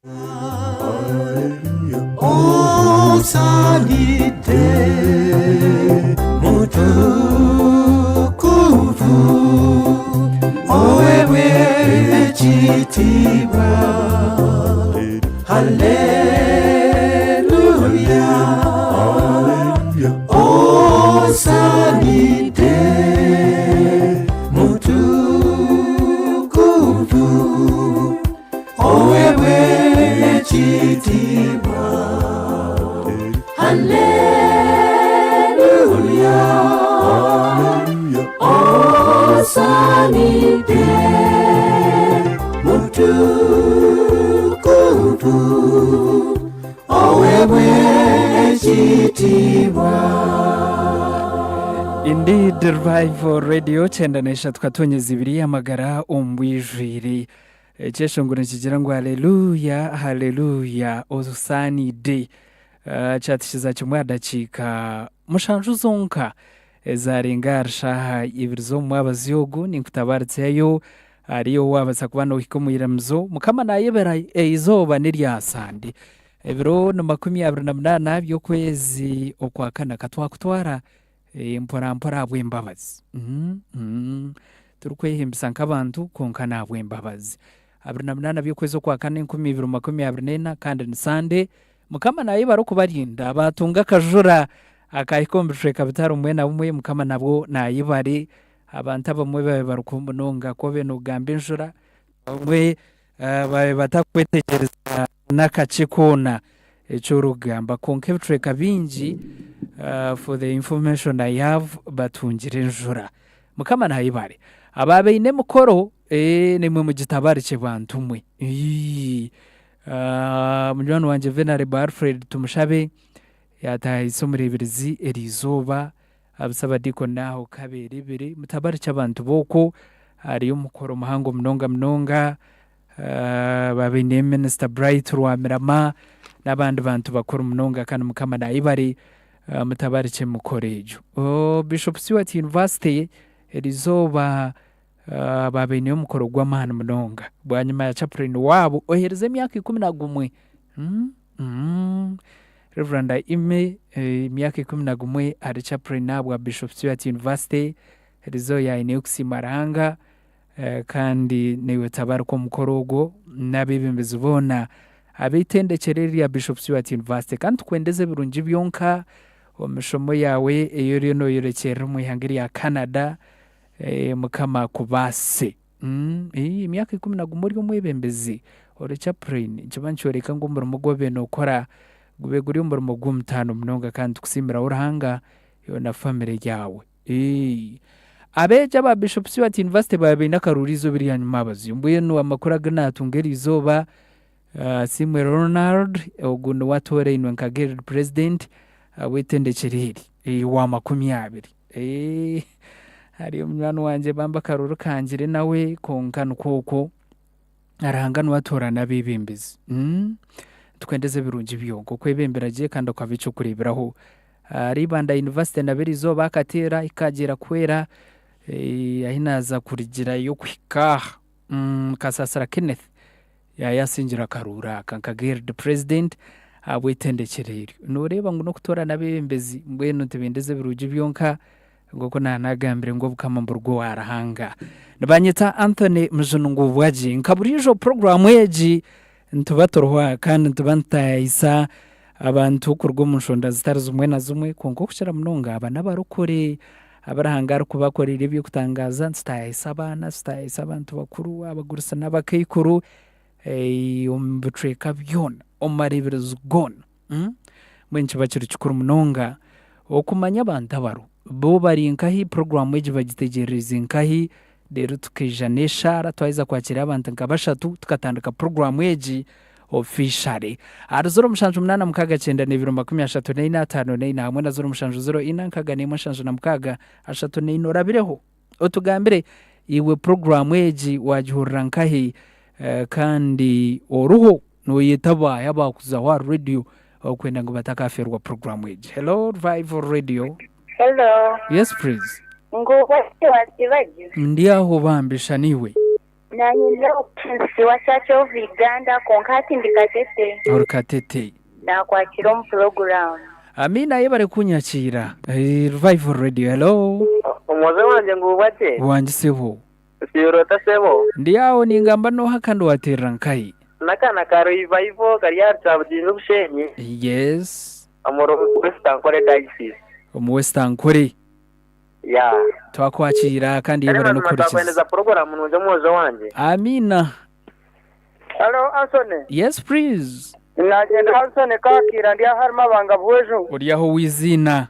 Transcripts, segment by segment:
Oh, salite, mutukufu, owewe chitiwa, haleluya, oh, salite, mutukufu, owewe chitiwa, haleluya, oh, salite, mutukufu, owewe chitiwa. Indeed, Revival Radio chendanesha twatonye zibiri amagara ombwijiri cyeshongura kigira ngo haleluya haleluya osani de chatishiza kimwe dakika mushanju zonka ezarenga shaha ibirizo mwabaziyogo ninkutabaritseyo ariyo wabasa kubana uhikomwiramzo mukama nayebera izoba niryasande ebiro no 28 byo kwezi okwakana katwakutwara mpora bwembabazi turukwehimbisa nk'abantu konkana bwembabazi 28 byo kwezi okwakana 2024 kandi ni Sunday mukama naye barukubarinda abatunga kajura akayikombishwe kabitaro mwena bumwe mukama nabwo nayibare abantu abamwe babe barukumunonga ko beno gambe njura bamwe babe batakwetekereza nakachikona echorugamba konkebitwe kabinji for the information I have batungire njura mukama nayibare ababe ine mukoro nimwe mu gitabari cy'abantu mwe munjwana wanje Venerable Alfred tumushabe yataye isomero ibirizi erizoba abasaba diko naho kabiri biri mutabari cy'abantu boko ari umukoro muhango mnonga babe ne Minister Bright Rwamirama n'abandi bantu bakora mnonga kandi mukama nayibare mutabari cye mukorejo Bishop Stewart University erizoba babe ne umukoro gw'amahana mnonga bwanyuma ya chaplain wabo ohereze myaka 11 Reverend Ime myaka 11 ari chaplain nabwa Bishop Stewart University erizo ya Ineuxi Maranga kandi niwe tabaruko mukorogo nabibimbiza ubona abitendekereri ya Bishop Stewart University kandi kwendeze birungi byonka omishomo yawe eyori no yorekera mu ihangiri ya Canada mukama kubase imyaka 11 ryo mwebembezi ore chaplain kibanchoreka ngo umurimo gobe no kora gube guri umurimo gw'umutano mnonga kandi kusimira urahanga yo na family yawe abeja ba Bishop Stewart University babe nakarurizo biri hanyuma abazimbuye no amakuru aganatungera izoba Simwe Ronald oguno watore inwe nkagere president wetendekereri wa 20 hari umwana wanje bamba karuru kangire nawe konkana koko arahangana watorana bibimbizi twendeze birungi byongo kwebemberaje kandi kwabico kureberaho Ribanda University na berizo bakatera ikagera kwera ahinaza kurigira yo kwika Kasasara Kenneth yasingira karura kankagere the president abwetendekereri noreba ngo no kutora nabembezi mbweno tebendeze birugi byonka ngoko nanagambire ngo bukamamburgo warahanga nabanyita Anthony Muzunungu bwaji nkaburijo program yeji ntubatorwa kandi ntubantayisa abantu kurwo munshonda zitarizumwe na zumwe konko kushira munonga abana barukore abarahangara kubakorera ibyo kutangaza ntayisa abana ntayisa abantu bakuru abagurisa n'abakayikuru umbutreka byona omareberezo gona mwenche bakiri cyukuru munonga okumanya abantu abaro bo bari nkahi program yeje bagitegereza nkahi rero tukijanesha twaiza kwakira abantu nkabashatu tukatandika program yeje officially arzoro mushanju munana mukaga 9:35 hamwe na zoro mushanju 0 inankaga ne mushanju na mukaga ashatu ne inorabireho otugambire iwe program yeje wajihurira nkahi kandi oruho no yetaba yabakuza wa radio okwenda ngo batakaferwa program yeje. Hello Revival Radio. Hello. Yes please. Ngo wasibaje. Ndiaho bambisha niwe. Nanyinza okusinsi wa Church of Uganda konkati ndikatete. Orukatete. Nakwakira mu program. Amina yebare kunyakira. Revival Radio. Hello. Umuze wanje ngubate. Wanje sebo. Sirota sebo. Ndiyawo ningamba no hakando waterra nkai. Nakana ka revival kariya cyabudinzo bushenyi. Yes. Amoro Western Kore Diocese. Mu Western Kore. Ya. Twakwakira kandi yebare no kurikiza. Twakwendeza program nuje muze wanje. Amina. Hello Anthony. Yes please. Nagenda Anthony kakira ndi harimo abanga bwejo. Uriyaho wizina.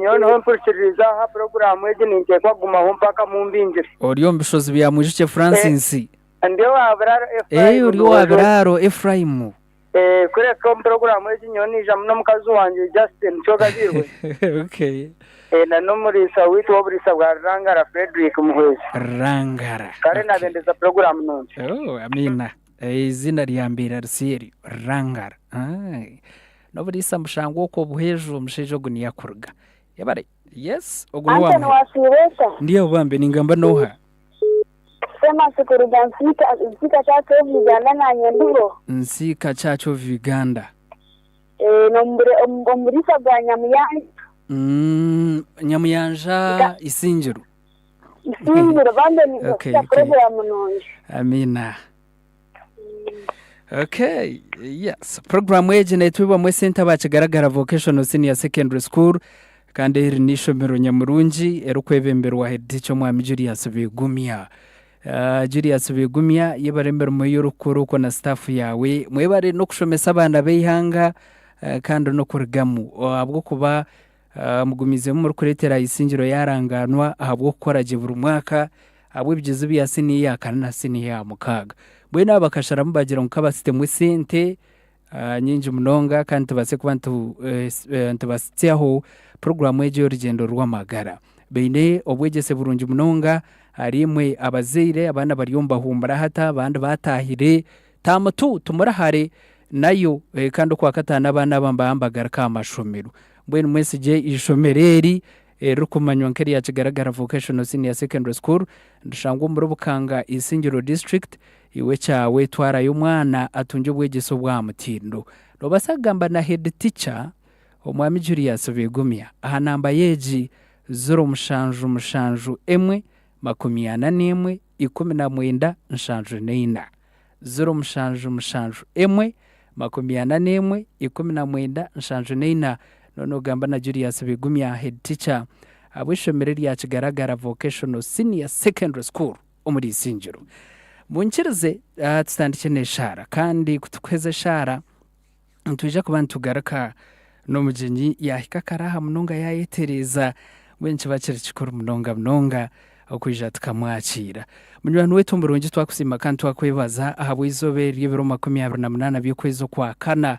Nyone ho mpurishiriza ha program eje ninje kwaguma ho mpaka mu mbingire. Oriyo mbishozi bya mujike Francis. Ndio wabraro Ephraim. Uriyo wabraro Ephraim. Kure ko program eje nyone jamno mukazi wanje Justin Chogazirwe. Okay. Na nomurisa witu obrisa bwa Rangara Frederick Muhwezi. Rangara. Kare nagendeza program nonje. Oh, Amina. Izina ryambira Rusiri Rangara. Noburisa mushango ko buhejo mushejo guniya kurga. Yabare. Yes, ogulwa. Anten wasiresa. Ndiyo bambe ningamba noha. Sema sikuruga nsika chacho Uganda na nyanduro. Nsika chacho Uganda. Nomurisa bwa Nyamuyanja. Nyamuyanja Isinjiro. Isinjiro bande ni program nonje. Amina. Okay, yes. Program weje netwiba mwe center bakigaragara vocational senior secondary school kandi iri nishomero Nyamurungi erukwebembero wa hedicho mwami Julius Bigumya. Julius Bigumya yebarembero mu y'urukuru ko na staff yawe mwebare no kushomesa abana b'ihanga kandi no kurigamu abwo kuba mugumize mu kuretera Isingiro yaranganwa ahabwo koraje buri mwaka abwe byiza byasini yakana sini ya mukaga bwena bakashara mubagira nk'abasite mu sente nyinji munonga kandi tubase kubantu ntubasityaho program eje y'urugendo rw'amagara beine obwegese burungi munonga arimwe abazeire abana bariyomba humbara hata abandi batahire tamatu tumurahare nayo kandi kwa katana abana bambagara kamashomero bwene mwese je ishomereri rukumanywa nkeri ya kigaragara vocational senior secondary school ndushango muri Bukanga Isingiro district iwe cyawe twara y'umwana atunje bwegeso bwa mutindo no basagamba na head teacher omwami Julius Bigumya aha namba yeji 0 emwe 81 19 nshanju 0 emwe 81 19 nshanju 9 nono gamba na Julius Bigumya head teacher abwishomereri ya kigaragara vocational senior secondary school omuri Isingiro munchirize tutandike neshara kandi kutukweze shara ntuje kubantu garaka no mujenyi yahika karaha munonga yayetereza wenci bakira kikuru munonga okwijja tukamwakira munywantu wetu mburungi twakusima kandi twakwebaza ahabwizoberi y'ibiro 28 by'okwezo kwa kana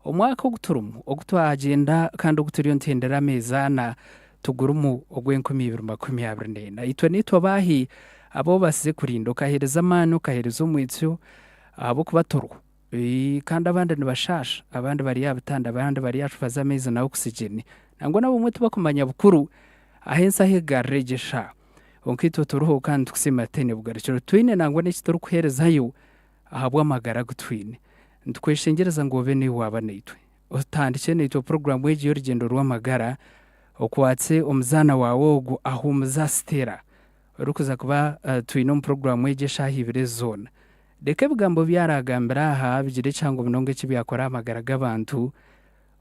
omwaka oguturumu ogutwagenda kandi oguturiyo ntendera mezana tugurumu ogwe2024 itwe nitwa bahi abo basize kurinda ukahereza amano ukahereza umwitso abo kubatorwa kandi abandi nibashasha abandi bari yabitanda abandi bari yacufaza amezi na oxygen nango nabo mwe tubakumanya bukuru ahensa hegaregesha onkito turuho kandi tukusima tene bugaricyo twine nango n'ikitoro kuherezayo ahabwa amagara gutwine ntukweshengereza ngo bene waba nitwe utandike nitwe program weje y'urugendo rw'amagara okwatse omuzana wawe ogu aho muzastera rukuza kuba twino mu program weje shahibire zone deke bigambo byaragambira aha bigire cyangwa munonge kibyakora amagara g'abantu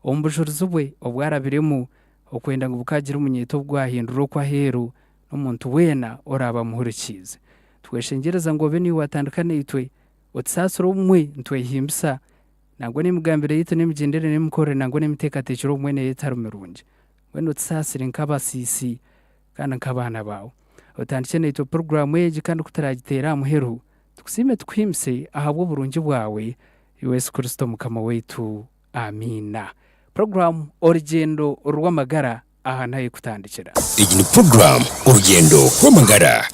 ombujurizo bwe obwarabiremu okwenda ngo bukagira umunyeto bwahindura kwa heru n'umuntu wena oraba muhurikize tweshengereza ngo bene watandukane itwe utsasuro umwe ntwehimbisa nango n'imigambire yito n'imigendere n'imikore nango n'imitekerezo umwe yetarumerunje weno tsasire nk'abasisi kandi nk'abana bawo utandike nito program yeje kandi kutaragitera muheru tukusime twimse ahabwo burungi bwawe Yesu Kristo mukama wetu amina program urugendo rw'amagara aha naye kutandikira iyi ni program urugendo rw'amagara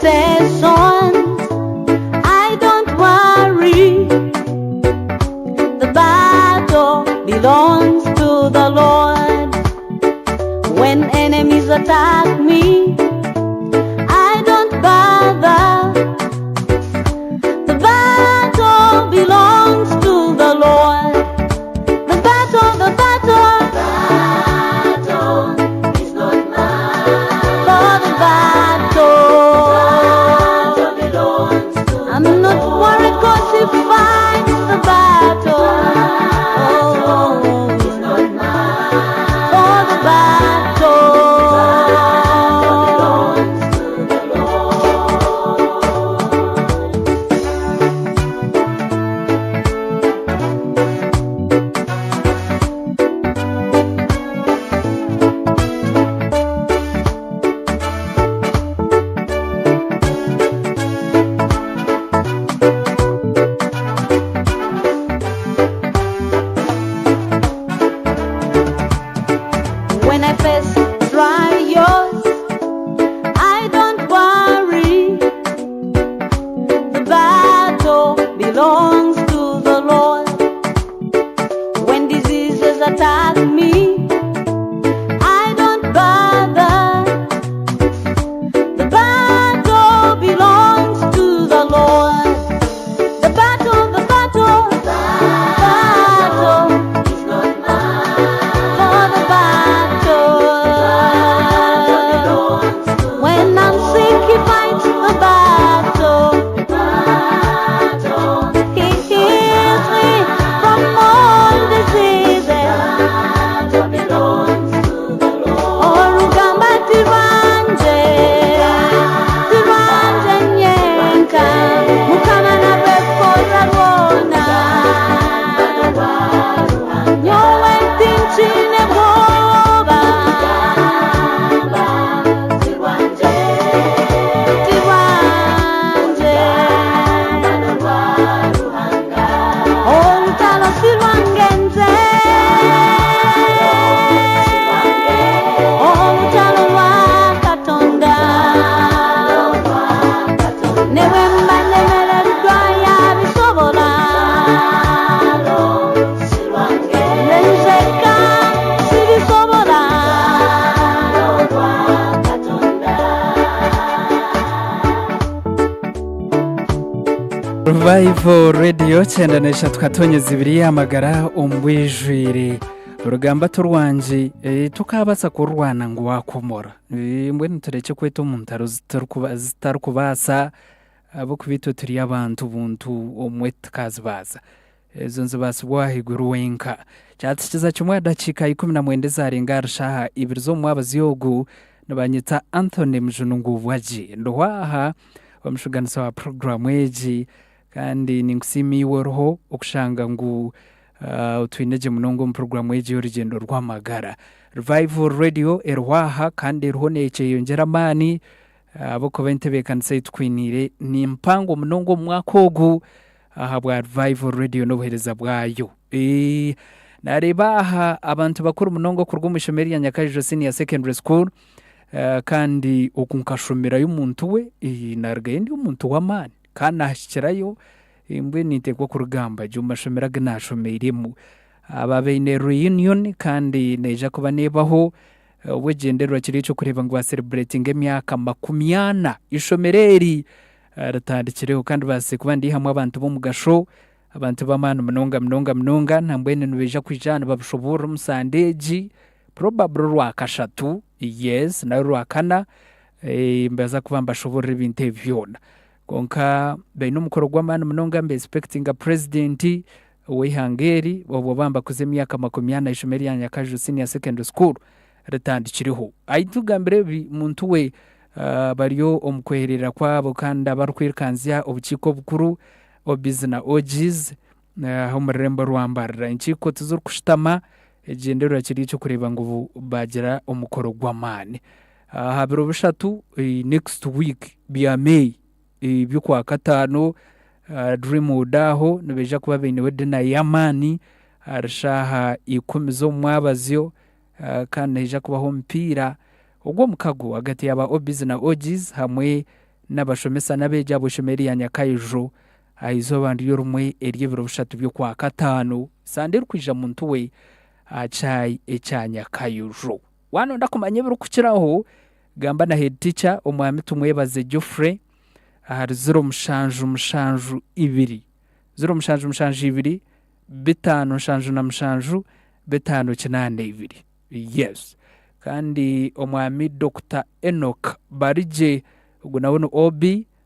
temptations, I don't worry. The battle belongs to the Lord. When enemies attack me, I don't bother. The battle belongs to the Lord. The battle is not mine. For the battle belongs to I'm not worried 'cause he fights the battle. It's not mine. For the battle belongs to the When I face trials, I don't worry. The battle belongs to the Lord. When diseases attack me, I don't bother. The battle belongs to the Lord. The battle is not mine. For the battle belongs to when I'm sick, he fights the battle. He heals me from all diseases. Belongs to the Lord. Orugamba tiranje nyenka mukama na rekoza rwona nyowe tinchine bwoba tiranje olutalo sirwangenze olutalo lwa Katonda newe mba nemereddwa yabisobola nenzeka sibisobola Revival Radio cyendanesha twatonye zibiri yamagara umbwijwire urugamba turwanje tukabasa kurwana ngo wakomora mbwe ntureke kweta umuntu zitarukubasa abo kubito turi abantu buntu umwe tukazibaza ezo nzibasa bwahiguru wenka cyatikiza kimwe dakika 19 zarenga arshaha ibirizo mwabazi yogu nabanyita Anthony Mjunungu bwaji ndohaha bamushuganisa wa program eji kandi ninkusimiwe roho okushanga ngu utwineje munongo mu program eji y'urugendo rw'amagara Revival Radio erwaha kandi ruhonece yongeramani abo kobentebe kanse twinire ni mpango munongo mwakogu ahabwa Revival Radio nobuhereza bwayo narebaha abantu bakuru munongo kurw'umushomeri ya Nyakajijo Senior Secondary School kandi okunkashomera y'umuntu we nargendi umuntu w'amani kana hashikirayo imbwe nitekwa ku rugamba jumashomera gnashomeremu ababeine reunion kandi neja kuba nebaho wegenderwa kiri cyo kureba ngo celebrating emyaka 80 ishomereri ratandikireho kandi base kubandi hamwe abantu bo mugasho abantu bamana mnonga ntambwene nubeja kwijana babushobora musandeji probably rwakashatu yes na rwakana mbaza kubamba shobora ibinte vyona konka beno mukoro gw'amana mnonga mbe expecting a president we Hungary bobo bamba kuze myaka 80 ishomeri ya Nyakajijo Senior Secondary School ratandikiriho ayitugambire muntu we bariyo omukwerera kwabo kandi abarukwirukanzya obukiko bukuru obizina OGs homurembo rwambarira inchiko tuzuru kushitama egendero kiri cyo kureba ngo bagira umukoro gw'amani habiro bushatu next week bya May byo kwa katano dream udaho nibeja kuba benewe dena yamani arshaha 10 zo mwabazyo kandi neja kubaho mpira ubwo mukago hagati yaba obizina OGs hamwe n'abashomesa n'abeja bushomeri ya Nyakayijo aizoba ndiyo rumwe ery'ebiro bishatu byo kwa katano sande kwija muntu we achai echa Nyakayijo wano ndakumanye biro kukiraho gamba na head teacher omwami tumwebaze Geoffrey ahari 0 2 5 yes kandi omwami Dr. Enoch Barije ubwo nawono OB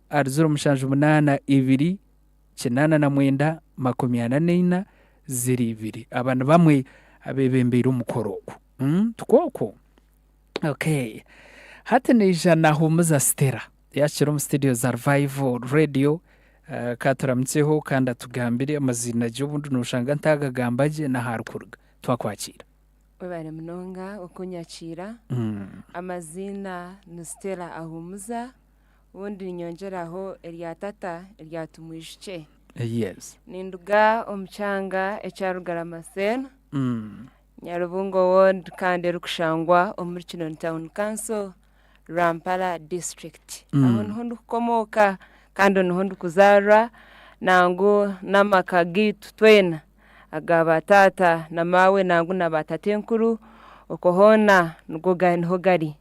ari 0 8 2 abantu bamwe abebembera umukoroko tukoko okay hateneja nahumuza Stella yashira mu studio za Revival Radio katuramtseho kandi atugambire amazina y'ubundi nushanga ntagagambaje na harukurga twakwakira webare mnonga okunyakira amazina ni Stella ahumuza ubundi nyongeraho erya tata erya tumwishike yes ninduga omuchanga echarugaramasen Nyarubungo ward kandi rukushangwa omuri Kinoni Town Council Rampala District aho niho ndukomoka kandi niho ndukuzarwa nangu namakagitu twena agaba tata na mawe nangu nabatate nkuru okohona nugoga niho gari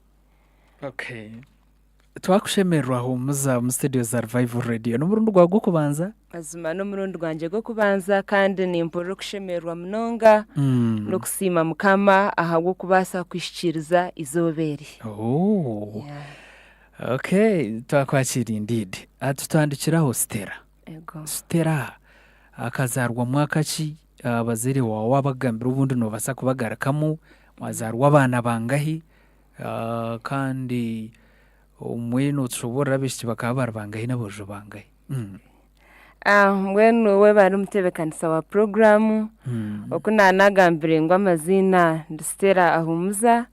okay twakushemerwa humuza mu studio za Revival Radio n'umurundi gwa gukubanza azuma n'umurundi gwanje go kubanza kandi nimporo kushemerwa mnonga no kusima mukama ahagwo kubasa kwishikiriza izobere okay twakwakira indeed atutandikiraho Stella ego Stella akazarwa mwaka ki abazere wawe wabagambira ubundi no basa kubagarakamo mwazarwa abana bangahi kandi umweno tshobora bishye bakaba bangahi nabojo bangahi mwenu we bari mutebekanisa wa program okunanagambire ngo amazina Stella ahumuza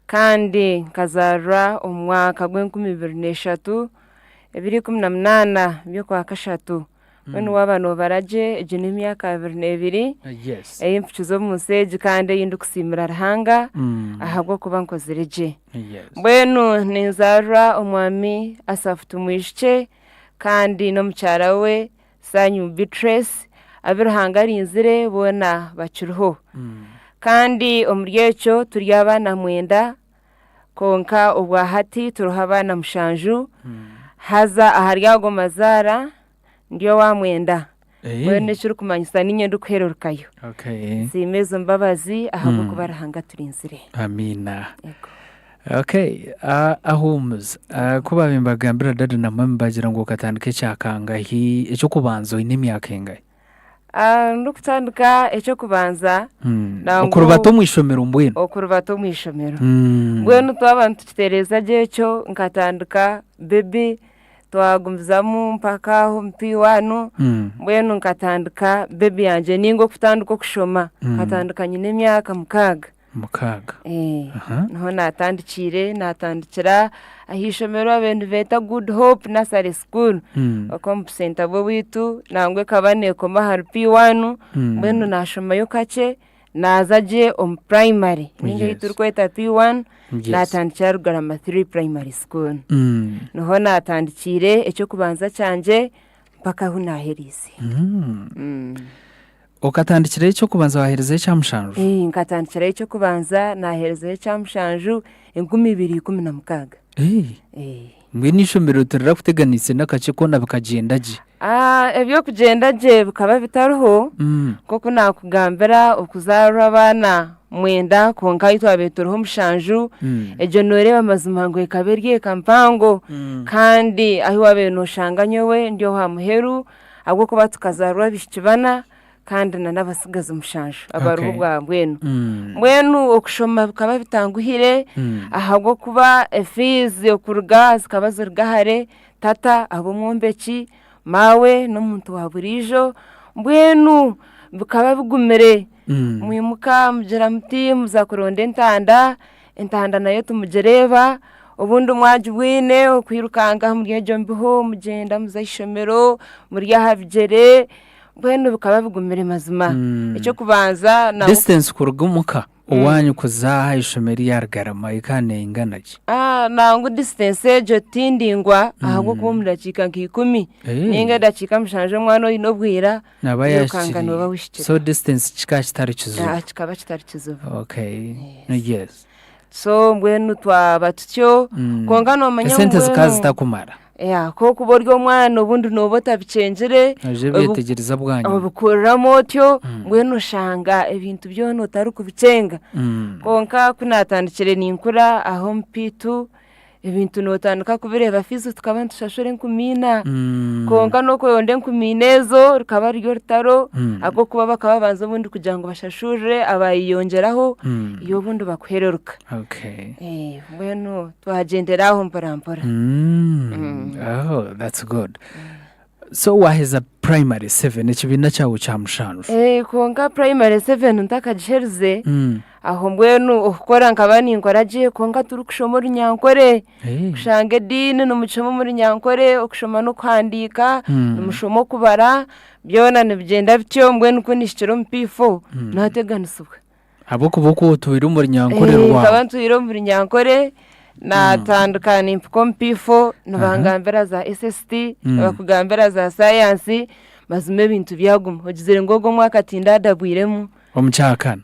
kandi kazarwa umwaka gw'2023 2018 byo kwa kashatu wenu wabano baraje ejene myaka 22 yes eyimfukizo museji kandi yindukusimira rahanga ahagwo kuba nkozireje yes bwenu nizarwa omwami asafutu mwishike kandi no mucyara we Sanyu Beatrice abirahanga rinzire bona bakiruho kandi omuryecho turi abana mwenda konka obwa hati turuhabana mushanju haza aharyago mazara ndiyo wa mwenda bwene shuru kumanyisa ninye ndukuherukayo okay simezo mbabazi ahubwo kubarahanga turinzire amina okay ahumuza kuba bimbagambira dada na mama bagira ngo katandike cyakangahi eco kubanzo n'imyaka engahe ndukutandika eco kubanza okurubato mwishomero mbweno okurubato mwishomero mbweno twabantu tutereza jecho nkatandika baby twagumvizamu mpaka aho mpiwano mbwenu nkatandika baby yanje ningo kutandika kushoma nkatandikanye n'imyaka mukaga niho natandikira ahishomero abantu beta Good Hope Nursery School okompusenta bo witu nangwe kabane ko mahar P1 mbwenu nashomayo kace nazaje primary ninge turkweta P1 natandikira Rugarama 3 Primary School niho natandikire eco kubanza canje mpaka hunaherize okatandikira eco kubanza wahereze cya mushanju nkatandikira eco kubanza nahereze cya mushanju 2016 mwe nishomero turira kuteganise nakace ko nabakagendaje ebyo kugendaje bukaba bitaruho koko nakugambira okuzarwa abana mwenda konka itwa beturuho mushanju ejo noreba mazima ngo ikaberye kampango kandi aho wabeno shanganyowe ndio hamuheru agwo kuba tukazarwa bishikibana kandi nanabasigaza mushanju abaruho bwa mbwenu okushoma bukaba bitanguhire ahagwo kuba fees okuruga zikaba zirgahare tata abo mwombeki mawe no muntu wa burijo mbwenu bukaba bigumere mwimuka mugera muti muzakuronde entanda nayo tumugereba ubundi mwajubwine okwirukanga muri ejo mbiho mugenda muzayishomero muri yahabigere mbwenu bukaba bigumere mazima icyo kubanza na distance kurugumuka uwanyu kuzaha ishomeri yargarama ikane inganaje nangu distance ejo tindingwa ahubwo kuba mu dakika nk'10 ninga dakika mushanje mwana oyino bwira nabayashikana babishikira so distance kitari kizuba kikaba kitari kizuba okay yes so mbwenu twaba tutyo konga no manya sente zikazi takumara ko kuboryo mwana ubundi nobota bicengere aje bitegereza bwanyu obukoramo tyo mbwenu shanga ibintu byo no taru kubicenga konka kunatandikire ninkura aho mpitu ibintu notandika kubireba fizo tukaba ntushashore nkumina konka no koyonde nkuminezo rikaba ryo rutaro ako kuba bakaba banza ubundi kugira ngo bashashure abayiyongeraho iyo bundi bakuhereruka okay mbwenu twagenderaho mparampara oh that's good so waheza primary 7 ekibina cyawo cya mushanu konka primary 7 ntakagisherze aho mbwenu okukora nkabani nkoraje konka turi kushoma runyankore kushange dini n'umucomo muri nyankore okushoma no kwandika n'umushomo kubara byona nibigenda bityo mbwenu kunishikiro mpifo nateganisubwa abo kuboko tuwira muri nyankore rwa abantu tuwira muri nyankore natandukana impiko mpifo nabangambera za SST bakugambera za science mazume bintu byaguma ogizere ngogo mwaka tindadabwiremu omuchakana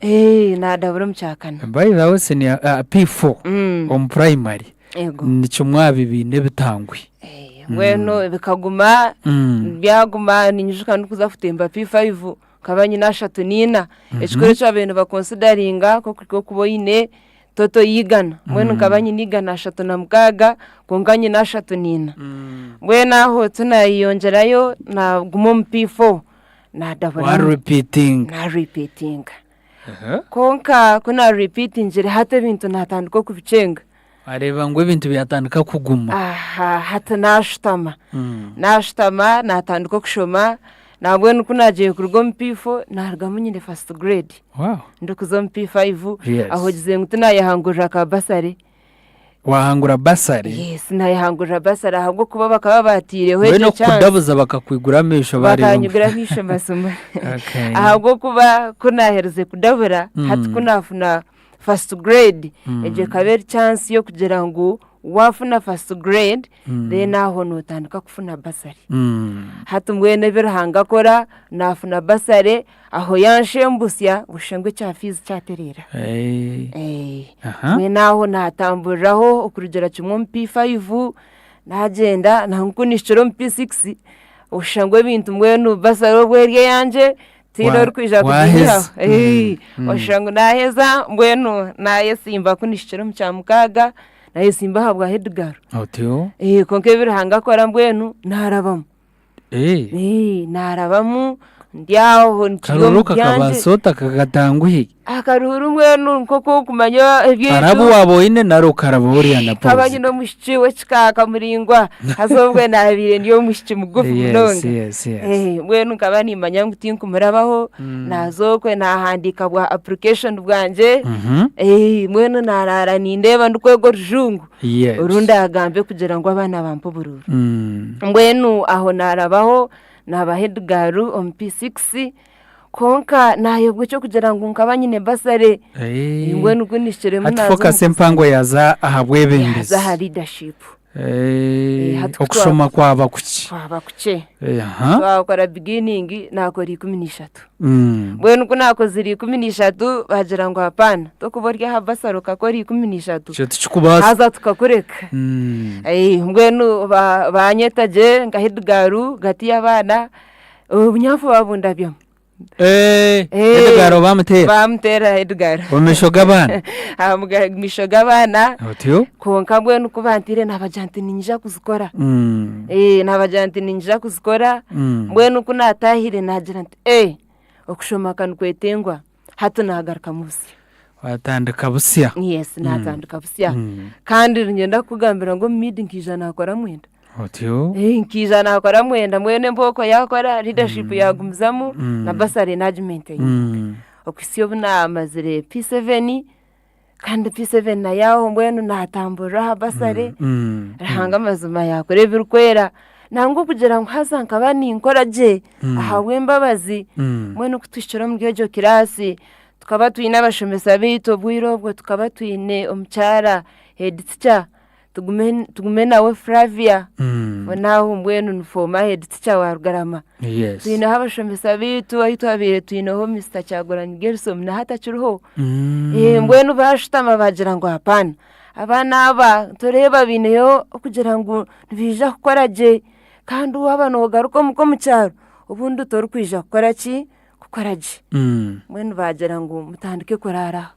nadabura omuchakana by the way ni P4 primary nico mwabibine bitangwe weno bikaguma byaguma ninyujuka nukuza futemba P5 kabanye nashatu nina ekikore cy'abantu bakonsideringa ko kiko kuboyine toto yigana mwenu kabanye nigana ashatu na mukaga konganye nashatu nina mwena ho tunayongerayo na gumo P4 nadabura repeating konka kuna repeating jere hata bintu natandiko kubicenga areba ngo ibintu byatandika kuguma hata nashtama natandiko kushoma nabwo nukunaje kurugo P4 nargamo nyine first grade ndokuzo P5 aho gize ngutuna yahangurira ka basare wahangura basare yes nayahangurira basare ahubwo kuba bakaba batireho ejo cyane kudabuza bakakwigura mesho bari bakanyigura misho masomo ahubwo kuba kunahereze kudabura hati kunafuna first grade eje kabere chance yo kugira ngo wafuna first grade then aho notandika kufuna basare hatumwene birahanga kora nafuna basare aho yanshembusya gushengwe cya fees cyaterera mwe naho natamburiraho okurugera kimwe P5 nagenda nankunishiro P6 ushengwe bintu mwenu basare obwerye yanje tino rkwija kugira oshangu naheza mbwenu naye simba kunishiro mcyamukaga naye simba habwa Edgar otyo konke birahanga kora mbwenu narabamo narabamu ndiaho ntiyomuka kabasota kagatanguye akaruru mbwenu nkoko kumanya ebyejo arabu waboine naro karabori yana pose kabanye no mushiwe chikaka muringwa hazobwe nabire ndiyo mushici mugufu munonga mbwenu kabani manya ngutinko murabaho nazokwe nahandika bwa application bwanje mbwenu narara nindeba ndukwego rujungu urunda agambe kugira ngo abana bampo bururu mbwenu aho narabaho naba Edgar on P6 konka nayo cyo kugira ngo nkabanyine basare ingwe nukunishire munazo focus empango yaza ahabwebembezi za leadership okushoma kwaba kuki twakora beginning nakora 13 bwenu kunako ziri 13 bagira ngo hapana tokuborya habasaro kakora 13 cyo tukubasa haza tukakureka mbwenu banyetaje nga Edgar gati y'abana ubunyafu babundabyo Edgar bamutera Edgar omishoga abana mishoga abana otyo konka mbwenu kubantire nabajanti ninja kuzikora nabajanti ninja kuzikora mbwenu kunatahire nagira nti okushoma kankwetengwa hato nagaruka musi watandika busya yes natandika busya kandi ngenda kugambira ngo meeting ijana akora mwenda otyo nkijana akora mwenda mwene mboko yakora leadership yagumzamu na basare management okisiyo buna mazire P7 kandi P7 na yaho mbwenu natambura basare rahanga mazuma yakore birukwera nango kugira ngo hazanka bani nkoraje ahawe mbabazi mwene kutwishura mu gihe kirasi tukaba tuyine abashomesa bitu obwire obwo tukaba tuyine omukyara head teacher tugume nawe Flavia naho mbwenu nufoma head teacher wa Rugarama tuyine abashomesa bitu aho twabire tuyineho Mr. Kyagulanyi Gerson na hata kiriho mbwenu bashitama bagira ngo hapana abana aba tureba bineyo kugira ngo nibija gukora je kandi waba nogaruka mu cyaro ubundi tori kwija gukora ki gukora je mbwenu bagira ngo mutandike kurara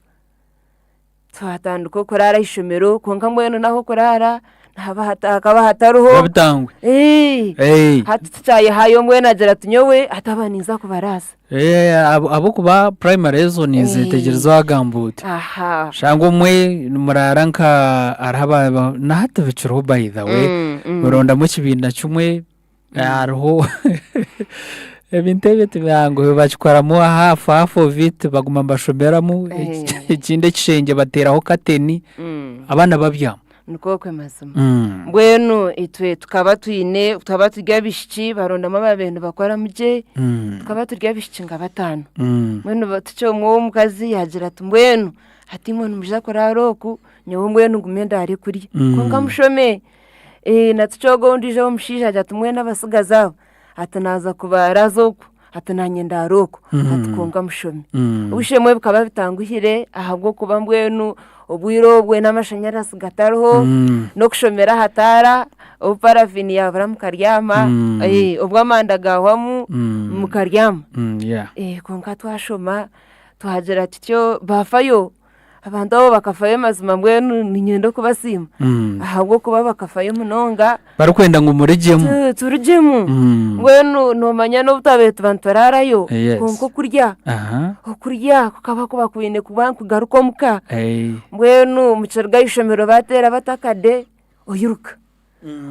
twatanduko kurara ishomero konka mbwenu naho kurara hakaba hataruho babitangwe hatutaye hayo mbwenu agira tunyowe atabaniza kubarasa abo kuba primary zone zitegerezo agambute shango mwe murara nka araba na hata biciro by the way muronda mu kibinda cyumwe ariho ebintebe tubango bacikwaramo hafu vite baguma mbashomeramo ikinde kishenge bateraho kateni abana babyama nuko kwemazuma mbwenu itwe tukaba turya bishiki barondamo babendo bakora muje tukaba turya bishiki nga batanu mbwenu batucyo mwo mukazi yagira ati mbwenu ati mwe numuja kora roku nyo mbwenu ngumenda ari kuri konga mushome natucyogo ndije omushija ati mwena basigaza atanaza kubarazoku atananye ndaroko atukonga mushome ubushemwe bukaba bitanguhire ahabwo kuba mbwenu obwiro bwe n'amashanyarazi gataroho no kushomera hatara oparafini yabara mukaryama obwo amanda gahwamu mukaryama konka twashoma tuhagera tutyo bafayo abantu abo bakafayo mazima mbwenu ninyendo kubasima ahabwo kuba bakafayo munonga barakwenda ngo muregemo turugemo mbwenu nomanya no butabetu bantorarayo konko kurya kurya kukaba kuba kwine kugaruka muka mbwenu mucerga ishomero batera batakade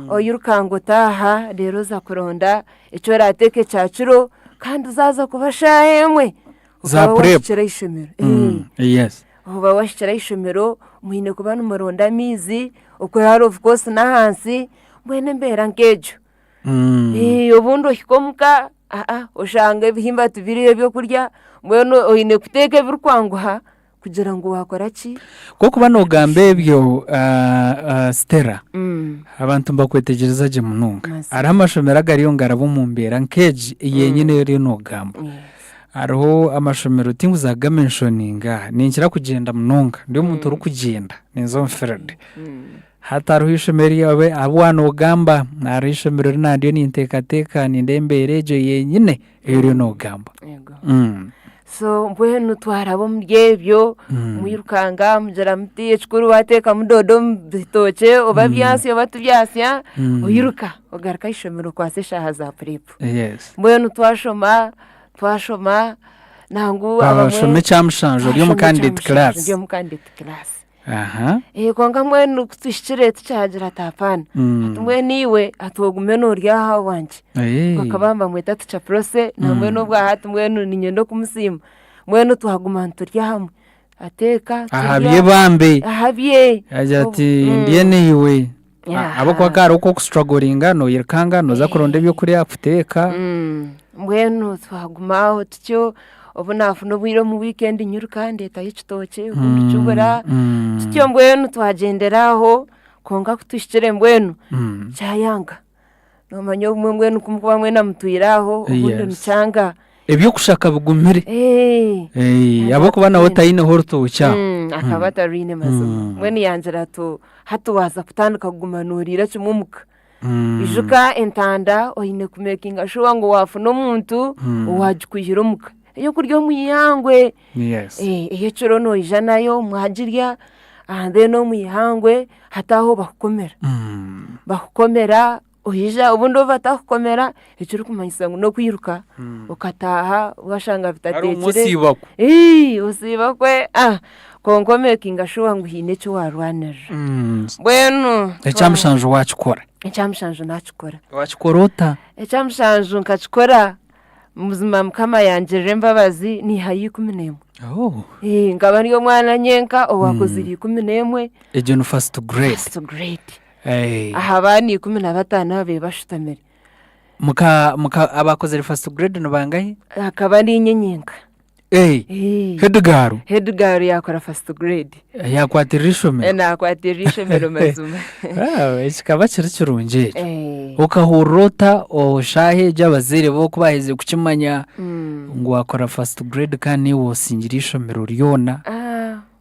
oyiruka ngo taha rero za kuronda icyo rateke cyaciro kandi uzaza kubashahemwe za prep ishomero uba washikira ishomero muhine kuba numuronda mizi ukorara of course na hansi mbwene mbera nkejo ubundi ohikomuka ushanga ibihimba tubiriye byo kurya mbwene ohine kuteka birukwanguha kugira ngo wakora ki ko kuba nogambe byo Stella abantu mbakwetegereza je mununga ari amashomero agariyo ngarabo mu mbera nkeje yenyine yari nogamba ariho amashomero tinguzaga mentioninga ninkira kugenda munonga ndio muntu uri kugenda nizo mferede hataruho ishomero yawe abwana ugamba nari ishomero nadiyo nintekateka nindembereje yenyine ero nogamba so mbwenu twarabo muryebyo muyirukanga mujara muti ekikuru wateka mudodo mbitoke oba byasi oba tubyasya uyiruka ogaruka ishomero kwase shaha za prep mbwenu twashoma nangu abashome cyamushanjo ryo mu candidate class konga mwenu kutushikire tucagira tapana mweniwe atogume no ryaha wanje bakabamba mweta tuca prose na mwenu bwa hati mwenu ninyendo kumusima mwenu tuhaguma nturyahamwe ateka ahabye bambe ajati ndiye niwe abo kwa karo uko strugglinga no yirkanga no zakuronde byo kuri yaputeka mbwenu twagumaho tutyo obunafu no bwiro mu weekend nyuruka ndeta y'ikitoke ubundi cyubura tutyo mbwenu twagenderaho konga kutushikire mbwenu cyayanga no manyo mbwenu kumkuba mwena mutuyiraho ubundi mcanga ebyo kushaka bugumire abo kubana wotayine horto cya akabata rine mazo mbwenu yanjira to hatuwaza kutanduka kugumanurira cyumumuka ijuka entanda oyine kumekinga shuwa ngo wafu no muntu wajikuhira muka iyo kuryo muyihangwe iyo ciro no ijanayo mwagirya ande no muyihangwe hataho bakukomera ohija ubundo batakukomera icyo kumanyisa ngo no kwiruka ukataha washanga bitatekere usibakwe konkomekinga shuwa ngo hine cyo warwanira bwenu ecyamushanjo wacikora ecyamushanjo nakikora wacikorota ecyamushanjo nkakikora muzima mukama yanje rembabazi ni hayi 11 ngaba niyo mwana nyenka owakoziri 11 ejo no first grade ahabani 15 abe bashutamere muka abakoziri first grade no bangahe akaba ni nyenyenka Edgar yakora first grade yakwatirira ishomero nakwatirira ishomero mazima kikaba kiri kirungi ukahurota oshahe by'abazere bo kubaheze kukimanya ngo wakora first grade kandi wosingira ishomero ryona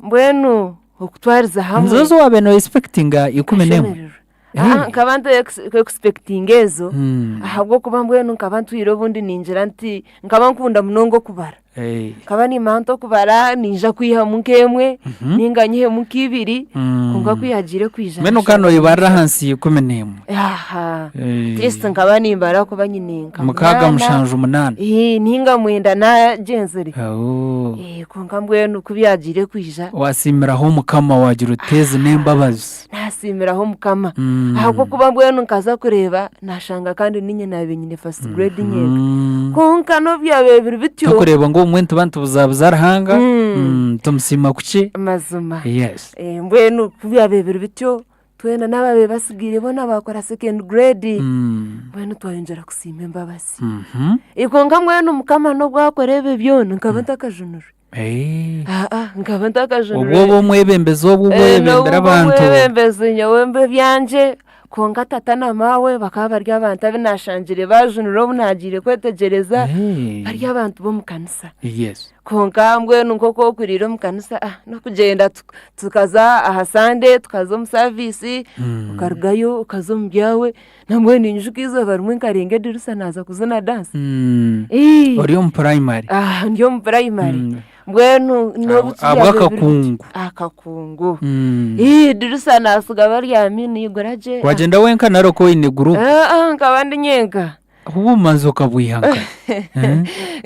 mbwenu okutwariza hamwe nzozo wabe no expectinga ikumenemo nkabantu expecting ezo ahabwo kuba mbwenu nkabantu irobundi ninjira nti nkabankunda munongo kubara kaba ni manto kubara ninja kwiha munkemwe ninganyihe mukibiri kunga kwihagire kwijana meno kano ibara hansi ikumenemo test nkaba nimbara kuba nyininka mukaga mushanje umunana ninga mwenda na jenzeri kunga mbwenu kubyagire kwija wasimiraho mukama wagira uteze nembabazi nasimiraho mukama ahubwo kuba mbwenu nkaza kureba nashanga kandi ninye nabenyine first grade nyega kunka no byabe biri bityo kureba ngo umwente bantu buzabuzarahanga tumusima kuki mazuma yes mbwenu byabe biri bityo twena nababe basigire bona bakora second grade mbwenu twayinjira kusima embabasi ikonga mwenu mukama no bwakorebe byona nkabanta kajunuru nkabanta kajunuru ubwo mwebembeze ubwo mwebembera abantu mwebembeze nyawembe byanje konga tata na mawe bakaba barya abantu abinashangire bajunuro bunagire kwetegereza barya abantu bo mukanisa konga mbwenu nkoko kuriro mukanisa no kugenda tukaza ahasande tukaza mu service ukarugayo ukazo mbyawe namwe ninjukizo barumwe nkarenge dirusa naza kuzana dance uri mu primary ndiyo mu primary mbwenu no akakungu dirusa nasuga barya mini igoraje wagenda wenka naroko ine group nkabandi nyenga ubumanzo kabuyanga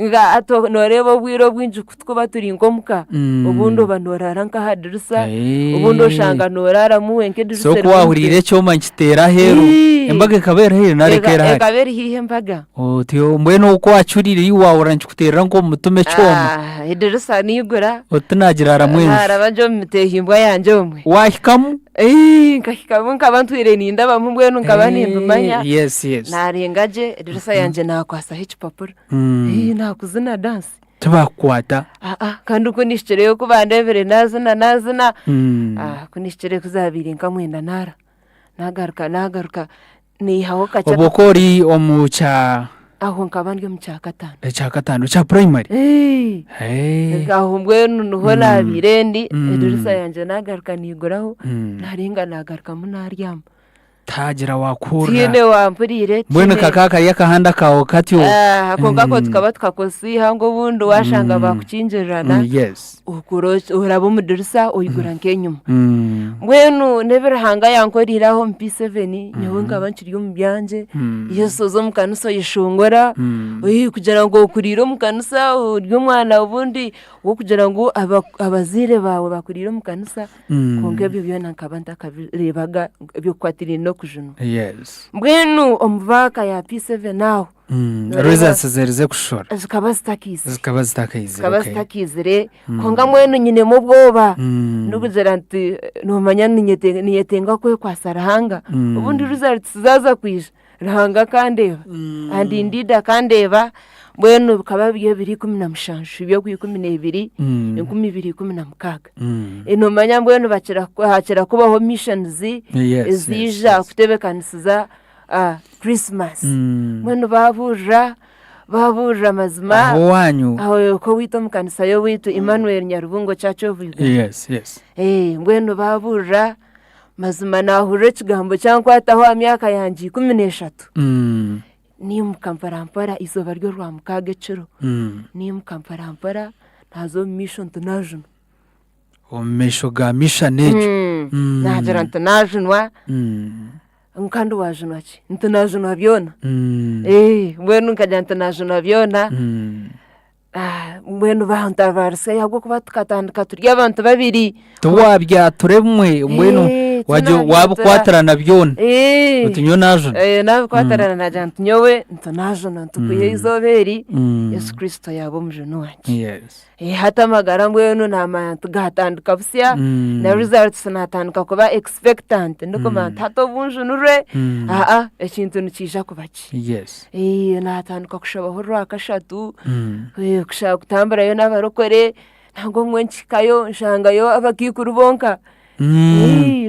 nga ato norebo bwiro bwinju kutwo baturi ngomuka ubundo banorara nka hadirisa ubundo shanga norara muwenke dirisa so kwahurire cyo mankitera hero embaga kabera hero narekera hari kabera hihe mbaga tiyo mbweno uko acurire yiwa orankutera ngo mutume cyoma dirisa nigura utanagira aramwenje arabajo mitehimbwa yanje omwe wahikamu nkahikamu nkabantu ireninda bamubwenu nkabanindumanya yes narengaje dirisa yanje nakwasa h'ikipapuro nakuzina dance tubakwata kandi uko nishyireyo ko bandebere nazina kunishyireyo kuzabiri nkamwenda nagaruka nihaho kaca ubukori omucha aho nkabandi mu cya gatanu cya primary aho mbwenu nuho nabirendi dirisa yanje nagaruka niguraho narenga nagaruka munaryama tagira wakura tiene wampurire mbwene kakaka yakahanda kawo katyo ako ngako tukaba twakosiha ngo bundo washanga bakukinjirana ukuroche urabo mudirisa uyigura nkenyuma mbwenu nebirahanga yankoriraho mp7 nyewe ngabanchiri mu byanje yesozo mukanuso yishongora kugira ngo kuriro mukanusa uryo mwana ubundi wo kugira ngo abazire bawe bakuriro mukanusa konge byo nankabanda kabirebaga byo kwatiri no kujuno mbwenu omuvaka ya p7 nawo results zerize kushora zikaba zitakizire konga mwenu nyine mu bwoba nuguzera nti nomanya niyetenga kwe kwasarahanga ubundi results zaza kwisha rahanga kandeba andi ndida kandeba mbwenu bikaba biye biri 17 byo ku 12 2016 inomanya mbwenu hakira kubaho missions zija kutebekanisiza Christmas mbwenu babura mazima aho wanyu aho ko wito mukanisa yo wito Emmanuel Nyarubungo Church of Uganda mbwenu babura mazima nahure kigambo cyankwataho amyaka yangi 13 ni mukamparampara izoba ryo rwa mukagecero ni mukamparampara nazo mission international omesho ga missionejo nagira international nkando wajunwa ki international byona mbwenu nkajya international byona mbwenu bantavarse yagwo kuba tukatandika turya abantu babiri tuwabya turemwe mbwenu wajyo wabukwatarana byona utinyo najo nabikwatarana naja ntunyowe ntunajo ntukuye izoberi Yesu Kristo yabo mujunu wanje hata magara mbwenu namantu gatandika busya na results natandika kuba expectant ndiko mantato bunjunure ekintu nikija kubaki natandika kushabaho rwakashatu kushaka kutambura yo n'abarokore ntabwo mwenchikayo nshangayo abakikuru bonka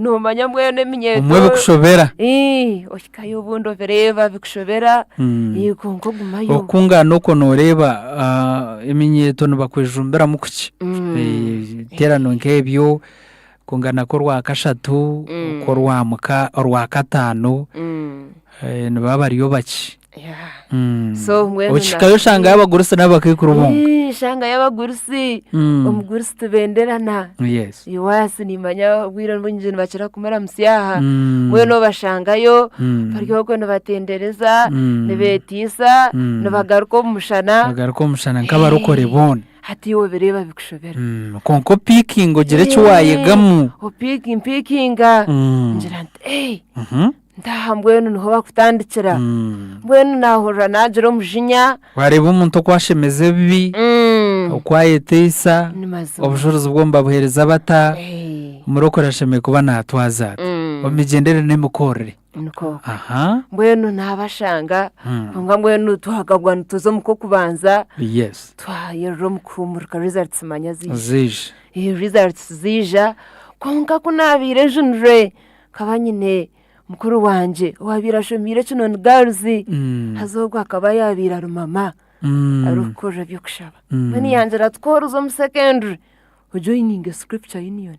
no manya mwene minyeto umwe bikushobera oshikayo bundo vereva bikushobera konko gumayo okungana uko noreba iminyeto nibakwejumbera mukuki terano nkebyo kungana ko rwakashatu ko rwamuka rwakatano nibabariyo baki so mwene oshikayo shanga y'abaguruse n'abakikuru bonka shanga y'abagurisi omugurisi tubenderana iwasi nimanya bwira mbunjini bakira kumara musyaha mwene bashangayo baryo ko nabatendereza nebetisa nabagaruko umushana nk'abarokore bona hati yo bereba bikushobera konko picking ogere cyo wayegamu pickinga ngira ndahambwenu niho bakutandikira mbwenu nahurira nagira omujinya wareba umuntu kwashemeze bibi ukwayetesa obushobozi bwomba buhereza bata umurokorasheme kuba natwaza omigendere n'emukorere mbwenu nabashanga nga mbwenu tuhagagwa ntuzo muko kubanza twayerro mukumurika results manya zije results zija konka kunabire junre kabanyine mukuru wanje wabirashomire kino girls hazogwa akaba yabira rumama arukoje byo kushaba mani yanjira tworuzo mu secondary joining scripture union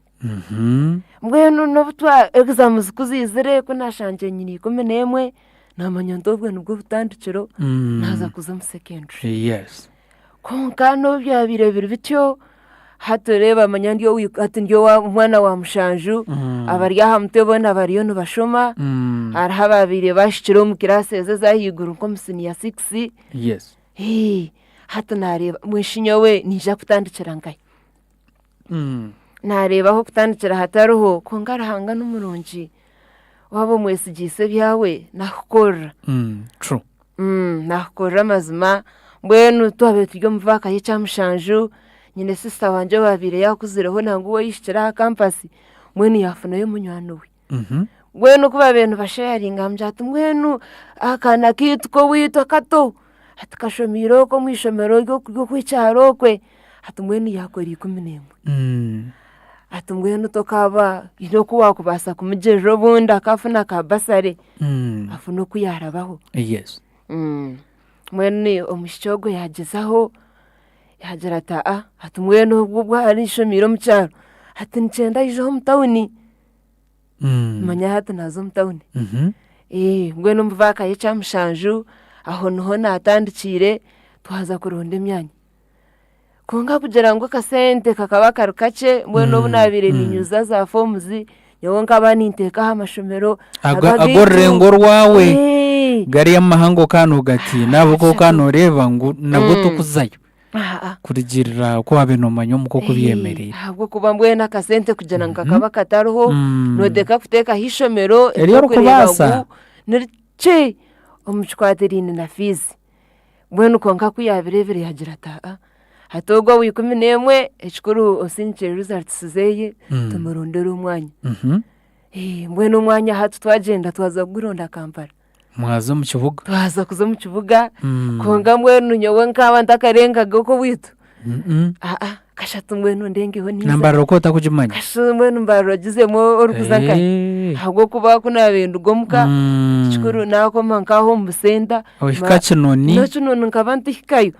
mbwenu nobutwa exams kuzizire ko nashanje nyini kumenemwe namanya ndobwe nubwo butandikiro naza kuza mu secondary konka no byabirebire bityo hatureba amanyandiyo ati ndiyo wa mwana wa mushanju abari aha mutebona bariyo no bashoma araha babire bashikiro mu classe zahiguru ko musini ya 6 hata nareba mwishinyo we nija kutandikira ngai nareba ho kutandikira hataruho ko ngarahanga n'umurungi wabo mwesigise byawe nakukora true nakukora mazima mbwenu twabe turyo mvaka yica mushanju nyine sister wanje babire yakuzireho nangu we yishira campus mwene yafuna yo munywano we mwene kuba benu basharinga mjatu mwenu akana kitu ko wito kato atakashomiro ko mwishomero ryo kwicyaro kwe hatumwene yakori 11 atumwene tokaba ino kuwa kubasa kumujero bunda kafuna ka basare afuno kuyarabaho mwene omushogo yagezaho yagira ata hatumwene ubwo ari shomiro mucyaro hati ncenda ijo mu tawuni manya hati nazo mu tawuni mwene mvaka yica mushanju aho niho natandikire twaza kuronda imyanya konga kugira ngo kasente kakaba karukace mwene obunabire ninyuza za forms nyewe nkabani nteka amashomero agorrengo rwawe gari y'amahango kano gati nabo ko kano reba ngo nabwo tukuzayo kurigirira ko habe no manyo muko kubyemerera ahubwo kuba mbwena kasente kugira ngo kakaba kataruho nodeka kuteka hishomero eriyo kubasa nirce omuchwaterine na fizi mwene konka kuyabirebere yagira ata hatogwa wikuminemwe ekikuru osinche results zeye tumurondera umwanya mbwene umwanya hatu twagenda twaza guronda Kampala mwazo mu kibuga twaza kuza mu kibuga konga mwene nyowe nkaba ndakarenga goko witu kashatu mwene ndengeho niza nambaro ko takujimanya kashu mwene mbaro gizemo orukuzanka ahubwo kuba kuna bintu gomuka chikuru nako mankaho musenda oikakinoni no kinoni nkabantu hikayo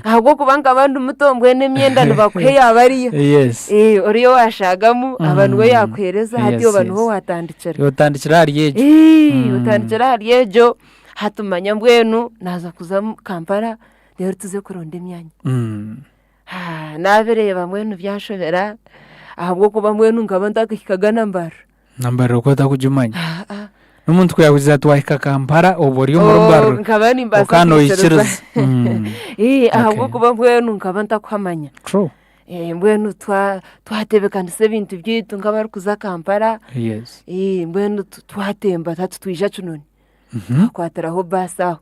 ahubwo kubanga abantu mutombwe n'emyenda nibakwe abariyo oriyo washagamu abantu we yakwereza hatiyo abantu ho watandikira hariyejo utandikira hariyejo hatumanya mbwenu naza kuza Kampala rero tuze kuronda imyanya nabireba mwenu byashobera ahubwo kuba mwenu ngaba ndakikaga nambaro ko takujimanya n'umuntu kuyabuza twahika Kampala oboriyo mu rumbaro nkabani mbasa okano ikiriza ahubwo kuba mwenu ngaba ndakwamanya true mbwenu twatebekanise ebintu byaitu nk'abari kuza Kampala yes mbwenu twatemba tatu twija kinoni twakwatiraho basi aho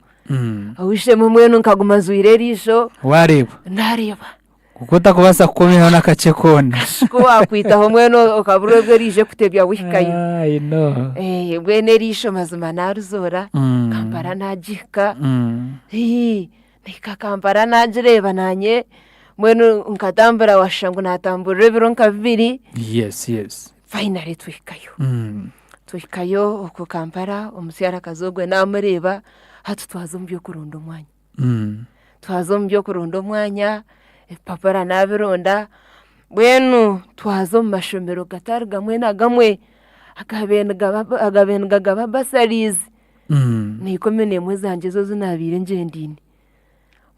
awishemu mbwenu nkaguma zwire eriisho wareba nareba kuko utakubasa kukomeho n'akace kona ko wakwitaho mbwenu ukabura ubwo rije kutebya wihikayo I know mbwenu eriisho mazima naruzora Kampala nagihika nika Kampala nagireba nanye mbwenu nkatambura washangu natamburira ebiro nka 2 yes finally twihikayo uko Kampala omusyara kazogwe namureba hatu twaza mu byokurunda omwanya twaza mu byokurunda omwanya papara nabironda mbwenu twaza mu mashomero gatari gamwe na gamwe agabenga gaba basaries nikome nemwe zanje zo zinabire ngendine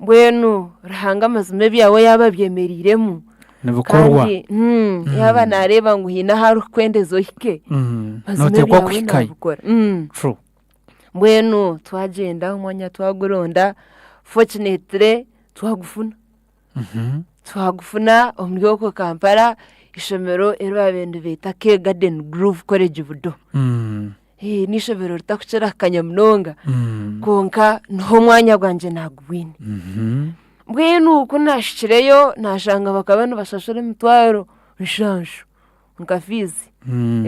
mbwenu rahanga amazime byawe yaba byemeriremu nibukorwa yaba nareba ngo hina hari kwendezo hike notekwa kuhikayo true mbwenu twagenda umwanya twaguronda fortunately twagufuna omuliyoko Kampala ishomero erwa bendu beta K Garden Grove College Budo n'ishomero ritakucira kanyamunonga konka niho mwanya gwanje nagwine mbwenu uko nashikireyo nashanga bakabana bashashura emitwaro nshanshu nkafizi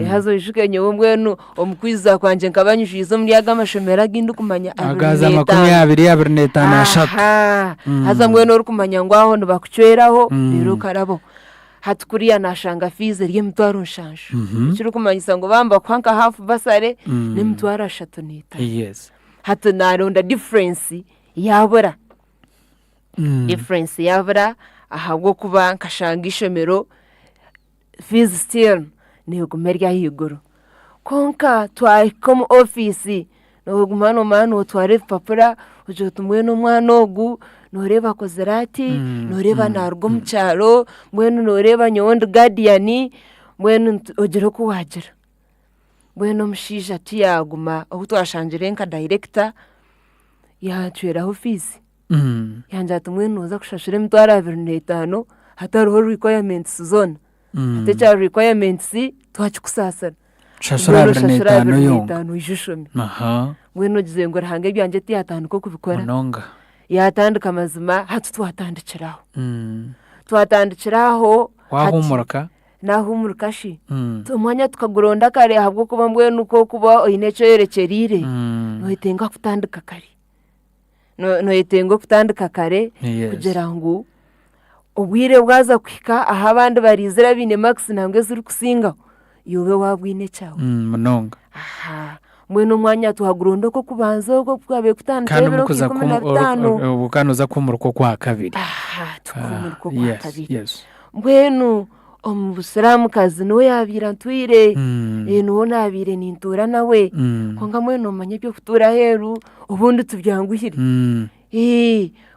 hazo ishuke nyewe mbwenu omukwiza kwanje nkabanyujiza muri agamashomero agindi kumanya agaza 2025 haza mbwenu uri kumanya ngwaho nibakucweraho rero karabo hatukuriya nashanga fizi ry'emitwaro nshanshu kiri kumanyisa ngo bamba kwanka half basare n'emitwaro 35 yes hatu naronda difference yabura difference yabura ahabwo kuba nkashanga ishomero fees still nigumerya higuru konka twayikomu office no gumano mano tware papura ujo tumwe no mwana ogu noreba kozerati noreba narwo mucyaro mwenu noreba nyondo guardian mwenu ogero kuwagira mwenu mushija tiyaguma aho twashanjire nka director yatweraho fees yanja tumwe noza kushashira emitwaro 25 hataruho requirements zone atecha requirements twachikusasana shashara 25 yonga ijushomi mwenu gizengo rahange byanje tiyatanduko kubikora nonga yatandika mazima hatu twatandikiraho wahumuraka nahumuruka shi tumwanya tukaguronda kare habwo kuba mbwenu ko kuba oyinecho yerekerire noitenga kutandika kare noitengo kutandika kare kugira ngo ubwire bwaza kwika aha abandi barizira bine max nangwe ziri kusinga yobe wabwine cyawe munonga mwene umwanya tuhagurondo ko kubanza ko kwabe kutandika ebiro 15 ubukanoza kumuruko kwa kabiri tukumuruko kwa kabiri mbwenu omusiramu kazi no yabira ntwire nuwo nabire nintura nawe konga mwene umanye byo kutura heru ubundi tubyanguhire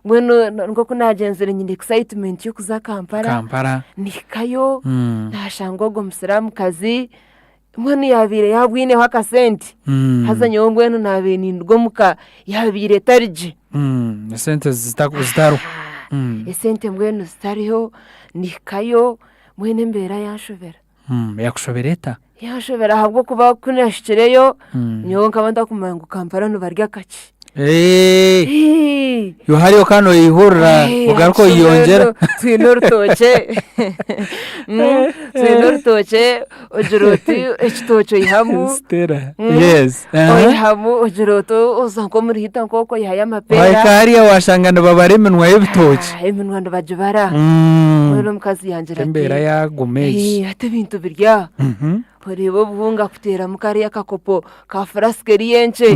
mwene ngo kunagenzere nyinde excitement yo kuza Kampala nikayo nashango go musiramu kazi mwene yabire yabwine haka senti hazanye mbwene nabe nindgo muka yabire tarije sente zitaro sente mbwene zitariho nikayo mwene mbera yanshobera yakushobereta yanshobera habwo kuba kunashikireyo nyo nkabanda kumangu Kampala no barya kaki yo hariyo kano yihurira ugaruko yongera twinortoche ojuruti ekitocho ihamu stera yes ihamu ojuruto uzanko muri hita nkoko yaya mapera bayikariya washangana babaremenwa y'ibitoki emenwa ndo bajibara mwero mukazi yanjira tembera yagumeje ate bintu birya porebo buhunga kutera mukari akakopo ka fraskeri yenche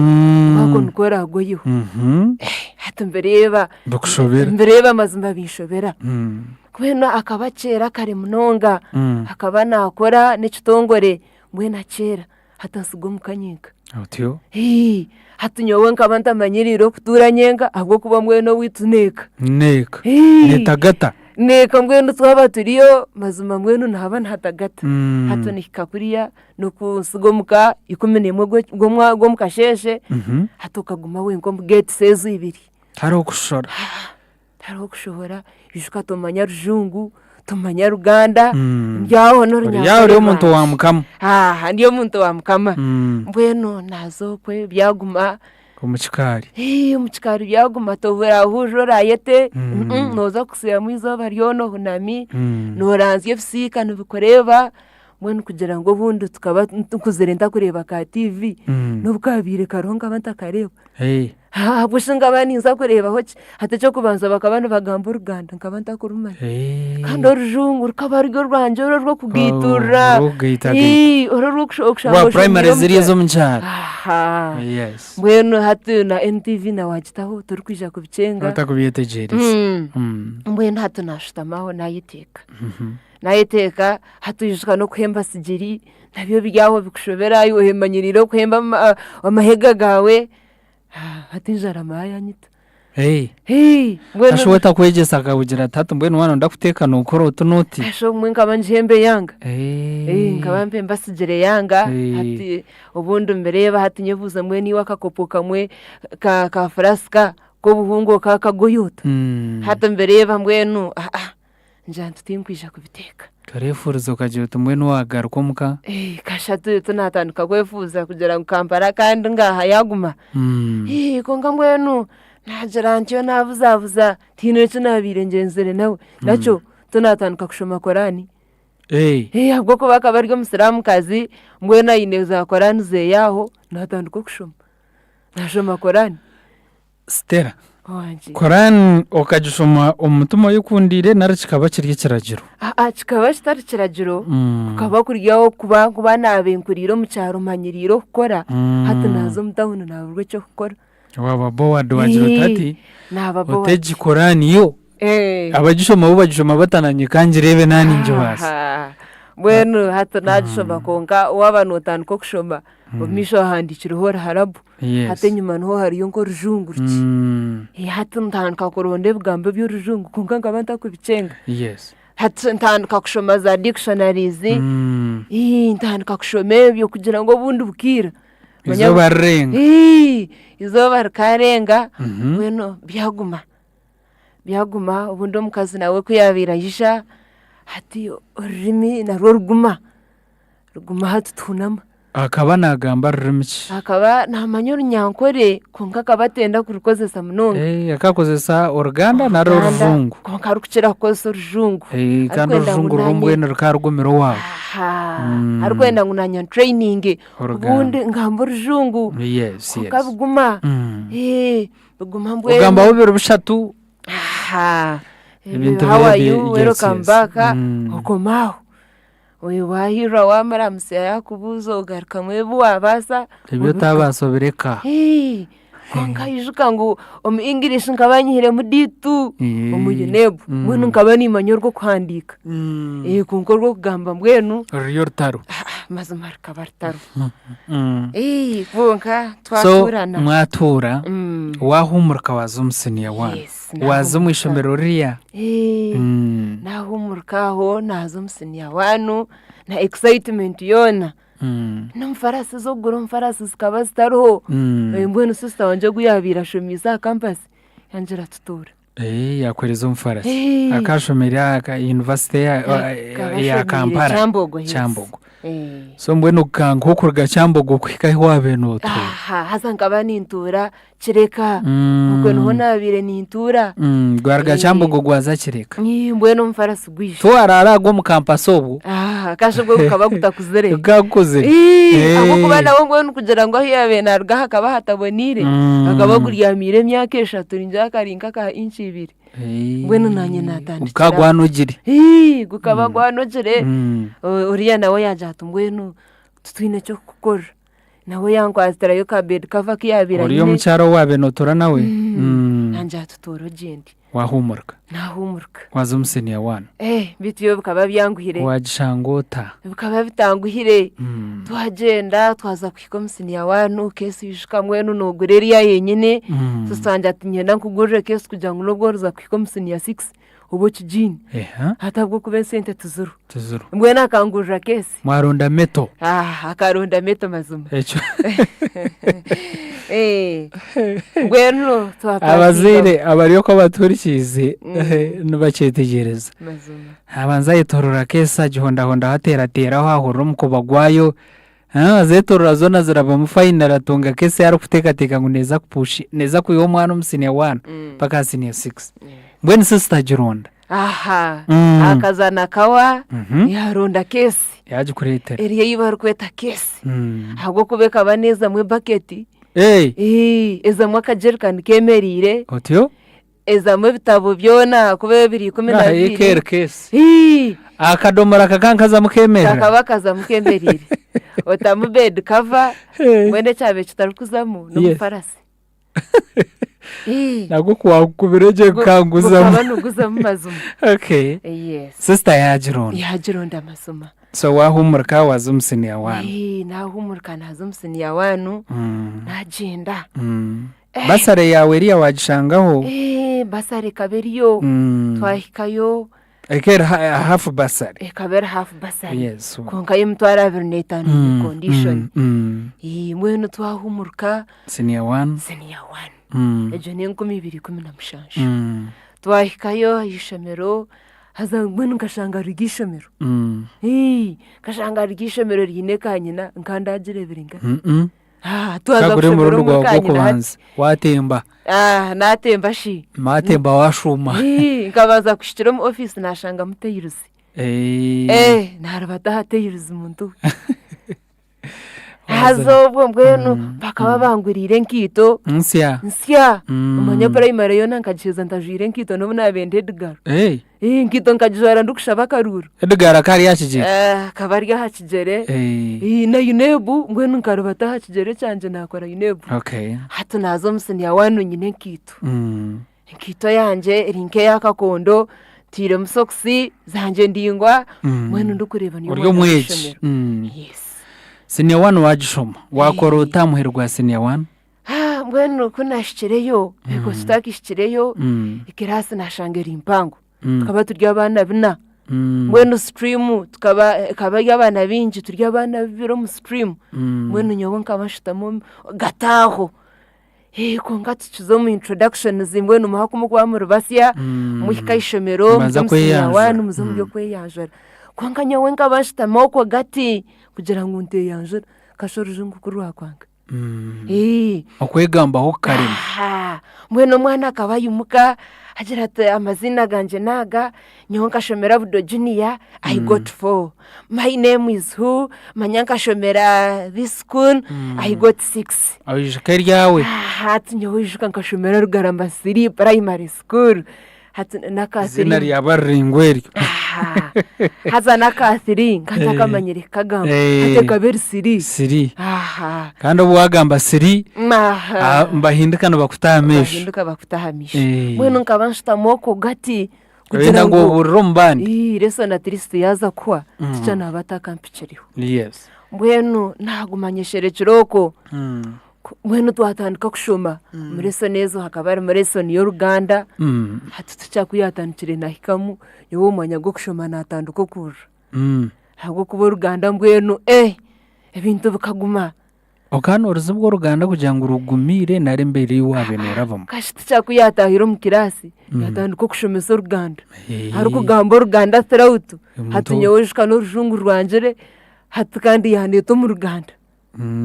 bako nkora goyo hata mbereba mazimba bishobera kubena akabacera kare munonga akaba nakora n'ekitongore mwena kera hata nsigo mukanyinga atyo hatunyowe nkabanta manyiriro kutura nyenga ahubwo kuba mweno wituneka netagata neka mbwenu twaba turiyo mazima mwenu ntaba ntatagata hato nikakuriya no kusigomuka 11 go mukasheshe hato kaguma wengo mu gate sezu 2 haro kushora ishuka tomanya rujungu tumanya Ruganda byaho no Uri yaho rero umuntu wamukama. Ndiyo muntu wamukama. Mbwenu nazo kwe byaguma Umuchikari. Umuchikari byaguma tovera hujora yete noza kusiya mwizo baryono hunami noranzye fsika nubikoreba mbwenu kugira ngo bundi tukaba tukuzerenda kureba ka TV n'ubwabire karonga bantakareba. Bushinga baninza kureba hoki hatacho kubanza bakabana bagamba Ruganda nkabanta kuruma. Kandi orujungu rukaba ryo rwanjoro rwo kugitura. Oro rukushoksha wa primary ziriya zo mchara. Yes. Mbwenu hatu na NTV na wajitaho turkwija kubicenga. Batakubiyetegereza. Mbwenu hatu nashitamaho nayiteka. Nayiteka hatuyishika no kuhemba sigiri nabyo byaho bikushobera yohemanyiriro kuhemba amahega gawe. Hatinjara maya nyita. Ashobota kwegesa akabugira tatu mbwenu wana ndakuteka nukoro utunoti. Asho mwenka banjembe yanga. Nkabampe mbasigire yanga hati ubundi mbere bahatinye buza mweni wakakopo kamwe ka fraska ko buhungo kakagoyota. Hata mbere bambwenu njantu tinkwija kubiteka. Karefuza ukagira tumwenu wagaruka muka. Kashatu tunatandika kwefuza kugira Kampala kandi ngaha yaguma. Konga mbwenu najira ntyo navuzavuza tino tunabire ngenzere nawe nacho tunatandika kushoma Korani. Abwo ko bakabaryo musiramu kazi mbwenu ayineza Korani ze yaho natandika kushoma. Nashoma Korani. Stella. Korani okajishoma umutumo yukundire narikikaba kirye kiragiro. Kikaba kitari kiragiro. Kukaba kuryaho kuba nabenkuriro mu cyaro manyiriro kukora hati nazo mutahuna naburwe cyo gukora. Waba board wajiro tati. Oteji Korani yo. Abajishoma bubajishoma batananye kanji rebe nani njo basi. Bueno hata najishoma konka wabano utanko kushoma. Misho handikiro hora harabu. Hata nyuma nho hariyo ngo rujunguriki. Hata ntanka koronde bwambe by'urujungu konka ngabanta kubicenga. Yes. Hata ntanka kushoma za dictionaries. Ntanka kushome byo kugira ngo bundi bukira. Izoba renga. Izoba rikarenga. Bueno byaguma ubundi mukazi nawe kuyabira yisha hati urimi na ruguma hatu tunama. Akaba nagamba rumiki. Akaba namanyoro nyankore konka kabatenda kurukozesa munonga. Akakozesa Uruganda na ruvungu. Konka rukira kozo rujungu. Kandi rujungu rumbwene rukarugomero wawe. Arkwenda ngunanya training ubundi ngambo rujungu. Yes. Kabuguma. Buguma mbwe. Ugamba ubiro bushatu. How are you? Welcome back. Okomaho. Oyo wahira wamara musya yakubuzo garuka mwebu wabasa. Ibyo tabasobereka. Konka yijuka ngo English nkabanyihire muditu omuyenebu mwenu nkabani manyorgo kwandika. Kunkorgo kugamba mbwenu riyo rutaro. Mazuma rikabartaro. Vonka twakurana. So mwatura wahumurka wazumsiniya wana. Wazumwishomero riya. Nahumurkaho nazumsiniya wanu na excitement yona. N'umfarasi zo gura umfarasi zikaba zitaroho. Mbwenu sister wanje guyabira shomiza campus yanjira tutura. Yakwereza umfarasi. Akashomera ka university ya Kampala. Chambogo. So mbwenu kango kurga Chambogo kwika wabe noto. Hazanga banintura kireka. Mbwenu honabire nintura. Gwarga Chambogo gwaza kireka. Mbwenu umfarasi gwisha. To arara go mu campus obu. Kashobwe kukaba kutakuzere. Gakuze. Abo kubana ngo kugira ngo hiyabe narga hakaba hatabonire. Akaba kuryamire myaka 3 rinja karinka ka inchi 2. Mbwenu nanye natandikira. Ukagwanogire. Gukaba gwanogire. Uriya nawe yajatu mbwenu tutwine cyo gukora. Nawe yankwazitira yo kabed kava kiyabira. Uriyo mucyaro wabe notora nawe. Anja tutoro jendi. Wahumurka. Nahumurka. Wazumsiniya wana. Bitiyo bikaba byanguhire. Wajishangota. Bikaba bitanguhire. Twagenda twaza kwikomusiniya wanu kesi yishika mwenu nogureri ya yenyine. Susanja atinyenda nkugurire kesi kugira ngo nobwo ruza kwikomusiniya 6. obo kijini eha hatabwo kuba sente tuzuru tuzuru mbwena akangurira kesi mwaronda meto akaronda meto mazuma echo mbwenu abazire abariyo ko baturikize nubacyetegereza mazuma abanza yitorora kesa gihonda hatera hahoro mukobagwayo azetorora zona ziraba mu final atunga kesa yari kutekateka ngo neza kuyo mwana umusine 1 paka sine 6 mbwenu sister gironda akazana kawa yaronda kesi yaje kuretera eriye yibaru kweta kesi ahubwo kubeka baneza mu bucket eza mu akajerikani kemerire otyo eza mu bitabo byona kube biri 12 kesi akadomora kakankaza mukemera kakabakaza mukemerire otamu bed cover mwende cyabe kitarukuzamu no mufarasi nago kubireje kanguzamu abanuguzamu mazuma okay yes sister yajironda mazuma so wahumurka wazumsini ya wanu nahumurka nazumsini ya wanu najenda basare yawe riya wagishangaho basare kaberiyo twahikayo ekera half basare kabera half basare yes konkaye mutwara 25 condition mwenu twahumurka senior 1 ejo ni 2017 twahikayo yishomero haza mwenu nkashanga rigishomero kashanga rigishomero rineka nyina nkandagire biringa tuaza kushomero mukanyina watemba natemba shi matemba washuma nkabaza kushitira mu office nashanga muteyiruzi narabata hateyiruzi muntu hazobwo mbwenu bakaba bangurire nkito nsya umanya primary yona nkagisheza ndajire nkito no nabende Edgar nkito nkajora ndukushaba karuru Edgar kari yakigere kabari hakigere na yunebu mbwenu nkarubata hakigere cyanje nakora yunebu hatu nazo musini ya wanu nyine nkito yanje rinke yakakondo tire musoksi zanje ndingwa mbwenu ndukureba niyo uryo mweji yes senior 1 wajishoma wakora utamuherwa senior 1 mbwenu kunashikireyo iko sitakishikireyo ikirasi nashangera impango tukaba turya abana bina mbwenu stream tukaba y'abana bingi turya abana biro mu stream mbwenu nyobo nkabashitamo gataho ko ngatukizo mu introduction zimbwenu muhakumu kwa mu rubasiya muhikayishomero muzo byo kweyanjara kwanganya wenga bashitamo ko gati kugira ngo nte yanjura kashoruje ngukurwa kwanga okwegamba ho karima mweno mwana akabayumuka agira ati amazina ganje naga nyonka shomera budo junior I got 4 my name is who manyanka shomera this school I got 6 awishaka ryawe hati nyowishuka nkashomera rugaramba siri primary school hati nakasiri zina rya baringweri haza nakasiri nkata kamanyire kagamba hati kaberi siri kandi ubu wagamba siri mbahindukana bakutahamisha mwenu nkabanshita moko gati kugira ngo burumbani reso na triste yaza kwa tichana batakampiciriho yes mwenu nagumanyeshere kiroko mwenu twatandika kushoma mureso nezo hakabari mureso niyo Ruganda hatutucha kuyatandikire nahikamu yowo mwanya go kushoma natanduko kura hago kubo Ruganda mbwenu ebintu bikaguma okano uruzubwo Ruganda kugira ngo rugumire nare mbere yiwabe noravamo kashitucha kuyatahira mu kirasi yatanduko kushomesa Ruganda hari kugamba Ruganda throughout hatunyoshika no rujungu rwanjere hatukandi yandeto mu Ruganda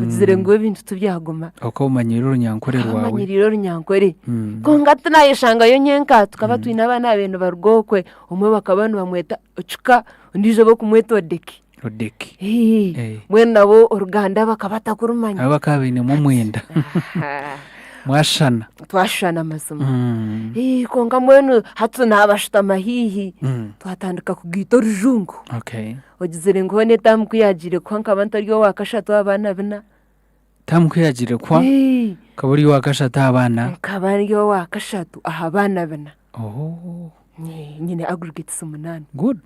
uzire ngo ibintu tubyagoma uko umanyira urunyankore rwawe umanyira urunyankore ko ngatuna yeshanga yo nyenka tukaba twina abana bene barugokwe umwe bakabana bamweta ucuka ndije bo kumweta odeki mwene nabo Ruganda bakabata kurumanya abakabine mu mwenda twashana amasomo ko ngamwene hatuna abashita mahihi twatandika kugita rujungu ogizire ngo ne tamkuyagire kwa nkabanta ryo wakashatu abana bina tamkuyagire kwa kaburi wakashatu abana kabaryo wakashatu abana bina nyine aggregates 8 good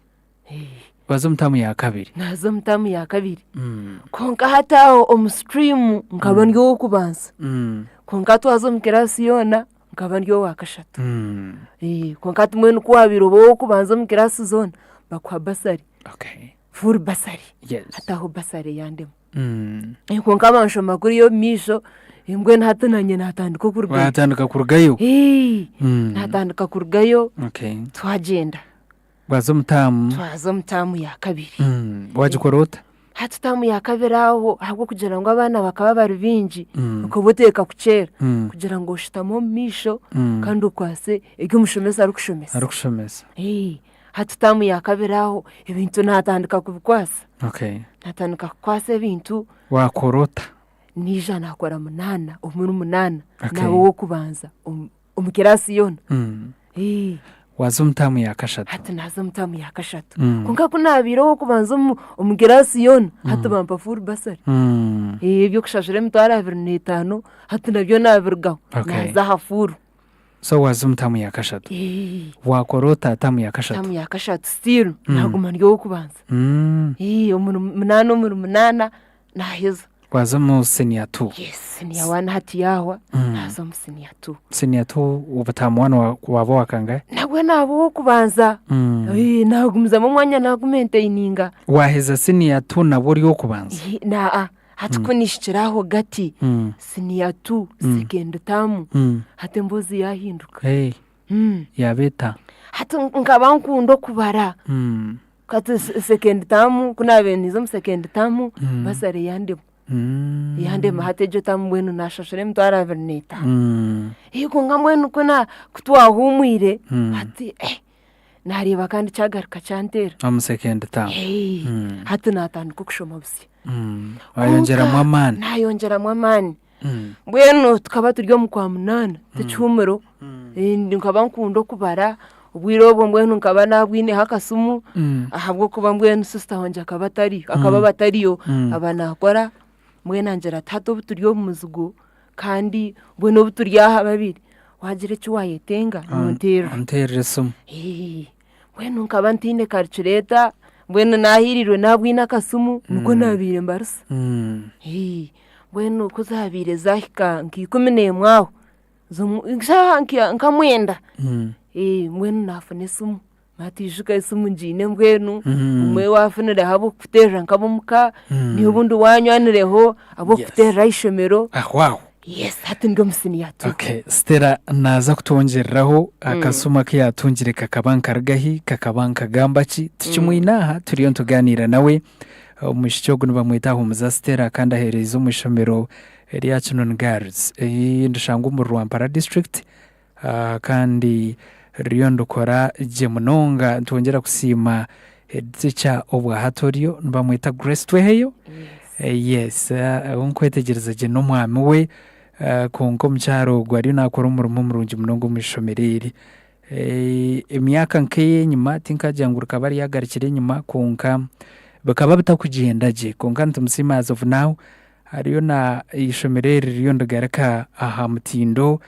bazo mtamu ya kabiri nazo mtamu ya kabiri konka hataho omstream nkabandyo kubanza konka twazo mkirasi yona nkaba ndyo wakashatu konkati mwenu kuwabirobo kubanza mu kirasi zone bakwa basari full basari hataho basari yandemo konka bansho makuru yo misho imbwe ntatananye natandika kurugayo watandika kurugayo natandika kurugayo twagenda twazo mutamu ya kabiri wagikorota hatutamu ya kabiri aho ahubwo kugira ngo abana bakaba bari binji uko boteka kucera kugira ngo ushitamo misho kandi ukwase ege mushomesa arukushomesa hatutamu ya kabiri aho ibintu natandika kubikwasa natandika kukwasa ibintu wakorota nija nakora 8 omuri 8 nawo wo kubanza omukirasi yona wazo mutamu ya kashatu hati nazo mutamu ya kashatu kunka kunabiro wo kubanza omukirasi yona hati bampa full basari ibyo kushashire mutwara 25 hati nabyo nabirgaho naza hafuru so wazo mutamu ya kashatu wakorota tamu ya kashatu still naguma ndyo wo kubanza omuri 8 naheza wazo mu senior 2 senior 1 hati yawa nazo mu senior 2 senior 2 ubatamu wana wabo wakanga nabwo nabo wo kubanza nagumza mu mwanya nagumentaininga waheza senior 2 nabo uri wo kubanza hatukunishikiraho gati senior 2 second tamu hati mbozi yahinduka yabeta hati nkaba nkundo kubara kati second tamu kunabe nizo mu second tamu basare yandemo yandema hatejo tamu bwenu nashashire mutwara 25 iko ngamwenu kuna kutwahumwire hati nareba kandi cyagaruka cyantera mu second tamu hati natandika kushoma busi nayongera mu amani bwenu tukaba turyo mu kwa 8 tucyumero nkaba nkundo kubara ubwirobo mbwenu nkaba nabwine hakasumu ahabwo kuba mbwenu sister wanje akaba batariyo abana akora mwena njera tato buturyo muzugo kandi bweno buturyaha babiri wagire cyo wayetenga ontere sumu bwenu nkaba ntine calculator bwenu nahirirwe nabwine akasumu nuko nabire mbarsa bwenu kuzabire zahika nki10 mwaho nkamwenda mwenu nafune sumu matishuka sumu njine mbwenu umwe wafunire habo kutera nkabo muka niyo bundi wanyanireho abo kutera ishomero wow yes hati ndo musiniya tu Stella naza kutwongereraho akasuma kiyatungire kakabankargahi kakabanka gambachi tuchimwinaha turiyo tuganira nawe umushyogo nubamwitaho umuza Stella kandi ahereza umushomero Riachnon Girls ndushangu mu Rwampara district kandi riyo ndukora Jemunonga ntongera kusima edicha obwa hatorio nubamwita Grace Tweheyo yes unkwetegereza je no mwami we konko mcharo gwari nakora umurimo murungi munongo mishomereri emyaka nkeye nyuma tinkajyanguruka bari yagarikire nyuma konka bakaba bitakugenda je konka ntumusima as of now ariyo na ishomereri riyo ndagaraka aha mutindo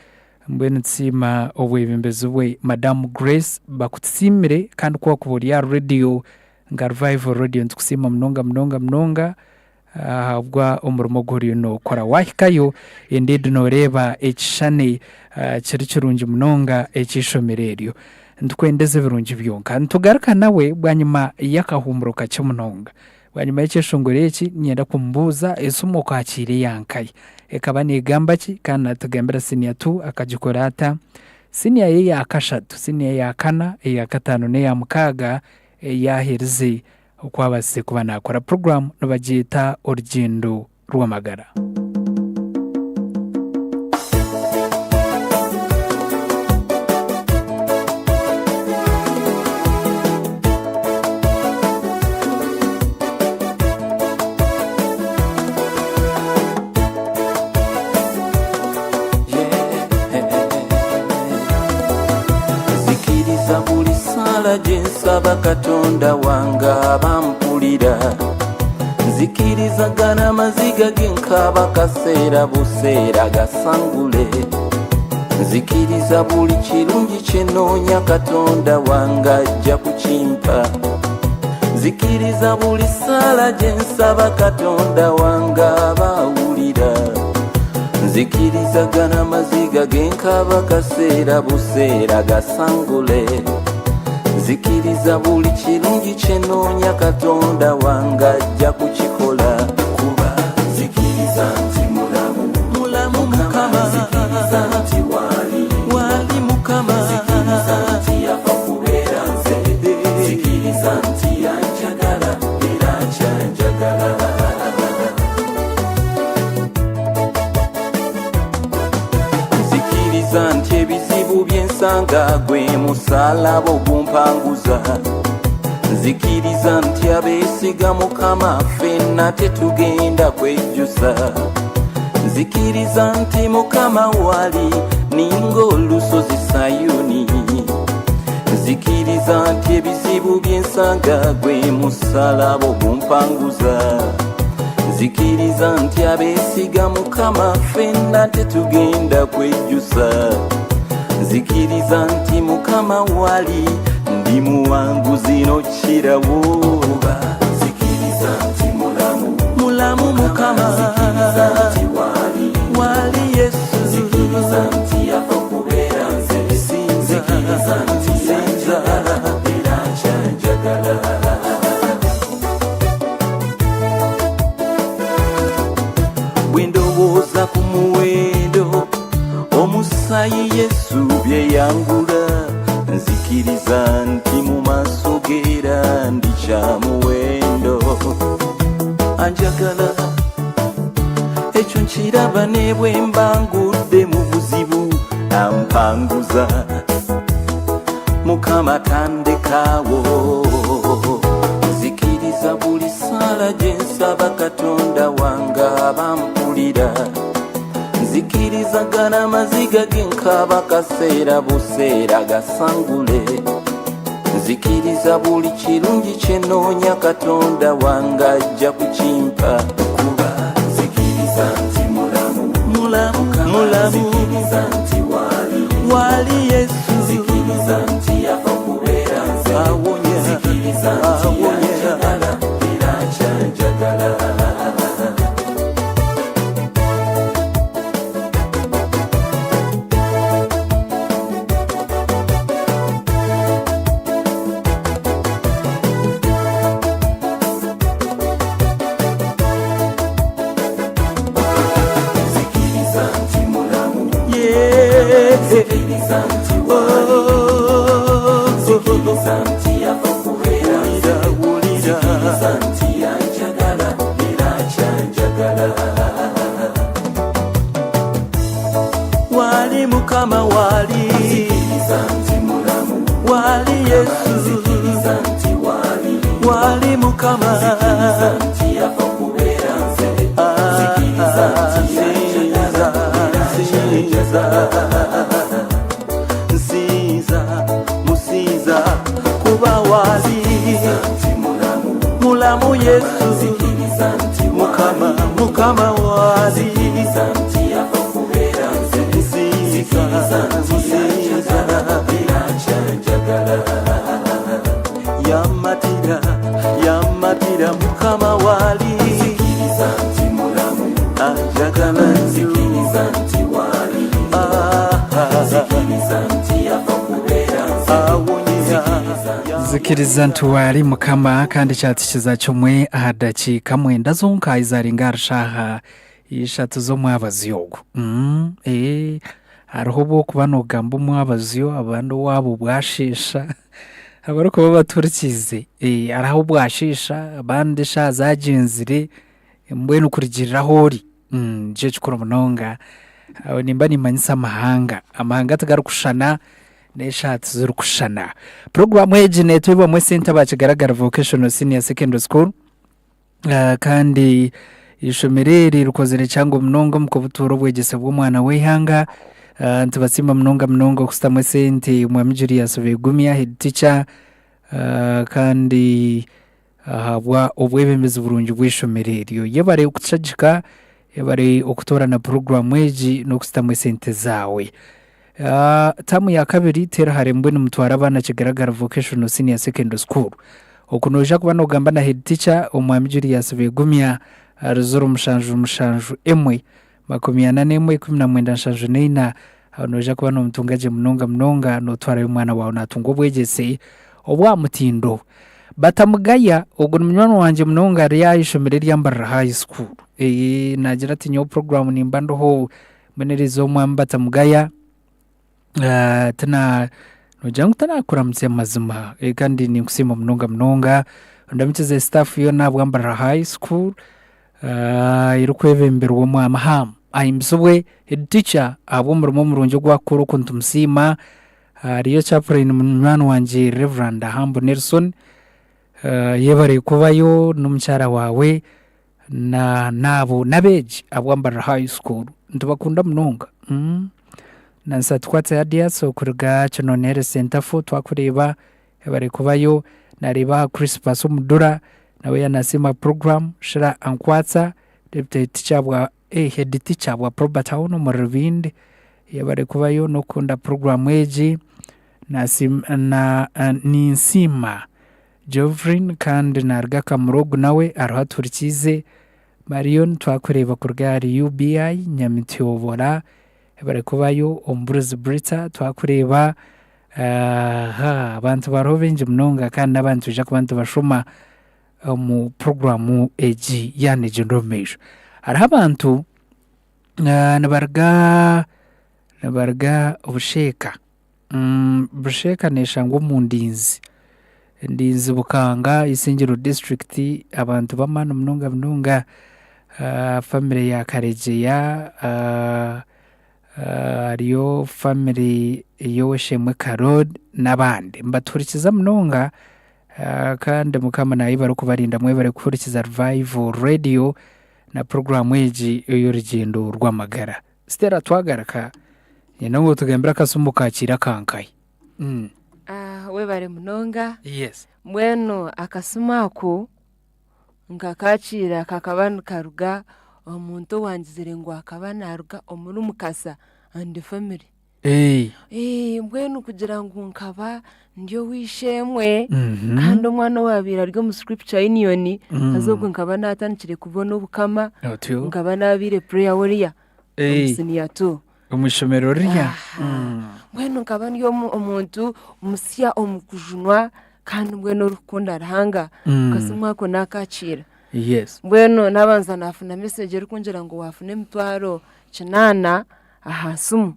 mbwene tsima obwebembezo bwe Madam Grace bakutsimire kandi kwa kuburiya radio nga revival radio ntukusima mnonga bwa umurimo guri no kora wahikayo indeed no reba ekishane kirungi munonga ekishomereryo ntukwendeze birungi byonka ntugaruka nawe bwanyuma yakahumuro kacyo munonga bwanyuma y'ekishongore eki nyenda kumbuza esumo kwakire yankai ekaba negamba ki kana tugambira senior 2 akagikora ata senior ye yakashatu senior yakana yakatano ne yamukaga yahereze ukwabase kuba nakora program nubagita urugendo rw'amagara zikiriza buli sala jensaba katonda wanga bampulira nzikiriza gana maziga genkaba kaseera buseera gasangule nzikiriza buli kirungi kyenoonya katonda wanga ajja kukimpa nzikiriza buli sala jensaba katonda wanga baawulira nzikirizagana amaziga genkaba kaseera buseera gasangule nzikiriza buli kirungi kyenoonya katonda wange ajja kukikola kuba nzikiriza nti mulamu mukama nzikiriza nti wali mukama nzikiriza nti yafa kubeera nze nzikiriza nti yanjagala era kyanjagala nti ebizibu byensanga gwe musalaba ogumpanguza nzikiriza nti abeesiga mukama ffenna tetugenda kwejjusa nzikiriza nti mukama wali ninga olusozi sayuni nzikiriza nti ebizibu byensanga gwe musalaba ogumpanguza nzikiriza nti abeesiga mukama ffenna tetugenda kwejjusa nzikiriza nti mukama wali ndi muwanguzi nokirawo nzikiriza nti mulamu mukama nti wali yesu nzikiriza nti yafa kubeera nze nzikiriza nti yanjagala era kyanjagala bwendowooza ku muwendo omusayi yesu bye yangula nzikiriza nti mu maaso geera ndi kya muwendo anjagala ekyo nkiraba ne bwe mbangudde mu buzibu ampanguza mukama tandekaawo nzikiriza buli sala gye nsaba katonda wange abampulira nzikirizagana amaziga genkaba kaseera buseera gasangule nzikiriza buli kirungi kyenoonya katonda wange ajja kukimpa kuba nzikiriza nti mulamu nzikiriza nti wali yesu nzikiriza nti yafa kubeera nze awonya nzikiriza nti yanjagala era kyanjagala wali mukama wali yesu wali mukama musiza kuba wali mulamu yesu mukama wali yamatira mukama wali ajagala zikiriza nti wali mukama kandi kyatikiza kimwe aha dakiika mwenda zonka izaringa arishaha ishatu z'omwabazi ogu hariho obw'okuba nogamba omwabazi abandi owaabo bwashiisha abarikuba baturikize hariho bwashiisha abandi eshaha zagenzire mbwenu kurigiriraho ori nikyo kikuru munonga aho nimba nimanyisa amahanga tigarikushana n'eshaha tizirikushana porogaramu egi neetwibwamu esente abakigaragara vocational senior secondary school kandi ishomero eri rikozire cyangwa munonga mu kubutura obwegyese bw'omwana w'eihanga ntibasimba munonga okusitamu esente omwami Julius Begumia head teacher kandi ahabwa obwebembezi burungi bw'ishomero eryo yebare okucagika yebare okutorana porogaramu egi n'okusitamu esente zawe tamu ya kabiri tera harembwe n'omutwara abana kigaragara vocational senior secondary school okunoja kuba nogamba na head teacher omwami Julius Begumia arizoro mushanju emwe 241 aho noja kuba n'omutungaje munonga notwara y'umwana wawe natunga obwegese obwamutindo batamugaya ogwo munywani wanje munonga ari yayishomere lyambarra high school nagira ati nyo program nimba ndoho menereza omwami batamugaya tana nojangu tana kuramutse mazima kandi ninkusima munonga ndamutse staff yo nabwambarra high school irukwebembera omwami ham ayimsobwe head teacher abo murimo murunjo gwakoro kuntumusima ariyo chaplain munywani wanje Reverend Hambo Nelson yebare kubayo n'umucyara wawe nabo nabeji abwambarra high school ntubakunda munonga nansa twatse hadia so kuruga Kinonere Center for twakureba yebare kubayo nareba Crispus Umudura nawe yanasima program shira ankwatsa deputy teacher bwa head teacher bwa Probert Hauno Murvindi yebare kubayo no kunda program eji ninsima Jovrin kandi narga Kamurogo nawe arahaturikize Marion twakureba kurgari UBI Nyamitiyobora yebare kubayo Omburuzi Brita twakureba abantu barobenje munonga kandi n'abantu je kubantu bashoma mu programu eji yani gendomesho ari abantu nabarga obusheka neshango mu ndinzi bukanga isingiro district abantu bamana munonga family ya Karegeya ariyo family yoshemwe Karod nabandi mbaturikiza munonga kandi mukama nayi bari kubarinda mwe bari gukurikiza Revival Radio na program eji y'urugendo rw'amagara Stella twagaraka ngo tugembera kasumu kakira kankai we bari munonga yes mweno akasumako ngakakira kakabana karuga omuntu wanjizire ngo akabana aruga omuru mukasa and family mbwenu kugira ngo nkaba ndiyo wishemwe kandi umwana wabira ryo mu scripture union azobwo nkaba natanikire kubona ubukama nkaba nabire prayer warrior senior 2 umushomero rya mbwenu nkaba ndiyo omuntu umusya omukujunwa kandi mbwenu rukunda arahanga kasumwako nakakira yes mbwenu nabanza nafuna message rukunjira ngo wafune mitwaro 8 ahasumu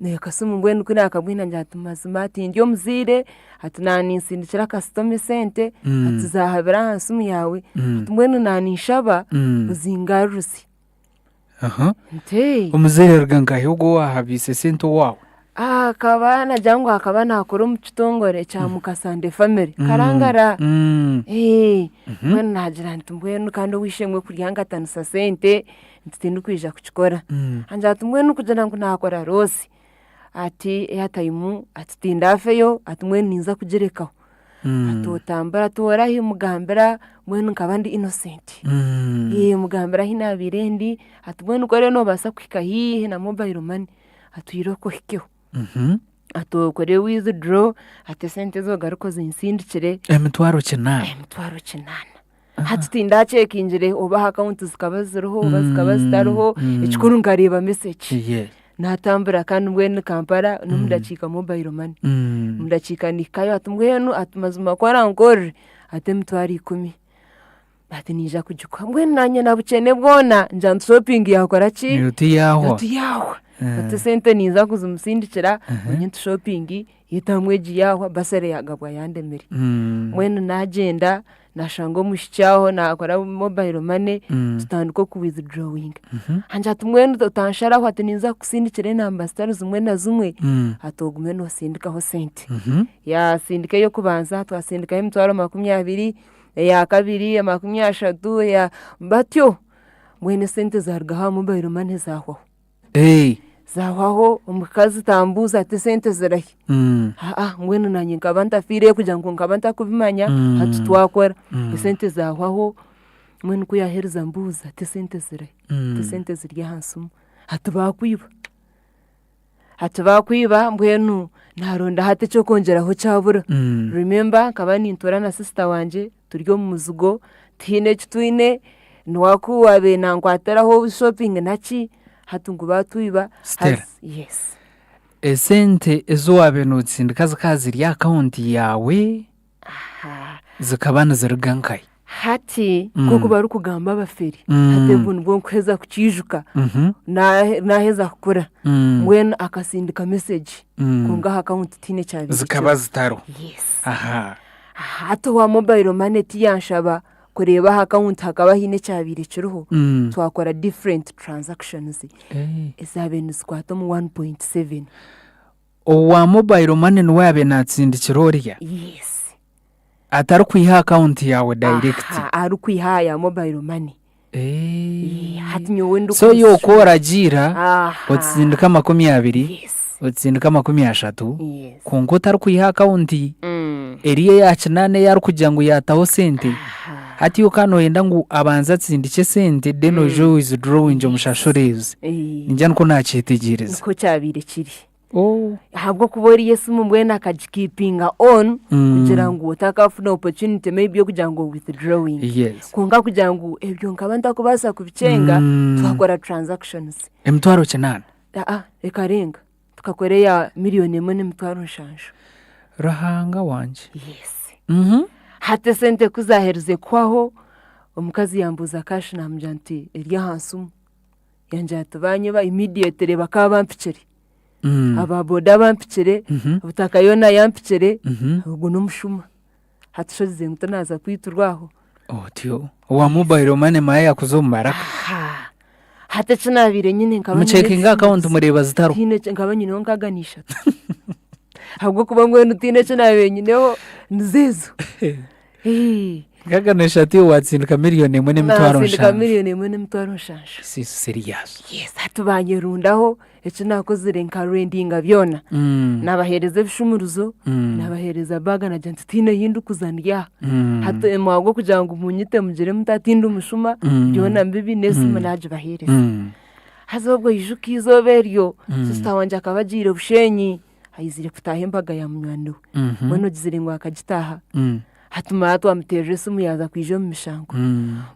ne kasumu mbwenu kuri akabwina njatuma ati ndiyo muzire ati naninsindikira custom center ati zahabira hasumu yawe mbwenu nanishaba uzingarusi umuzire ruganga yogo wahabise sento wawe akabana jangwa akabana akora mu kitongore cya Mukasande family karangara mbwenu nagira nti mbwenu kandi wishemwe kuryanga tanisa sente ntitindi kwija kukikora anjati mbwenu kugira ngo nakora rosi ati yatayimu ati tindafeyo ati mbwenu ninza kugerekaho atotambara torahi mugambira mbwenu nkabandi innocent mugambira hina birendi ati mbwenu kore no basa kwika hihe na mobile money atuyiroko hikeho atokore withdraw ati sente zo garuko zinsindikire emitwaro 9 hati tinda chekinjire oba account zikabaziroho bazikabaziroho ikikuru ngareba message natambura kandi mbwenu Kampala numudakika mobile money mudakika nikayo atmbwenu atumazuma kwara ngore atemtwari 10 ati nija kujukwa mbwenu nanye nabukene bwona nja shopping yakora ki yuti yaho ati sente niza kuzumsindikira onye shopping yitamweji yaho basere yagabwa yandemere mbwenu nagenda nashango mushyaho nakora mobile money tutandiko ku withdrawing anja tumwenu utanshara ati niza kusindikire namba stars zimwe na zimwe atogume no sindikaho sente ya sindike yo kubanza twasindika emitwaro 20 ya kabiri ya 30 ya batyo mwene sente zargaha mobile money zaho zaho umukazi tambuza ati sente zirahi mwene nanye nkabanta fire kugira ngo nkabanta kubimanya hati twakora sente zaho mwene kuyahereza mbuza ati sente zirahi ati sente zirya hansumu hati bakwiba mbwenu naronda hati cyo kongeraho cyabura remember nkaba nintora na sister wanje turyo mu muzugo tine kitwine nwaku abe nankwatiraho shopping naki hatungu batwiba Stella. yes esente ezo wabe nutsindika zikazirya account yawe zikaba nizirigankaye hati kuko bari kugamba abaferi Mm. hati buntu bwo kweza kukijuka naheza kukora mwene akasindika message kunga account tine cyabiri zikaba zitaro yes aha hato wa mobile money tiyanshaba kureba account hakaba hine cyabiri kiruho twakora different transactions ezabe squato mu 1.7 owa mobile money nwabe natsindikirorya yes atari kwiha account yawe direct ari kwiha ya mobile money hati nyowe ndu so yokora gira utsindika 20 yes utsindika 30 yes kongo tari kwiha account eriye yakinane yari kugira ngo yataho sente hati yo kano yenda ngo abanza tsindike sente deno jo withdrawing jo mushashoreze njya ko nakitegereza ko cyabire kiri habwo kubori Yesu mumwena akajikipinga on kugira ngo utakafuna opportunity maybe yo kugira ngo withdrawing yes kunga kugira ngo ebyo nkabanda kubasa kubicenga twakora transactions emtwaro chenana ekarenga tukakoreya miliyoni 1.5 rahanga wanje yes hate sente kuzahereze kwaho omukazi yambuza cash na mjanti erya hansumu yanjata banyeba immediately bakaba bampicere ababoda bampicere ubutaka yona yampicere ubwo numushuma hatushoze ngutanaza kwiturwaho tio wa mobile money maye yakuzomara hate cinabire nyine nkaba checking account mureba zitaro hine nkaba nyine nkaganisha habwo kuba ngwene utine cinabe nyineho nzezo gaganisha tio watsindika miliyoni 1.5 sindika miliyoni 1.5 si serious yes hatubanyerundaho eco nakozire nka rendinga byona nabahereza bishumuruzo nabahereza baga na janti tine hindukuzanira hato emwago kugira ngo munyite mugere mutatinda umushuma byona mbibi nesima naje bahereza hazobwo yijukizo beryo sister wanje akabagire bushenyi ayizire kutahembaga ya munywano bono gizire ngo akagitaha hatuma atwamuteje sumu yaza kwijo mu mishango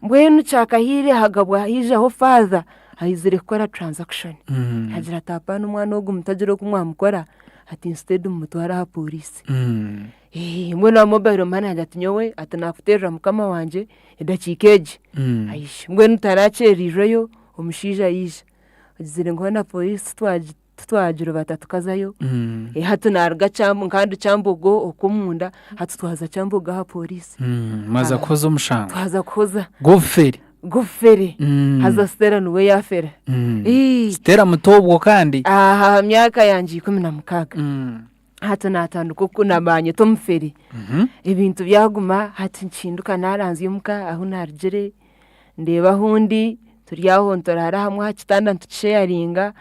mbwenu cyakahire hagabwa hijeho father ayizire gukora transaction hagira tapana umwana wo gumutagiro kumwamukora ati instead umutwara ha police mbwenu mobile money hagati nyowe atanakuteja mukama wanje edakikeje ayishe mbwenu taraceririyo umushija yishe agizire ngo na police twajiro batatukazayo hatu narga cyambu kandi cyambugo okumunda hatu twaza cyambuga ha police maza koza umushanga twaza koza gofere haza Stella nuwe yafera Stella mutobwo kandi myaka yanji 16 hatu natanduko kunabanye tomferi ibintu byaguma hatu nshinduka naranze umuka aho narigere ndeba hundi turyaho ntorara hamwe hakitandatu sharinga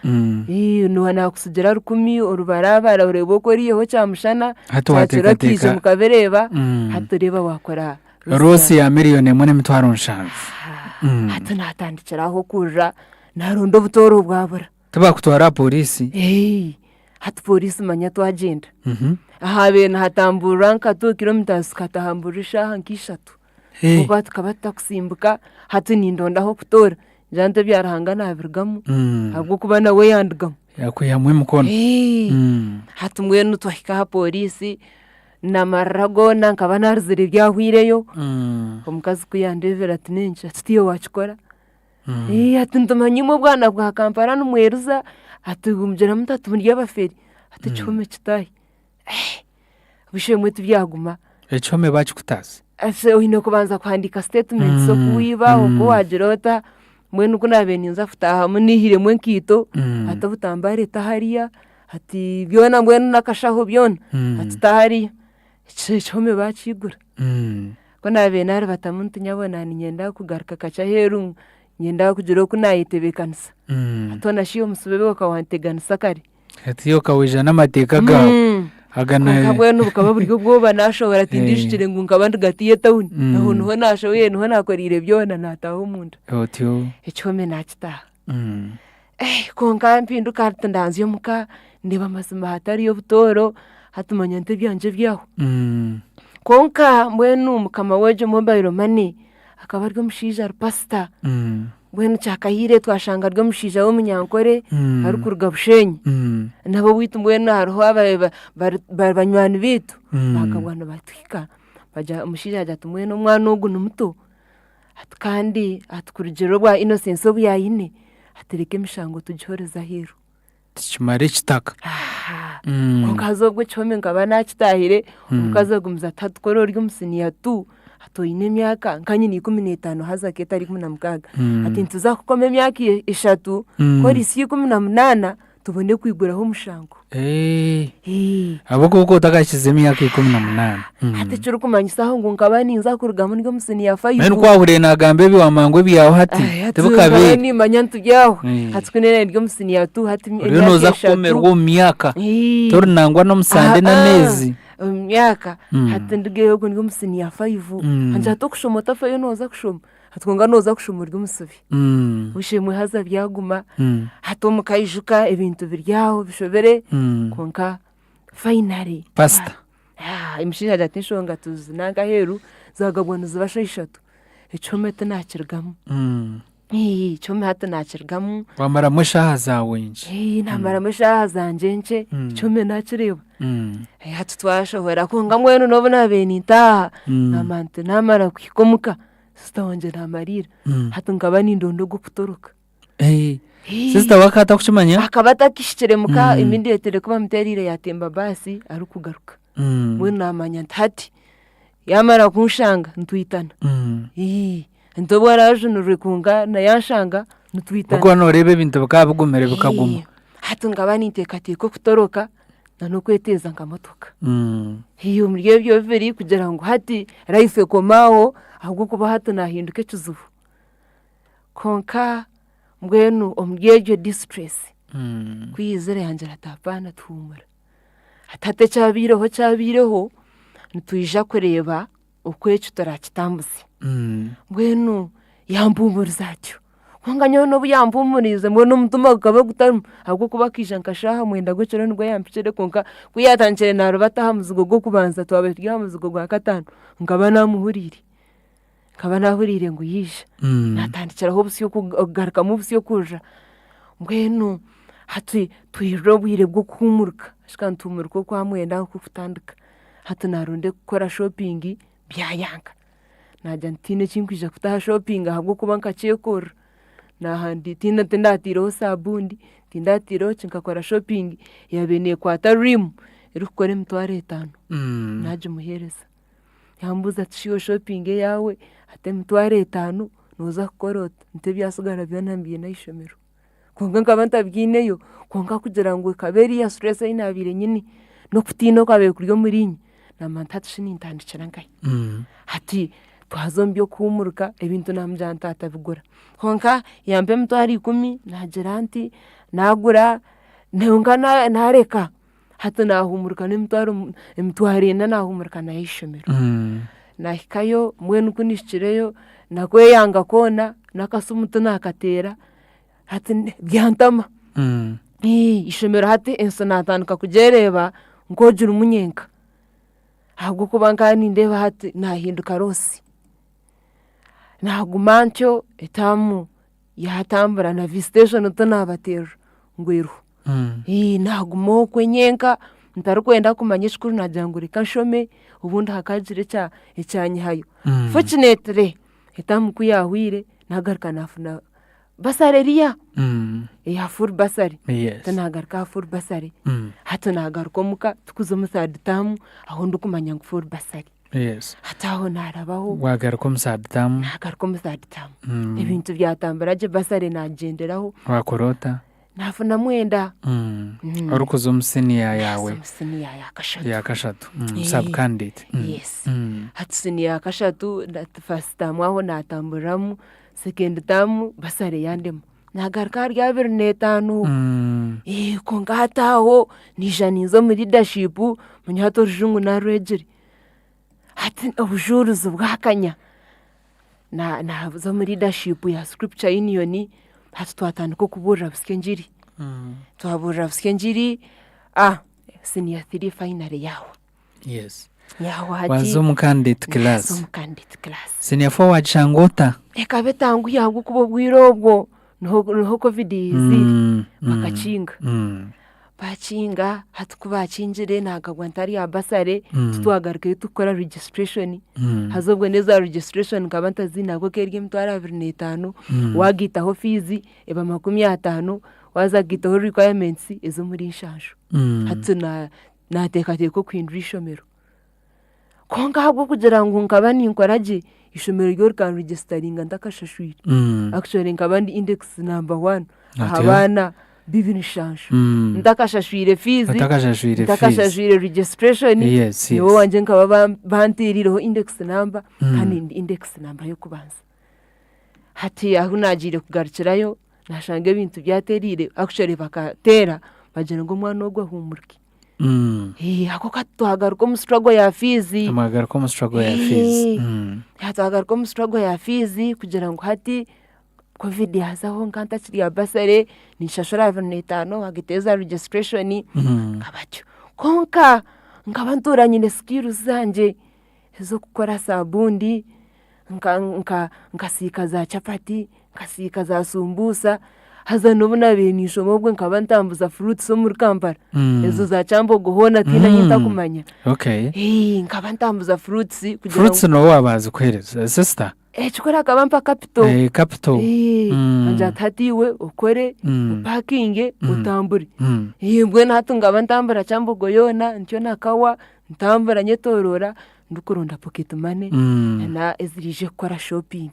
no nakusugera 10 orubarabara ureboko riyeho cyamushana hatira kije mukabereba hatureba wakora rose ya miliyoni 1.5 hatu natandikiraho kuja narundo butoro bwabura tabakutwara polisi hatu polisi manya twagenda ahabe hatambura nka 2 kilometers katahamburisha hankishatu ubwo tukabata kusimbuka hatu nindondaho kutora jante byarahangana abirgamu ahubwo kuba nawe yandgamu yakuyamwe mukono hatumwe n'utwahika ha polisi namarago nankaba narzire byahwireyo omukazi kuyandevera ati nenja tiyo wakikora ati ntumanyimo bwana bwa Kampala n'umweruza ati gumjera mutatu muri y'abaferi ati cyome kitayi bishemwe tubyaguma ecome bakikutazi ase ohino kubanza kwandika statement so kuwiba uko wajerota mwenu kuna beninza futaha munihire mwenkito atabutambare tahariya ati byona mwenu nakashaho byona ati tahariya cyome bakigura kona benari batamuntu nyabona ni nyenda kugaruka kacha heru nyenda kujiro kunayitebekanisa atona shiyo musubebe wakawanteganisa kare ati yo kaweja n'amateka gawe agana kabwenu bukaba buryo bwoba nashobora tindishire ngo ngabandi gatiye town aho no nashoye no nakorire byona nataho munda otyo ecome nakita konka mpinduka ndanzi yo muka ndeba mazima hatari yo butoro hatumanya nte byanje byaho konka mwenu mukama weje mobile money akaba ari omushaija ari pastor mbwenu kyakahire twashanga ari omushaija w'omunyankore ari kuruga Bushenyi nabo bwitu mbwenu hariho banywani bitu bakabwana batwika baja omushaija ajya ati mbwenu omwana ogu ni muto ati kandi ati kurugero rwa Innocence obu yayine atereke emishango tugihoreza aheru tikimare kitaka omukazi ogwo ekihome nkaba nakitahire omukazi ogumuza tatukora ori omusiniya tu atoyine emyaka nkanyine 15 haza ketari 16 ati ntuza kukoma emyaka 3 kori 18 tubone kwiguraho omushango abo kuko utakashize emyaka 18 ati kiri kumanyisaho ngo nkaba ninza kuruga muri omusiniya 5 nari kwahure nagambe biwamangwe byaho hati tebukabe ni manya ntujyaho ati kunene ndi omusiniya 2 hati emyaka noza kukomerwa mu myaka tori nangwa no musande na mezi myaka hati ndigeyo ngo ndi omusiniya 5 anja tokushomota fayo noza kushoma hatwonga noza kushomorwa umusubi ushimwe haza byaguma hato mukayijuka ebintu biryaho bishobere konka finally pasta imishinja atishonga tuzinanga heru zagabwana zibasho 3 ecomete nakirgamu icome hata nakirgamu wamara mushaha zawe nje namara mushaha zanje nje icome nakireba hatu twashohora konga mwenu nobo nabenita namante namara kwikomuka sister wanje namarira hatu ngaba nindondo go kutoroka sister wakata kuchimanya akabata kishikire muka immediately kuba mterire yatemba basi ari kugaruka mwenu namanya ntati yamara kunshanga ntwitana ntobo arajunure kunga na yanshanga ntwitana kuko norebe ibintu bakabugumere bukaguma hatu ngaba nintekateko kutoroka nano kweteza nkamotoka hiyo muri byo biri kugira ngo hati life komaho ahubwo kuba hatu nahinduke kizuvu konka mbwenu omuryejo distress kwizere yanje ratapana tuhumura atate cyabireho ntuyija kureba ukwecu turakitambuze mbwenu yambumburiza atyo kwanga nyono buyambumburize mbwenu mutuma gaba gutamu ahubwo kuba kija nkashaha mwenda gocero nibwo yampicere konka kuyatanjere narubata hamuzigo go kubanza twabe tyamuzigo gwa katano ngaba namuhurire kaba nahurire ngo yisha natandikiraho busiyo kugaruka mu busiyo kuja mbwenu hati tuyirobwire bwo kumurika shikantumuriko kwa mwenda ko kutandika hati naronde gukora shopping byayanga najya ntine kinkwija kutaha shopping ahubwo kuba nkacekora nahandi tindatiro sabundi tindatiro kinkakora shopping yabene kwata rim iri gukora emitwaro 5 naje muhereza yambuza tishiyo shopping yawe ate emitwaro 5 noza kukorota nte byasigara byanambiye nayishomero konga nkabanta byineyo konga kugira ngo kaberi ya stress inabire nyini no kutino kwabe kuryo murinyi namanta tishini ntandikira ngai hati twazombyo kumuruka ebintu namjanta atabigura konka yambe emitwaro 10 nageranti nagura neungana nareka hata nahumuruka n'emitwaro 4 nahumuruka nayishomero nahikayo mwenu kunishikireyo nakweyanga kona nakasumuto nakatera hati byantama ishomero hati ensonatanuka kujereba nkojura umunyenka ahubwo kuba nkani ndeba hati nahinduka rosi naguma ntyo etamu yatambura na visitation tonabatero ngweru naguma kwenyenka ntarikwenda kumanya shukuru najangurika nshome ubundi hakajire ecyanyihayo fortunately etamu kuyahwire nagaruka nafuna basariya ya full basari tanagaruka full basari hata nagaruka muka tukuzo musaditamu aho ndukumanya ngo full basari hataho narabaho wagaruka musaditamu nagaruka musaditamu ibintu byatambaraje basari nagenderaho wakorota nafuna mwenda arukuzo musiniya yawe musiniya yakashatu subcandidate hatsiniya yakashatu first time aho natamburamu second time basare yandemo nagaruka rya 25 konga hataho nijanizo muri leadership munyato rujungu na rwegere hati ubujuruzo bwakanya na zo muri leadership ya scripture union hati twatandika kuburira buskengiri twaburira buskengiri senior 3 final yaho wazo mu candidate class Wazo mu candidate class. senior forward shangota Eka betangu yago kubo bwirobwo noho covid iziri bakacinga. Bacinga hatukubacinjire nagagwantari ya basare tutwagaruke tukora registration hazobwe neza registration kabanta zinago kerye mtwara 25 wagitaho fees eba 50 wazagitaho requirements ezo muri nshansho hatuna natekateko kwindura ishomero konga habwo kugira ngo nkabani nkoraje ishomero ryo kan registeringa ndakashashwira actually nkabandi index number 1 abana bibiri nshansho ndakashashwire fees ndakashashwire registration yo wanje nkaba bantiriraho index number kandi index number yo kubanza hati aho nagire kugarukirayo nashange ibintu byaterire actually bakatera bagira ngo mwana ogwa humurike ako katwagaruka mu struggle ya fees amagaruka mu struggle ya fees hatwagaruka mu struggle ya fees kugira ngo hati covid yazaho nkanta kiri ya basare nishashora 25 wagiteza registration kabatyo konka ngabanturanye ne skills zanje zo gukora sabundi nkasika za chapati nkasika za sumbusa haza nobuna benisho mobwe nkabantambuza fruits zo muri Kampala ezo za chambo guhona tina nyita kumanya nkabantambuza fruits kugira fruits no wabazi kwereza sister chikora kabampa capital capital anja tatiwe ukore parking utambure mbwe natunga bantambura chambo goyona ntyo nakawa ntambura nyetorora ndukuronda pocket money na ezirije kora shopping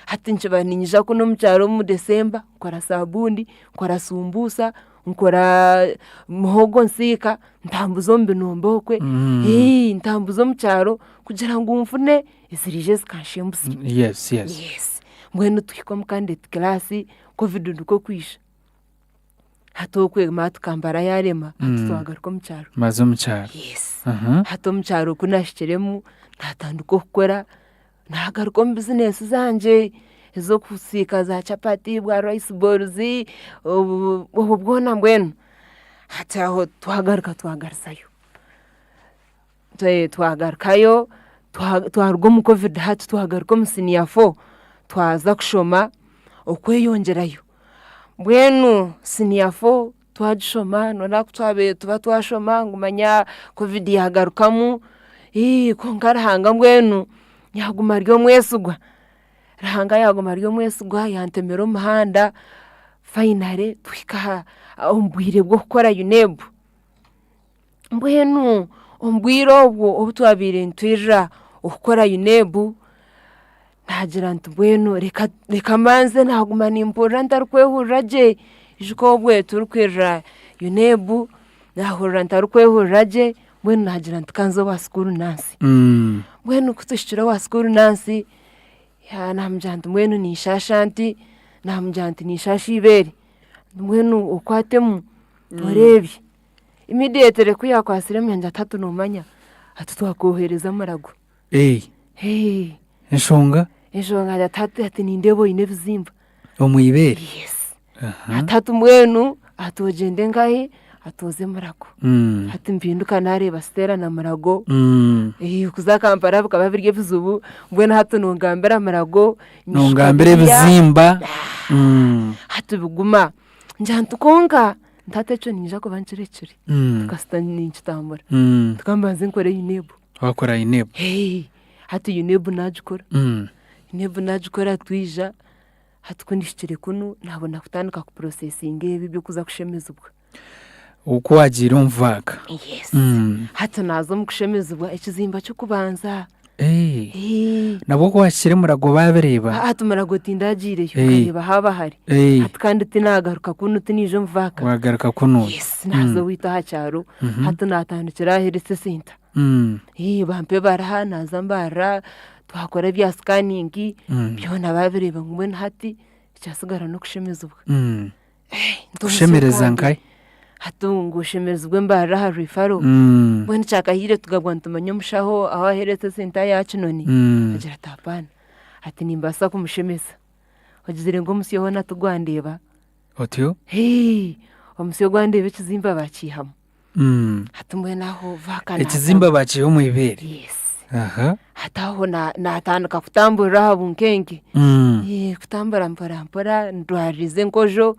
hati nchibaninyisha kuno mcharo mu December nkora sabundi nkora sumbusa nkora muhogo nsika ntambuzo mbi nombokwe ntambuzo mcharo kugira ngo umfune ezirije zikashembusi yes mwene tukiko mu candidate class covid nduko kwisha hatokwe matukambara yarema hatwagaruka mcharo mazo mcharo hato mcharo kunashikiremu ntatanduko gukora nagaruka mu business zanje ezo kusika za chapati bwa rice balls ubwona mbwenu hataho twagarukayo twagarukayo twarwo mu covid hati twagaruka mu senior 4 twaza kushoma okweyongerayo mbwenu senior 4 twajishoma nona kutwabe tuba twashoma ngumanya covid yagarukamu kongarahanga mbwenu nyaguma ryo mwesugwa rahanga yaguma ryo mwesugwa yantemero muhanda finally twika ombwire bwo gukora UNEB mbwenu ombwiro obwo obutwabire ntwira okukora UNEB nagira ntubwenu reka manze naguma nimpura ntarkwehurira je ijiko obwe turkwira UNEB nahurira ntarkwehurira je mbwenu nagira ntikanzo wa school nansi mbwenu kutushira wa school nansi ya namjantu mbwenu ni shashanti namjantu ni shashiberi mbwenu ukwatemu orebi immediately kuyakwasire myanja 3 nomanya atutwakohereza marago enshonga ya 3 ati nindebo ine bizimba omuyiberi yes atatu mbwenu atojende ngahe atoze marago hati mpinduka nareba stera na marago kuza Kampala bukaba birye bizubu mbwenu hatu nongambera marago nongambere bizimba hatu buguma njantu konka ntatecho ninja ko banchirechere tukasta ninchitambura tukambanze nkore UNEB wakora UNEB hatu UNEB najukora twija hatu kundishikire kuno nabona kutandika ku processing ebi byo kuza kushemezubwa uko wagira umvaka hatu nazo mu kushemezubwa ekizimba cyo kubanza nabo ko washyire murago babereba hatu murago tindagire yukareba haba hari hatu kandi tinagaruka kuno tinijo mvaka wagaruka kuno nazo wita hacyaro hatu natandikira herese center bampe baraha nazambara twakora bya scanning byona babereba ngumwe hati cyasigara no kushemezubwa kushemereza nkai hatungu shemezwe mbara rifaro bone cyakahire tugagwantumanya mushaho aho aheretse center yacu noni agira tapana ati nimbasa kumushemeza wagizire ngo musiyo na tugwandeba otyo omusiyo gwandebe kizimba bakihamo hati mbwenu aho vaka ekizimba bakiho mu ibere. yes Aha. hati aho natandika kutamburira aha bunkenke kutambura mpora ndwarize nkojo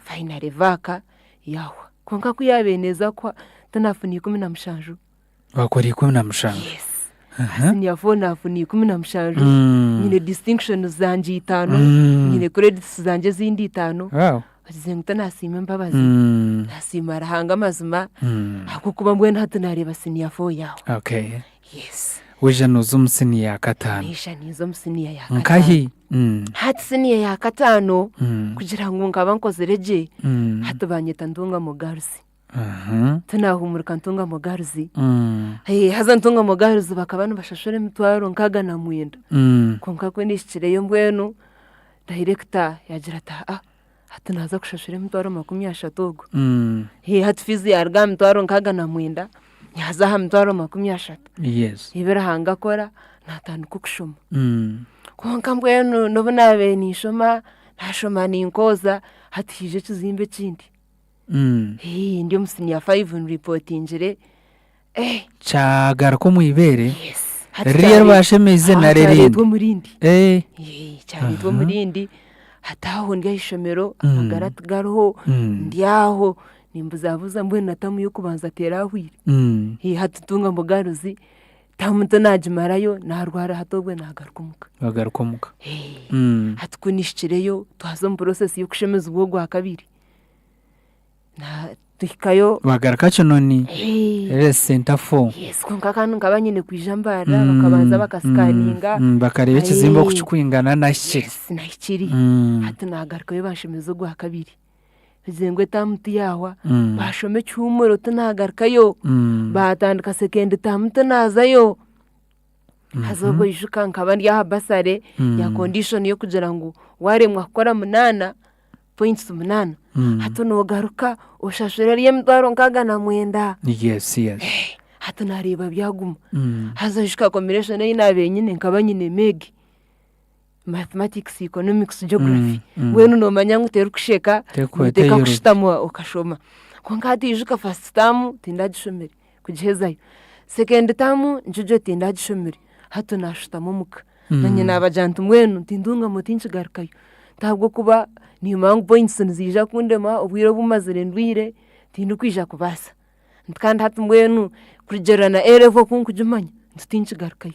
finally vaka yahwa konka kuyabeneza kwa tanafuni 17 bakora 17. yes siniyafona afuni 17 nyine distinction zanje 5 nyine credits zanje zindi 5 wow bazizenguta nasima mbabazi nasima rahanga mazima akukuba mbwena hati nareba siniyafo yaho. Okay. yes Weje nuzo musini ya katano. nisha nizo musiniya ya katano Nkahi. hati siniya ya katano kugira ngo ngaba nkozereje hati banyeta ndunga mu garzi tunahumurika ntunga mu garzi haza ntunga mu garzi bakabana bashashore mitwaro nkaga na mwenda konka kwe nishikireyo mbwenu director yagira ata hati naza kushashore mitwaro 30 ogo hati fizi yarga mitwaro nkaga na mwenda yaza ha mitwaro 30. Yes. ibera hanga kora natandika kushoma konka mbwenu nobunabe nishoma nashoma ninkoza hati hije kizimbe kindi ndio musiniya 5 reportingire Chagara ko mu ibere. yes Rero bashemeze na rerindi. Cyari murindi hataho ndi ishomero amagarati garoho ndiaho nimbuzabuza mbwe natamu yo kubanza tera ahwire hatutunga mbogaruzi tamuntu najimarayo narwara hatobwe nagarukomuka hatukunishikireyo twazo mu process yo kushemeza ubwo gwa kabiri na tuhikayo bagaraka kinoni center 4 yes konka kanu ngabanyine kwijambara bakabanza bakasikaninga bakareba ikizimba kucukwingana na shiri sinahikiri hati nagarukayo bashemeza ubwo kabiri bizengwe tamutu yawa bashome cyumuro tunagarukayo batandika second tamutu nazayo hazogo yishuka nkabandi ya basare ya condition yo kugira ngo waremwa akora 8.8 hatu nogaruka ushashurera yemdaro nkaga na mwenda. Yes. Hatu nareba byaguma haza yishuka combination y'inabe nyine nkaba nyine meg mathematics, economics, geography wenu no manya ngutera kusheka uteka kushitamo ukashoma konkati yishuka first term tindagishomere kugihezayo second term njojo tindagishomere hatu nashitamo muka nanye nabajantu mwenu tindunga mutinchi garukayo ntabwo kuba ni mangu points nzija kundema obwiro bumazire ndwire tindu kwija kubasa kandi hatu mwenu kugerana erevo kunkujumanya ntutinchi garukayo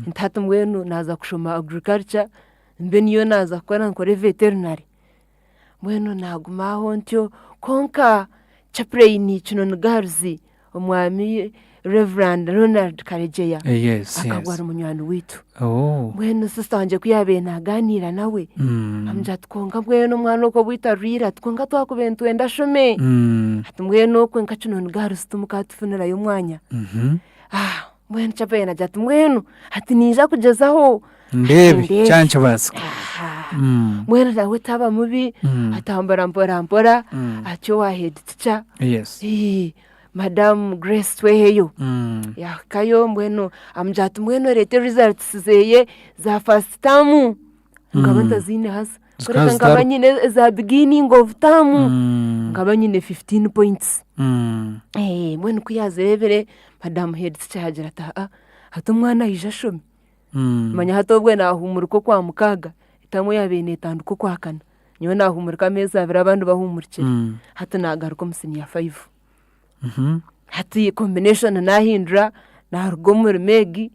ntatu mwenu naza kushoma agriculture mbe niyo naza kora nkore veterinary mwenu nagumaho ntyo konka chaplain kino ngarzi omwami Reverend Ronald Karegeya akagwara munywani witu mwenu sister wanje kuyabe naganira nawe amja tkonga mwenu mwana uko bwita rira tkonga twakubentu enda shome ati mwenu kwenka kino ngarzi tumukatufunira yo mwanya mwenu chaplain najati mwenu ati ninja kugezaho ndebe cyancho basiko mwenu nawe taba mubi atambara mpora atyo wahead teacher Madam Grace Tweheyo yakayo mwenu amjatu mwenu rete results zeye za first term ngabanta zine hasa kureka ngabanyine za beginning of term ngabanyine 15 points mwenu kuyazebere Madam head teacher hagira ta hatu mwana yijashome manya hatobwe nahumuruko kwa mukaga itamo yabene tanduko kwa kana nyo nahumurika meza abira abantu bahumurikira hatu nagaruko musini ya 5 hati combination nahindura na rugomur megi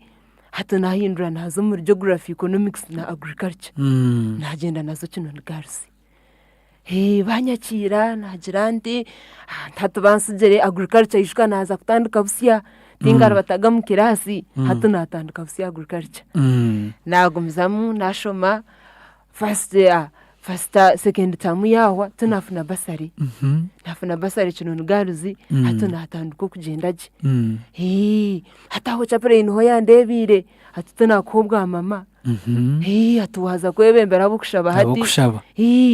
hatu nahindura nazo muri geography, economics na agriculture nagenda nazo kino ngarsi banyakira nagira ndi hatu bansugere agriculture yishika naza kutandika busya tingara bataga mu kirasi hatu natandika busya agriculture nagumizamu nashoma first second term yawa tunafuna basari nafuna basari kino ngaruzi hatu natanduko kugendaje hataho chaplain ho yandebire hatu tunakobwa mama hatuwaza kwebembera bukushaba hati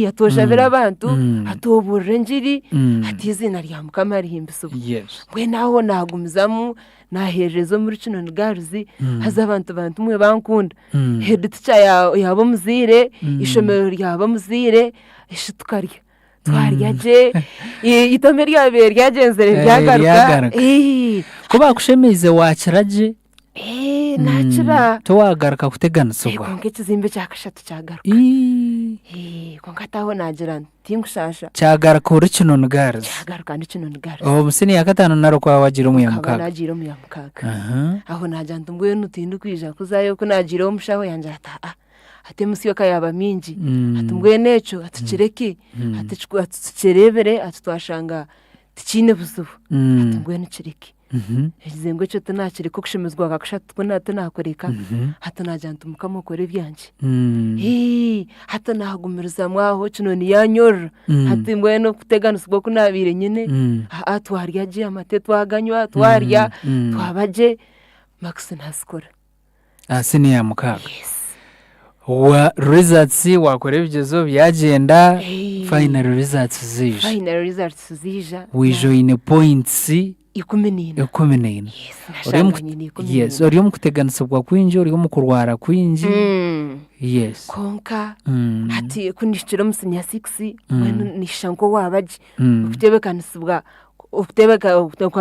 hatoshabira abantu hatobure njiri hati izina rya mukama rihimbiso mwe naho nagumizamu naherezo muri kino ngaruzi haza abantu mwe bankunda head teacher yabo muzire ishomero ryabo muzire ishitukarya twaryaje itome ryabe ryagenzere ryagaruka ko bakushemize wakiraje nakira to wagaruka kutegana sobwa konke kizimbe cyakashatu cyagaruka konka taho nagira tingushasha cyagaruka uri kino ngarza cyagaruka ndi kino ngarza musini ya gatanu naro kwa wagira umuyamukaga nagira umuyamukaga aho najanta mbwe nutindu kwija kuzayo ko nagira umushaho yanje ate musiyo kayaba minji atumbwe neco atucireki atucerebere atutwashanga tikine buzubu atumbwe nicireki Izengwe cyo tunakiri ko kushimizwa gakashatu ko nakoreka hato najanta umukamo kore byanje hato nahagumiriza mwaho kino ni yanyor hato mbwe no kuteganuswa kunabire nyine atwarya je amate twaganywa twarya twabaje Max ntaskora asini ya mukaga wa results wakore bigezo byagenda final results zija wijoine points ikuminina yes uri mu kuteganisubwa kwinji uri mu kurwara kwinji yes konka ati kunishira musinya 6 mwenu nishango wabaje kutebekanusubwa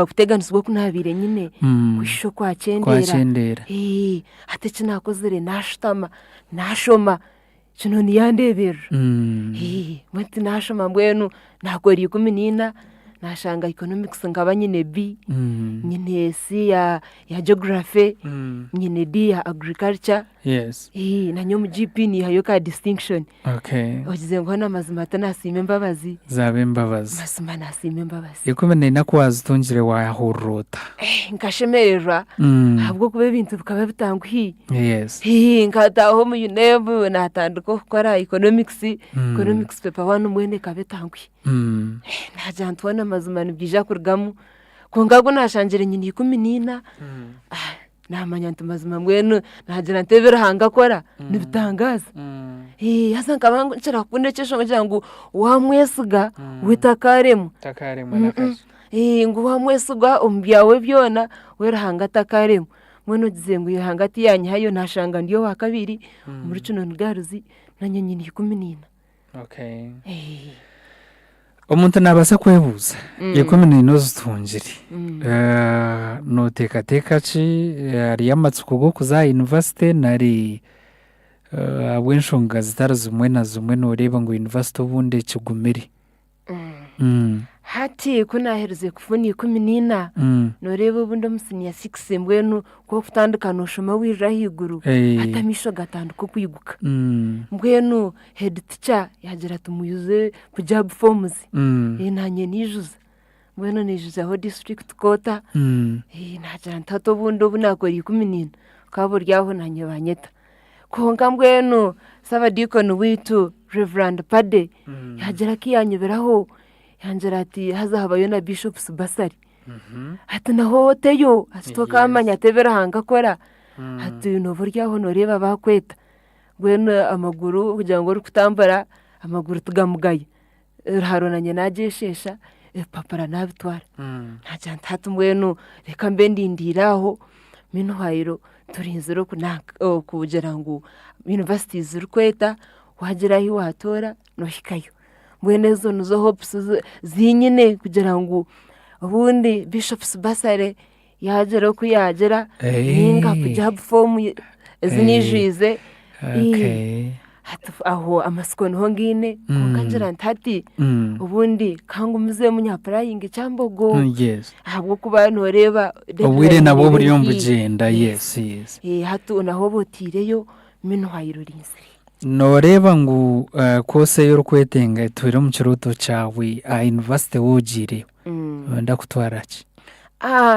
kuteganisubwa kunabire nyine kwisho kwa cendera ati kinakozere nashoma kino niyandebera mwati nashoma mbwenu nakori ikuminina nashanga economics ngaba nyine B nyine C ya geography nyine D ya agriculture yes na nyo mu GP ni hayo ka distinction ogize ngo na mazima tanasime mbabazi zabe mbabazi mazima nasime mbabazi ikomene nakwazi tongire wa hurota nkashemererwa ahubwo kube ibintu bikaba bitangwi yes nkataho mu UNEB natanduko gukora economics paper 1 mwene kabetangwi najantwana mazima nibwija kurgamu kongago nashanjire nyini 19 namanya ntumazima mwenu nagira ntebera hanga kora nibitangaza hasa nkabangu nshira kunde cyesho njangu wamwesiga witakaremu nakaje ngo wamwesiga umbyawe byona wera hanga takaremu mweno gizengu hangati yanyi hayo nashanga ndiyo wa kabiri muri cuno ngaruzi nanye nyini 19 omuntu nabasa kwebuza yekomene inozo tungiri notekateka ci ari yamatsuko go kuza university nari abwenshonga zitarazumwe na zumwe noreba ngo university obunde kigumiri hati kuna herze kufuni 19 noreba ubundi musinya 6 mbwenu ko kutandukana ushoma wirahiguru atamisho gatanduko kwiguka mbwenu head teacher yagira tumuyuze ku job forms nanye nijuza mbwenu nijuza ho district quota nagira ntato bundi obunakora 19 kabo ryaho nanye banyeta konga mbwenu saba deacon witu Reverend Pade yagira kiyanyoberaho yanjira ati hazahabayo na bishops basari ati naho teyo atitoka amanya tebera hanga kora ati no buryaho noreba bakweta gweno amaguru kugira ngo rukutambara amaguru tugamugaye haronanye najeshesha papara nabitwara ntaja ntatu mwenu reka mbe ndindiraho mino hayiro turinziro kunaka kugera ngo universities rukweta wagira hi watora no hikayo mwenezo nuzo hopes zinyine kugira ngo ubundi bishops basare yagera ko yagera ninga kujya form zinijize aho amaskoni hongine konganjira ntati ubundi kangu muze munyapraying cyambogo ahubwo kuba noreba ubwire nabo buri yombugenda yes hatu naho botireyo mino hayirurinse noreba ngo kose yo rukwetenga twira mu kiruto cyawe university wogire ndakutwarachi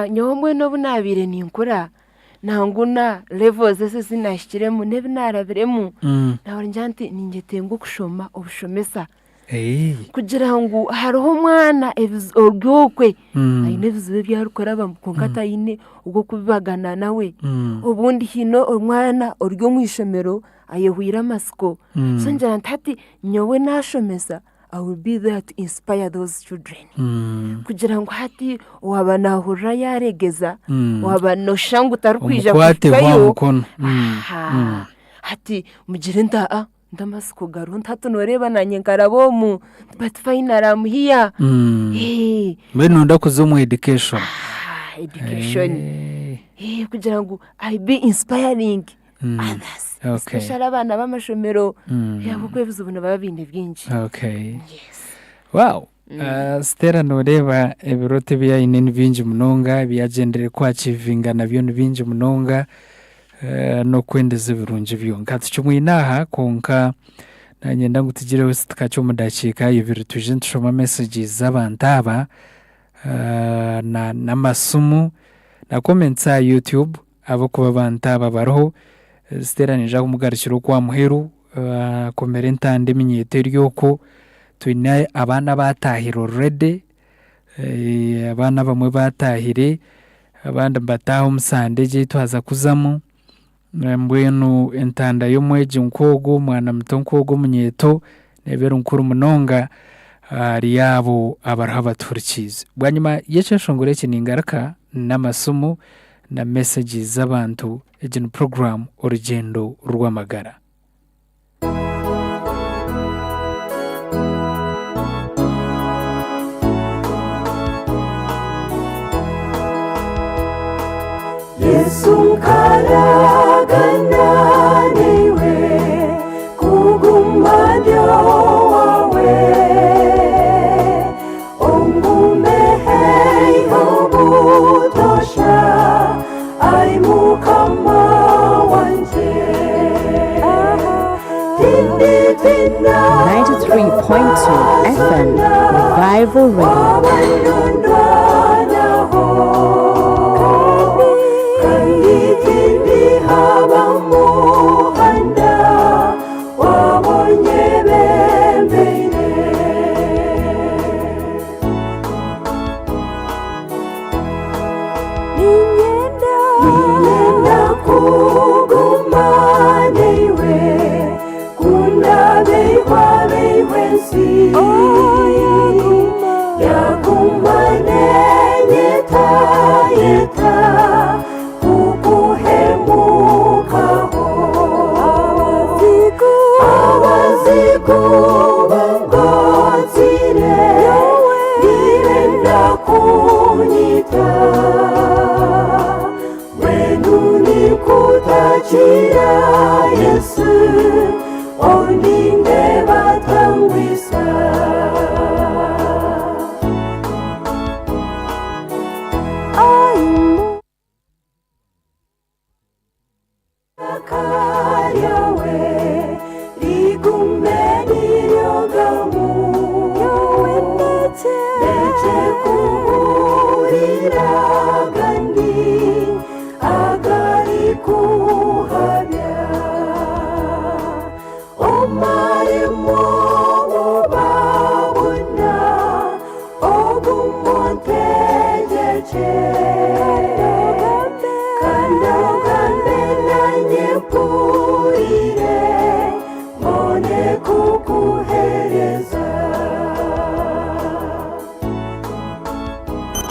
nyombwe no bunabire ninkura nanguna levels zese zinashikiremu nebinarabiremu nawe njanti ningetengo kushoma obushomesa kugira ngo hariho umwana orgokwe ayine bizibe byarukora bamukonkata yine ubwo kubibagana nawe ubundi hino umwana oryo mwishomero ayehwira amasiko so njana ntati nyowe nashomesa I will be there to inspire those children kugira ngo hati wabanahura yaregeza wabanoshanga utarukwija kufayo hati mugire nda ndamasiko garu ntatu noreba nanye ngarabomu but final I'm here. Mbere nunda kuzomu education. Education. Kugira ngo I be inspiring others. Okay. Especially abana b'amashomero yabo kwebuza ubuntu babinde byinshi. Okay. Yes. Wow. Stera noreba ebirote bya inene binji munonga byagendere kwa achivinga na byo binji munonga no kwendeza birunje byo nkati cyumwinaha konka nanye ndangutigireho sitakacho mudachika ibiri tuje nshoma messages z'abantaba na namasumu na comments ya YouTube abo kuba bantaba baroho Stera nija kumugarishiro kwa muheru komerenta ndeminyete ryoko twine abana batahiro already abana bamwe batahire abandi bataho musande je twaza kuzamo mbwenu entanda yo mweje nkogo mwana mutonkogo munyeto nebero nkuru munonga ari yabo abarhaba turkize bwanyuma yeshongore kiningaraka n'amasomo na messages z'abantu ejin program urugendo rw'amagara. Yesu karagana niwe kugumanya wawe ongumehe obutosha aimukama wanje 93.2 FM Revival Radio. Yesu oninde batangwisa aimu karyawe ligumeni yogamu yowendete kuhurira gandi agari kuhabya omaremo babona ogumontejeje kandagambe nanye purire mone kukuhereza.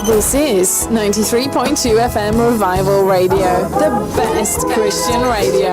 This is 93.2 FM Revival Radio, the best Christian radio.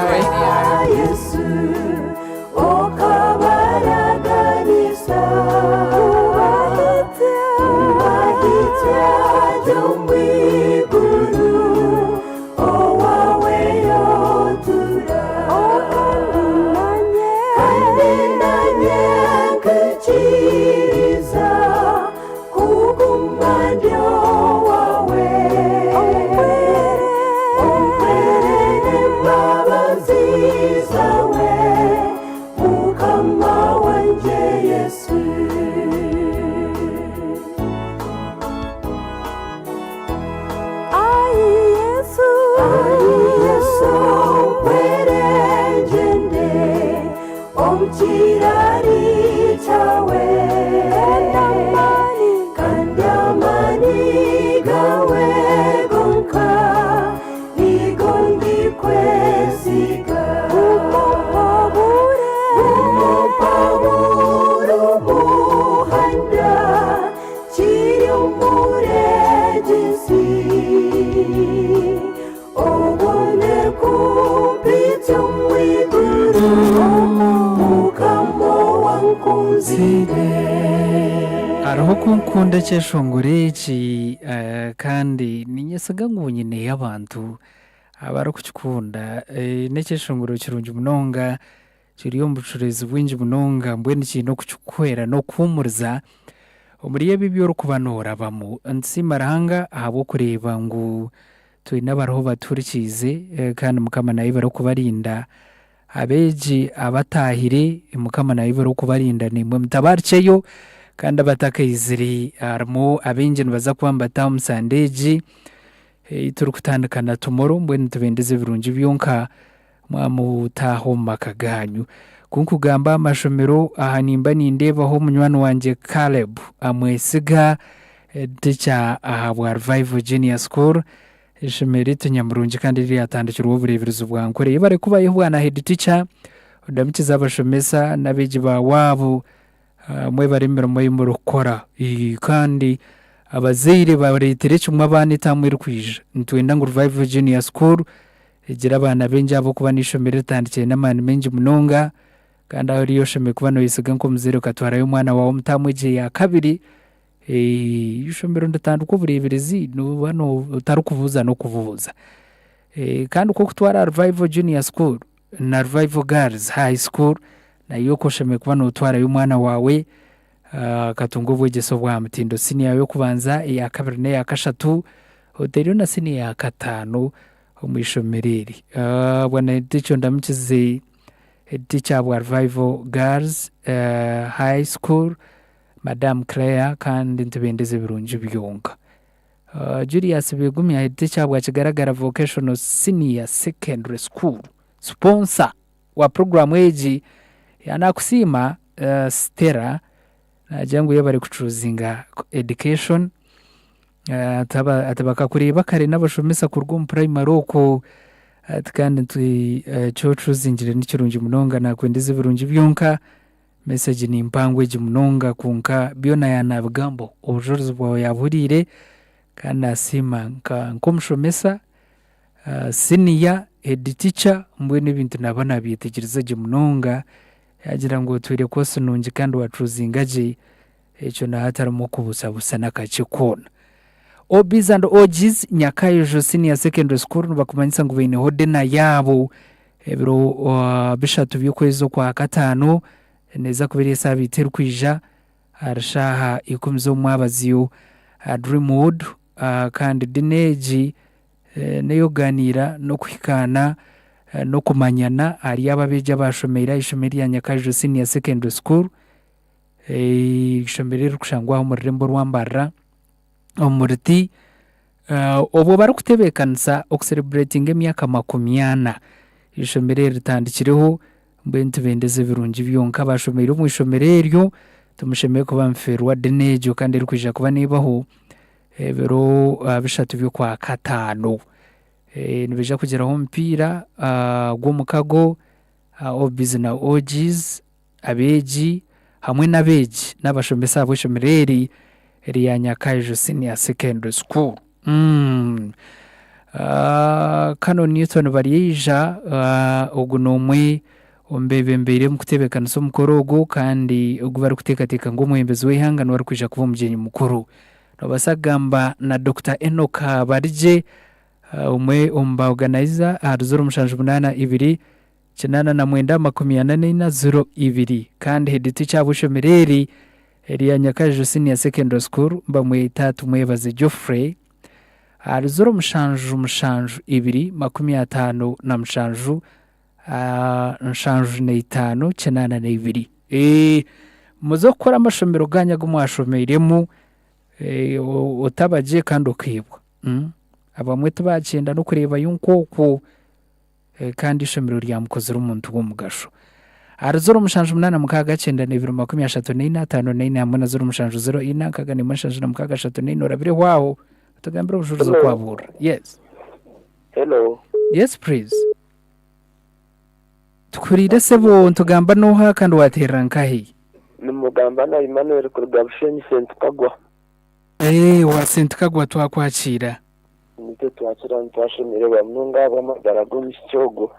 Oh, hariho kunkunda cyeshongore iki kandi ninyesaga ngunyine y'abantu abara kukikunda necyeshongoro kirungi munonga kiriyo mbucurezi bwingi munonga mbwene kintu kukikwera no kumurza omuriye bibyo rukubanora bamu nsimaranga habo kureba ngo twina baraho baturikize kandi mukama nayo baro kubarinda abeji abatahire mukama nayo baro kubarinda nimwe mutabarceyo kandi abatakayiziri arimo abenjeni baza kwambata umusandeji turi kutandukana tomorrow mbwene tubendeze birungi byonka mwamutaho makaganyu kunkugamba amashomero aha nimba nindebaho munywani wanje Caleb amwesiga teacher aha bwa Revival Junior School ishomero tunyamurungi kandi riri atandukirwa ubureberezo bwankore bare kubayeho bwana head teacher ndamikiza abashomesa nabeji ba wabo mwe baremera mwe murukora kandi abazeire bareteretse umwabane tamwe rukwije ntwenda ngo Revival Junior School igira abana benje abo kuba nishomero tandikiye n'amani menje munonga kandi aho riyo shome kuba no yisiga nko muzero katwara y'umwana wawe mutamweje ya kabiri ishomero ndatanduko bureberezi no bano utarukuvuza no kuvuza kandi uko kutwara Revival Junior School na Revival Girls High School na yoko shome kuba no utwara y'umwana wawe katungo bwegeso bwa mutindo senior yo kubanza ya kabiri ne ya kashatu hotelio na senior ya katano umwishomereri bwana teacher ndamukize teacher wa Revival Girls High School Madam Claire kandi ntibendeze birungi byonga Julius Bigumya teacher wa kigaragara vocational senior secondary school sponsor wa program eji yanakusima Stella najangu yabari kucuzinga education atabaka kureba kare n'abashomesa ku rwo primary uko kandi cyo cuzingire n'ikirungi munonga nakwendeze birungi byonka message ni impangwe munonga kunka byona yanabigambo ubujorozi bwawe yaburire kandi asima nko mushomesa senior head teacher mbwe n'ibintu nabana bitegereza munonga yagira ngo twire kose nungi kandi wacuzingaje icyo nahatarimo kubusabusa nakakikona OBs and OGs Nyakayo Senior Secondary School bakumanyisa ngo bene hodena yabo ebiro bishatu by'ukwezi kwa gatanu neza kubiri sabi terkwija arshaha ikumzo mwabaziyo Dreamwood kandi dineji neyoganira no kwikana no kumanyana ari ababeje bashomera ishomeri ya Nyakayo Senior Secondary School ishomeri rukushangwa mu rembo rwambara omurti obo barukutebekanisa okuselebrating emyaka 80 ishomere ritandikireho mbente bendeze birungi byonka bashomere mu ishomere ryo tumushemeye kuba mferwa denejo kandi rikuje kuba nibaho bero bishatu byo kwa katano nibeja kugeraho mpira gwo mukago OBs na OGs abeji hamwe nabeji n'abashomesa abo ishomereri ya Nyakayo Senior Secondary School Kano Newton bariyija ogunomwe ombebembere mu kutebekana so mukorogo kandi ugu bari kutekateka ngo muhembezi w'ihangano wari kwija kuva mugenyi mukuru no basagamba na Dr. Enoka barije umwe omba organizer aruzuru mushanju 82 kinana na mwenda 84 kandi head teacher bushomereri Elia Nyakayo Senior Secondary School bamwe 3 mwebaze Geoffrey aruzuru mushanju 2 na mushanju nshanju 5 kinana na 2 muzo kora amashomero ganya gumwashomeremo utabaje kandi ukibwa abamwe tubagenda no kureba yunkoko kandi ishomero rya mukozi rumuntu w'umugasho arzoro mushanju 8 mukaga 9 234 hamwe na zoro mushanju 0 inakaga ni mushanju 34 orabire hwaho tugambira ubushobozi kwabura. Yes. Hello. Yes please. Tukurire sebo ntugamba noha kandi wateranka he? Ni mugamba na Emmanuel Kurugabushenyi Saint Kagwa. Wa Saint Kagwa twakwakira. Nite twakira ntashimire bamwe ngabo amagara go misyogo.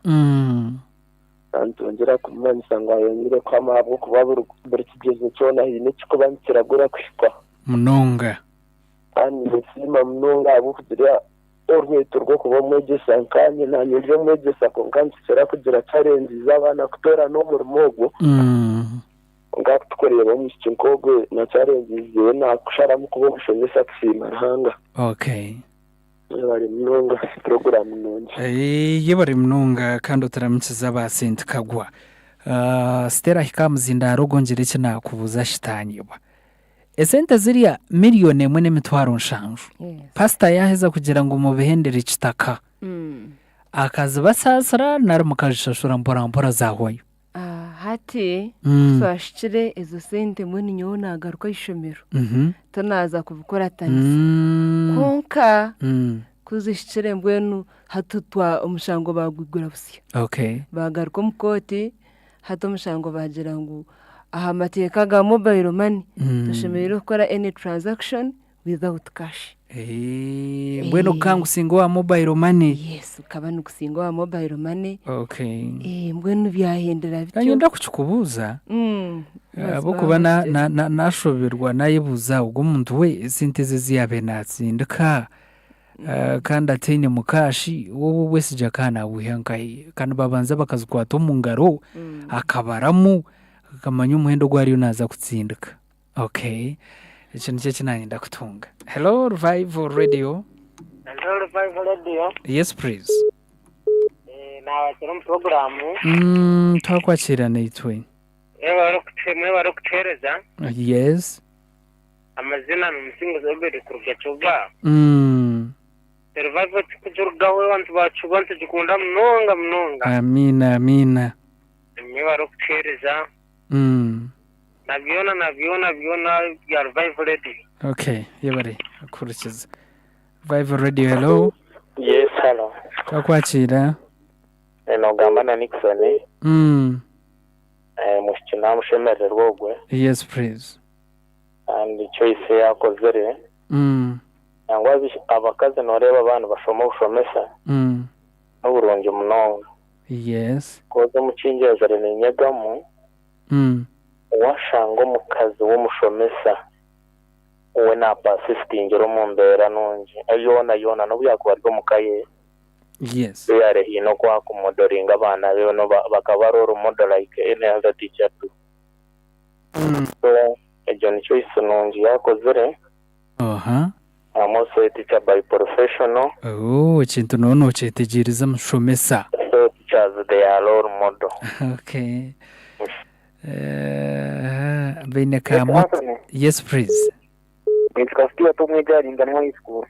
antongera kumanyisa ngo ayongere kwamabwo kuba buri kigezo cyona hine kikuba kiragura kwishwa munonga ani nisima munonga abo kugira orweto rwo kuba mwegesa nkanye nanyuje mwegesa ko nkansira kugira challenge z'abana kutora no murmogo ngatukorera mu kinkogo na challenge ziwe na kushara mu kuba gushomesa kusima hanga. Okay. Bari munonga program nonje. Yebari munonga kandi utaramukiza basente kagwa. Stera hikamuzinda rogongere cyana kubuza shitanyibwa. Esente ziriya miliyoni emwe n'emitwaro nshanju. Pastor yaheza kugira ngo mubihendere kitaka. Akazi basasara nari mukajishashura mpora zahoyo. Hati twashikire izo sente mwene nyo nagaruka ishomero. Tunaza kubikora tanisi. Konka kuzishikire mbwenu hatutwa umushango bagugura busya. Okay. Bagaruka mukoti hato umushango bagira ngo aha mateka ga mobile money tushemere gukora any transaction without cash. Mbwenu kangu singo wa mobile money. Yes, ukaba nukusingo wa mobile money. Okay. Mbwenu byahendera bityo. Kanyenda kukubuza. Abo kubana nashoberwa nayibuza ubwo umuntu we sinteze ziyabe natsindika. Kandi atene mukashi wowe wese jakana wihangaye kandi babanza bakazikwata mu ngaro akabaramu akamanya umuhendo gwari unaza kutsindika. Okay. Ico nico kinanyenda kutunga. Hello Revival Radio. Hello Revival Radio. Yes please. Nawakira mu program. Twakwakira nitwe. Bari kutereza. Yes. Amazina n'umusingo zobere kurugacuba. Revival kujurugawe wantu bacubanze gikunda mnonga. Amina. Bari kutereza. Nabiona ya Revival Radio. Okay, yebare akurikiza. Revival Radio, hello. Yes, hello. Twakwakira. Nogamba na Nixon. Mushikina mushemere rwogwe. Yes, please. And choice yakozere. Nangwa abakaze noreba abantu bashoma ushomesa. N'uburungi munonga. Yes. Koze mucinjeza rene nyegamo. Washango mukazi w'umushomesa uwe na persisting ro mumbera nonje ayona no byakubarwa mukaye. Yes. Yare hino kwa kumodoringa abana be no bakabaroro model like any other teacher too. So ejo choice nonje yakozere. I'm also a teacher by professional. Chintu nono chetegiriza mushomesa. So teachers they are role model. Okay. Yes, please. Nikasikia tu mwigari ndani mwa school.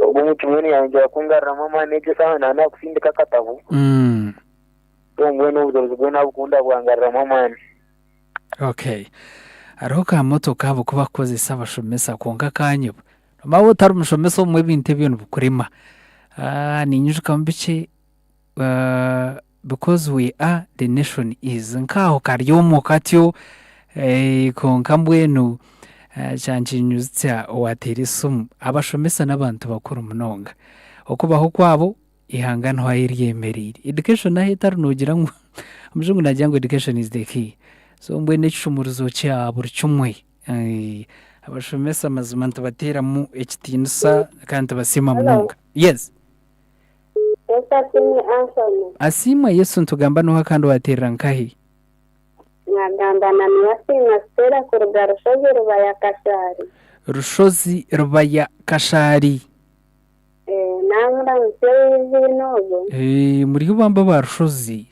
Ubu mtumweni anja kungarra mama nege sana na kusindika katavu. Ngweno uzozugona bukunda bwangarra mama. Okay. Aroka moto kabo kubakoze sabashomesa konka kanyibo. Mawo tarumushomesa umwe binte byone bukurima. Ninyujuka mbice because we are the nation is nkaho karyomo katyo konka mbwenu cyanjinyuzitsa waterisum abashomesa n'abantu bakuru munonga okubaho kwabo ihangana hayiryemerire education nahe tarunogira ngo umujungu najya ngo education is the key so mbwene cyumuruzo cya buri cyumwe abashomesa mazimanta batera mu ekitinsa kandi basima munonga. Yes. Asima Yesu ntugamba no hakando waterera nkahi. Ngagamba na Asima Stella kuruga Rushozi Rubaya Kashari. Rushozi Rubaya Kashari. Namura msewizi nogo. Muri bamba ba Rushozi.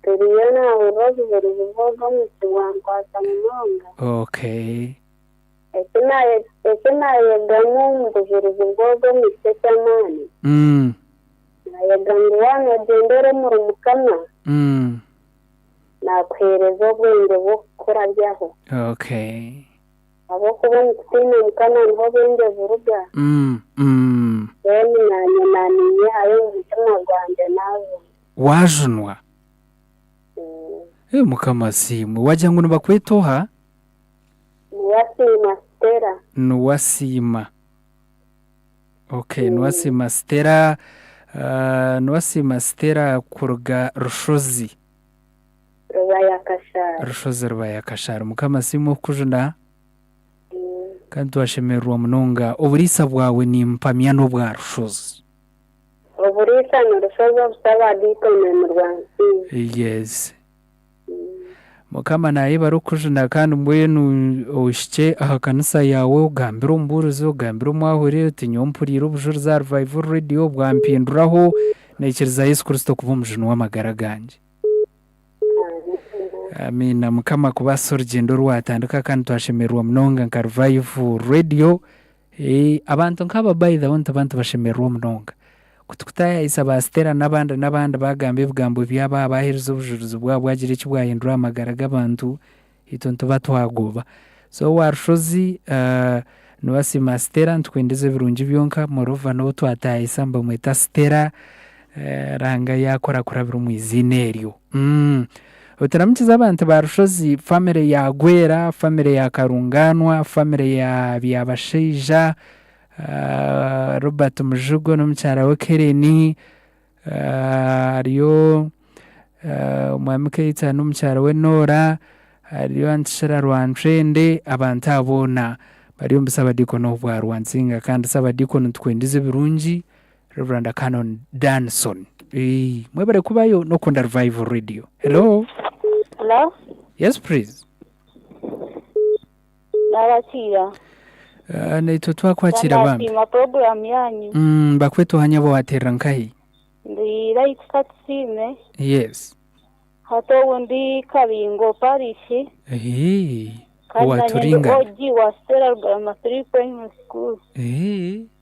Turiyona urozi burivugo mutwangwa samunonga. Okay. Ekina yegamu mbuvugo mutechamani. Yagangwana gendere mu rumukama. Nakwereza bwenge bukora byaho. Okay. Abo kubona tsine mukana niho bwenge buruga. Nanye ayo mutima gwanje nazo. Wajunwa. Mukama simu wajya ngo bakwetoha? Nuwasima Stella. Nuwasima. Okay, Nuwasima Stella. Niwasima Stella kuruga Rushozi Rubaya Kashara. Rushozi Rubaya Kashara mukama simu kujuna kandi twashemerwa munonga uburisa bwawe ni mpamyano bwa Rushozi. Uburisa ni Rushozi busaba dikone mu Rwanda. Yes. Mukama naye barukujuna kandi mbwenu ushike aha kanisa yawe ugambira umburuzo ugambira umwahure utinyompurira ubujuru za Revival Radio bwampinduraho nekiriza Yesu Kristo kuva umujunu w'amagara ganje. Amina mukama kubaso urugendo rwatandika kandi twashemerwa munonga nka Revival Radio abantu nk'aba by the want abantu bashemerwa munonga kutukutaya isaba Stella n'abandi bagambe bugambo byaba abahereza ubujuruzi bwabo bwagira icyo bwahindura amagara y'abantu itonto batwagoba so Rushozi niwasima Stella ntwendeze birungi byonka morova no twataye isamba mweta Stella ranga yakora kurabira mu izineryo utaramukiza abantu ba Rushozi family ya Gwera family ya Karunganwa family ya byabashija Robert Mujugo n'umucyara wa Kereni ariyo umwamike yita n'umucyara we Nora ariyo antishara Rwantrende abantu abona bariyo mbisaba dikono bwa Rwansinga kandi saba dikono twendeze birungi Reverend Canon Danson mwebare kubayo no kunda Revival Radio. Hello. Hello? Yes please. Narakira. Naito twakwakira bamwe. Ndashima program yanyu. Bakweto hanyabo waterra nkahi. Ndi right Katsime. Yes. Hato wundi Kabingo Parish. Waturinga. Oji wa Stella Rugama 3 Primary School.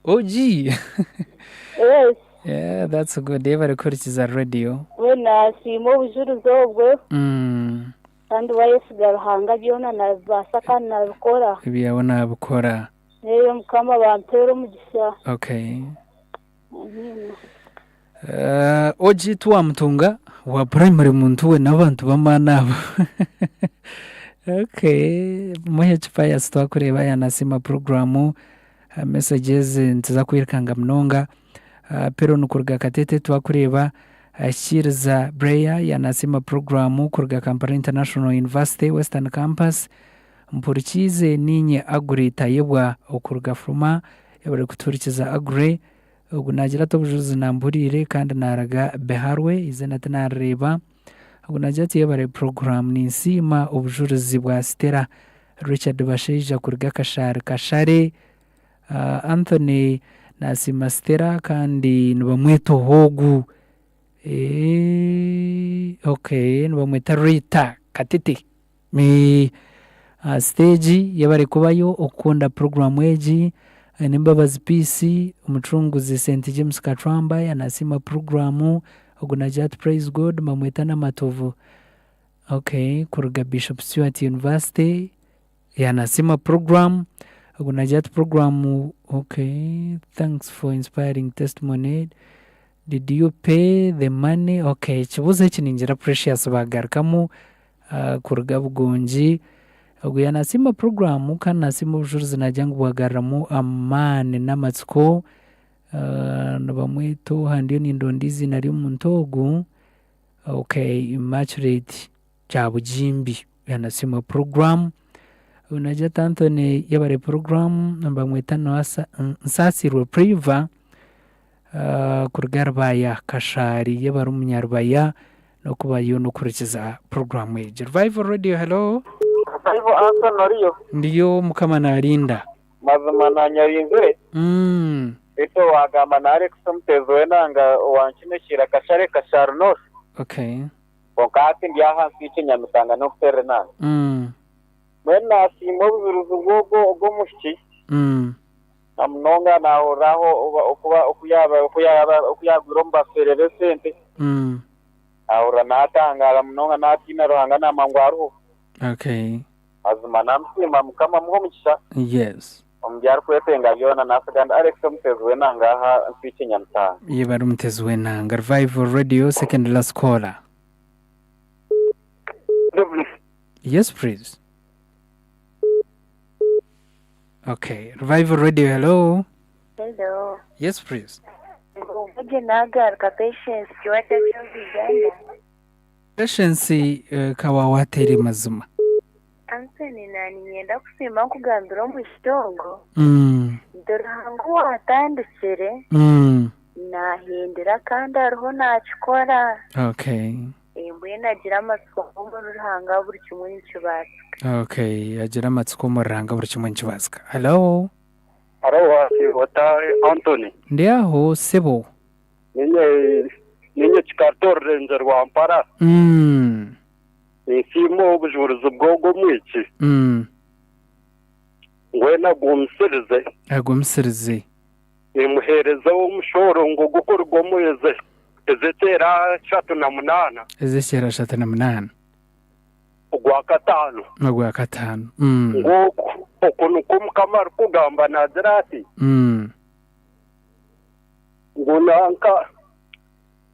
Oji. Yes. Yeah, that's a good day. Barikurikiza radio. Wena simo bujuru zobwe. Kandi wayesigara hanga byona na basaka na bikora. Biyabona bukora. Neyo mukama bampero mugisha. Okay. Oji tuwa mtunga wa primary muntu we n'abantu bamanabo. Okay. Muhe chipaya twakureba yanasima programu messages ntiza kwirkanga mnonga. Pero nukurga katete twakureba ashiriza Breya yanasima programu kurga Kampala International University Western Campus mpurikize ninye agure tayebwa okurga fruma yabare kuturikiza agure ugunagira tobujuzi namburire kandi naraga beharwe izena tanareba ugunajati yabare program ni nsima obujuruzi bwa Stella Richard Bashija kurga Kashare Anthony nasima Stella kandi nubamweto hogu okay nubamweta Rita Katiti stage yabare kubayo okunda program eji nimbabazi PC umucunguzi St James Katramba yanasima programu ogunajat Praise God mamweta na Matovu okay kuruga Bishop Stewart University yanasima program ogunajat programu okay thanks for inspiring testimony. Did you pay the money? Okay, chibuze chininjira Precious bagarkamu kuruga bugonji oguyana sima programu kana sima bujuruzi najyangu bwagaramu amane n'amatsiko nabamweto handiyo n'indondizi nari muntogu okay immaculate cyabujimbi yana sima program unaja Anthony yabare program nabamweta noasa nsasirwe priva kurgarbaya Kashari yabare umunyarbaya no kubayo no kurikiza program ye Revival Radio. Hello. Revival Anson Noriyo. Ndiyo mukama narinda. Mazuma na nyarinze. Ito wagamba na Alex mtezo nanga wanchimeshira Kashare North. Okay. Wakati ndi aha nsiche Nyamitanga no kutere nanga. Mwena simo buzuruzu bwo mushiki. Amnonga na oraho okuyaba romba ferere sente. Ahora natanga mnonga natina rohanga na mangwaru. Okay. Azuma namsima mukama muhomisha. Yes. Ombyar kwetenga yona nasaganda Alex mtezwe nanga ha nsiche Nyamitanga. Yebari mtezwe nanga Revival Radio second last caller. Yes please. Okay, Revival Radio. Hello. Hello. Yes please. Muje nagaruka Patience kiwacha cy'Uganda. Patience kawa watere mazima. Anseni nani nyenda kusima kugambira mu kitongo. Dorango watandikire. Nahindira kandi ariho nakikora. Okay. Mbwe nagira amatsiko mu ruhanga buri kimwe n'ikibasika. Okay, agira amatsiko mu ruhanga buri kimwe n'ikibasika. Hello. Hello, wata Anthony. Ndiaho sebo. Ninye chikator ranger wa Ampara. Nisimo ubujuruzi bwogo mwiki. Ngwena gumsirize. Agumsirize. Nimuhereza umushoro ngo gukorwa mweze. Ezetera 38. Ezetera 38. Ugwa katano. Ugwa katano. Ngoko okuno kumkamara kugamba nadirati. Ngunanka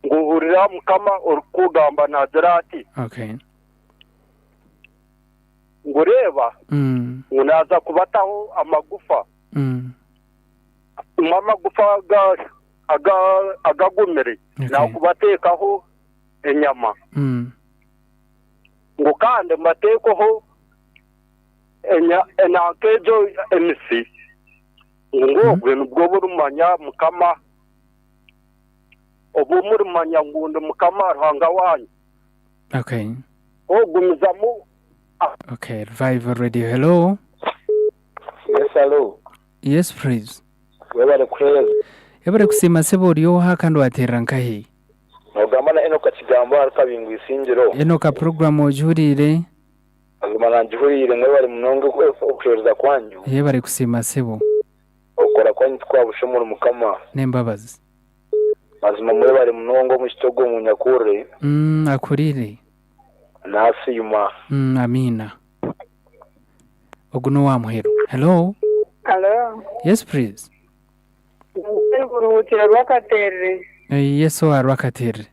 nguhurira mukama urukugamba nadirati. Okay. Ngureba. Unaza kubataho amagufa. Amagufa agagumire. Na kubatekaho enyama. Ngo kandi mbatekoho enakejo emisi. Ngo gwe burumanya mukama. Obu murumanya ngundo mukama ruhanga wanyu. Okay. Ogumizamu. Okay, Revival Radio. Hello. Yes, hello. Yes, please. Webale kwezi. Yabare kusima sebo uriyo hakandi wateranka he. Nogamana enoka kigambo arukabingu isingiro. Enoka program ojurire. Agumana njurire mwebale munongo okuhereza kwanyu. Yabare kusima sebo. Okora kwanyu twabushomura mukama. Nembabazi. Mazima mwebale munongo mushitogo munyakure. Akurire. Nasi yuma. Amina. Oguno wa muhero. Hello. Hello. Yes, please. Kuruhutira rwakatere. Yes, wa rwakatere.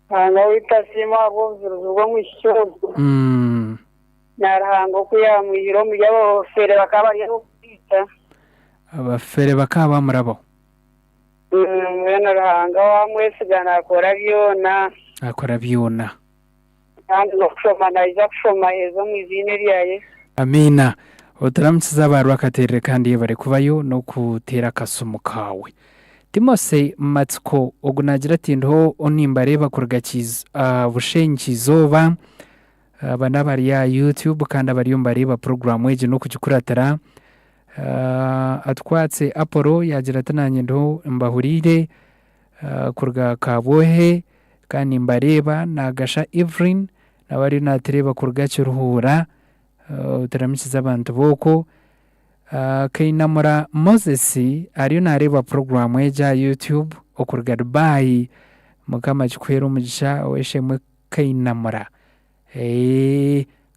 Hanga witasima abuzuruzwa mu ishogo. Narahango kuyamwiro mu yabo fere bakaba yo kwita. Abafere bakaba murabo. Narahanga wamwesigana akora byona. Akora byona. Kandi no kushoma naija kushoma hezo mu izine ryaye. Amina. Otaramtsiza barwakatere kandi yebare kubayo no kutera kasumu kawe. Timose matsko ogunagira tindo onimbare bakurgakiza bushenkizoba bana bari ya YouTube kandi abari mbareba program weje no kugikuratara atwatse Apollo yagira tananye ndo mbahurire kurga kabohe kandi mbareba nagasha Evelyn nabari natereba kurgakiruhura utaramikiza abantu boko kainamura Moses ariyo nareba program eja YouTube okurga Dubai mukama chikwero mugisha weshemwe kainamura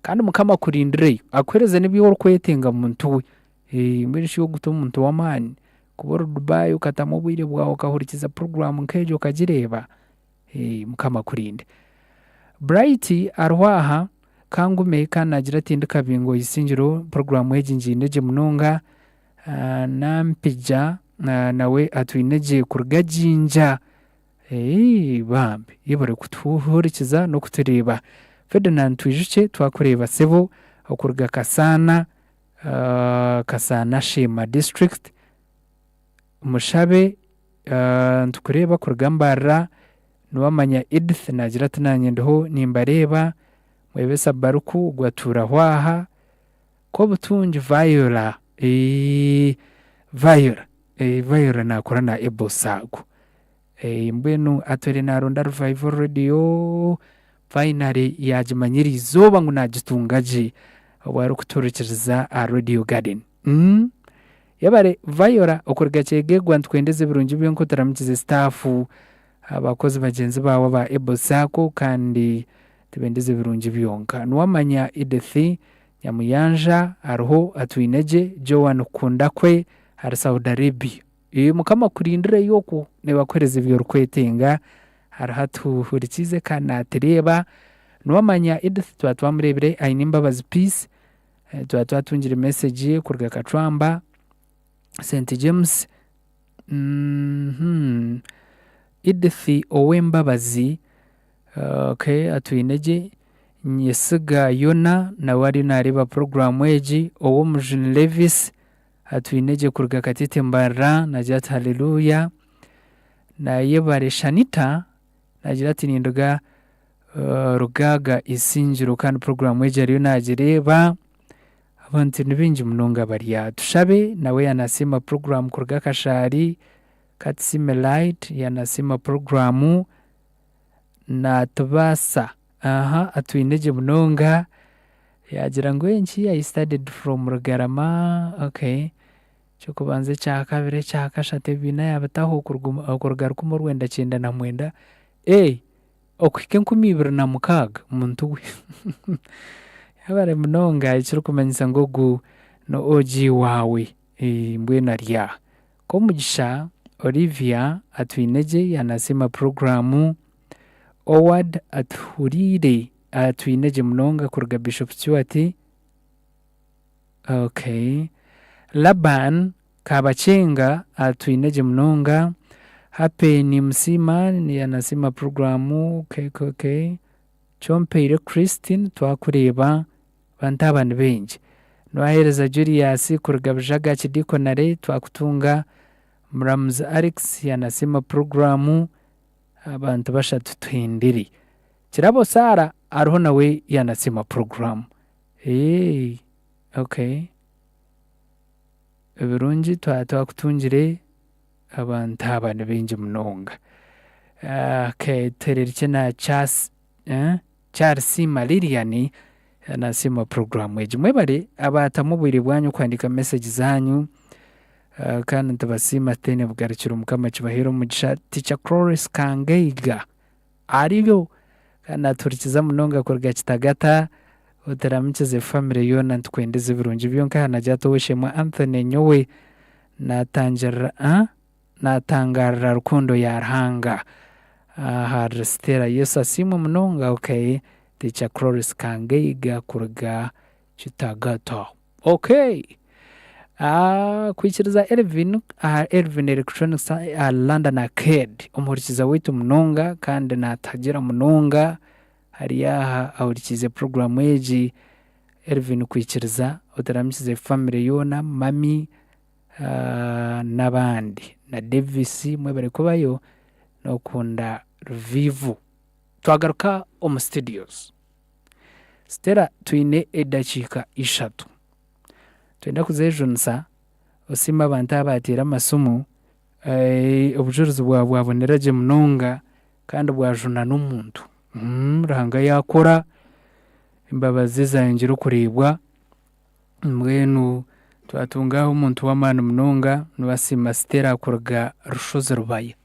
kandi mukama kurindire akwereze nibyo urukwetenga muntu mbere cyo gutuma umuntu wamani kubora Dubai ukatamubwire bwawe kahurikiza program nkejo kagireba mukama kurinde Bright arwaha kangume kanagira tindika bingo isingiro program ejinjineje munonga nampija nawe atwineje kurgajinja bambe yibare kutuhurikiza no kutureba Ferdinand twijuke twakureba sebo okurga kasana Shema district mushabe ntukureba kurgambara nuwamanya Edith nagira tunanye ndo nimbareba mwebesa baruku gwatura hwaha ko butunji Viola Viola nakora na ebosago mbwenu atore naronda Revival Radio finally yajimanyiri izoba ngo nagitungaje wari kuturikiriza a Radio Garden yabare Viola okurga cyegegwa ntwendeze birungi byo nkotaramukize staff abakozi bagenzi bawo ba ebosago kandi tibendeze birungi byonka nuwamanya Edith Nyamuyanja ariho atwineje Joan Kundakwe ari Saudi Arabia mukama kurindire yoko nebakoreze byo rukwetenga arahatuhurikize kana tereba nuwamanya Edith twatwamurebere ayinimbabazi peace twatungire message kurga Kacwamba St James Edith Owembabazi atwinege Nyesiga Yona nawe ari nareba program eji owo Mujin Levis atwinege kurga katite mbara najat haleluya na yebare Shanita nagira ati ninduga rugaga isinjiro kandi program eji ari nagereba abantu nibinji munonga bariya tushabe nawe yanasima program kurga kashari katsime light yanasima programu na tubasa atwinege munonga yagira ngo enchi I studied from Rugarama. Okay, cyo kubanze cya kabiri cya kashate bina yabataho kurgaruka mu Rwanda 9 okwike 26 umuntu we yabare munonga icyo kumanyisa ngo no oji wawe mbwena rya ko mugisha Olivia atwinege yanasima programu Howard Athurire atwinege munonga kurga Bishop Stewart. Okay, Laban Kabachenga atwinege munonga Happy ni msima ni yanasima programu. Okay, Chompeire Christine twakureba bantabana benje noahereza Julius kurga Bjaga Kidikonare twakutunga Mramz Alex yanasima programu abantu bashatu twindiri kirabo Sara ariho nawe yanasima programu. Okay, ebirungi twakutungire abantu abana benje munonga. Okay, tererike na Charles Maliriani yanasima programu eji mwebare abatamubwire bwanyu kwandika message zanyu kandi ntibasima tene bugarukira umukama kibahero mugisha Teacher Chloris Kangeiga ariyo kandi aturikiza munonga kurga Kitagata uteramikize family yona ntwendeze birungi byonka hanajyato wishema Anthony Nyowe natangarira rukundo yarhanga har Stella Yesu asimu munonga. Okay, Teacher Chloris Kangeiga kurga Kitagata. Okay, kwikiriza Elvin Electronics London Arcade umurikiza wetu munonga kandi natagira munonga hariya awurikize program eji Elvin kwikiriza utaramikize family yona mami nabandi na Davis mwebare kubayo no kunda Vivu. Twagaruka mu studios Stella twine edakika 3 twenda kuzejunsa osima abantu abatira amasumu obujuruzi bwaboneraje munonga kandi bwajuna n'umuntu ranga yakora imbabazi zanjira kurebwa mwenu twatungaho umuntu w'amana munonga nubasima Stella kurga Rushoze Rubaye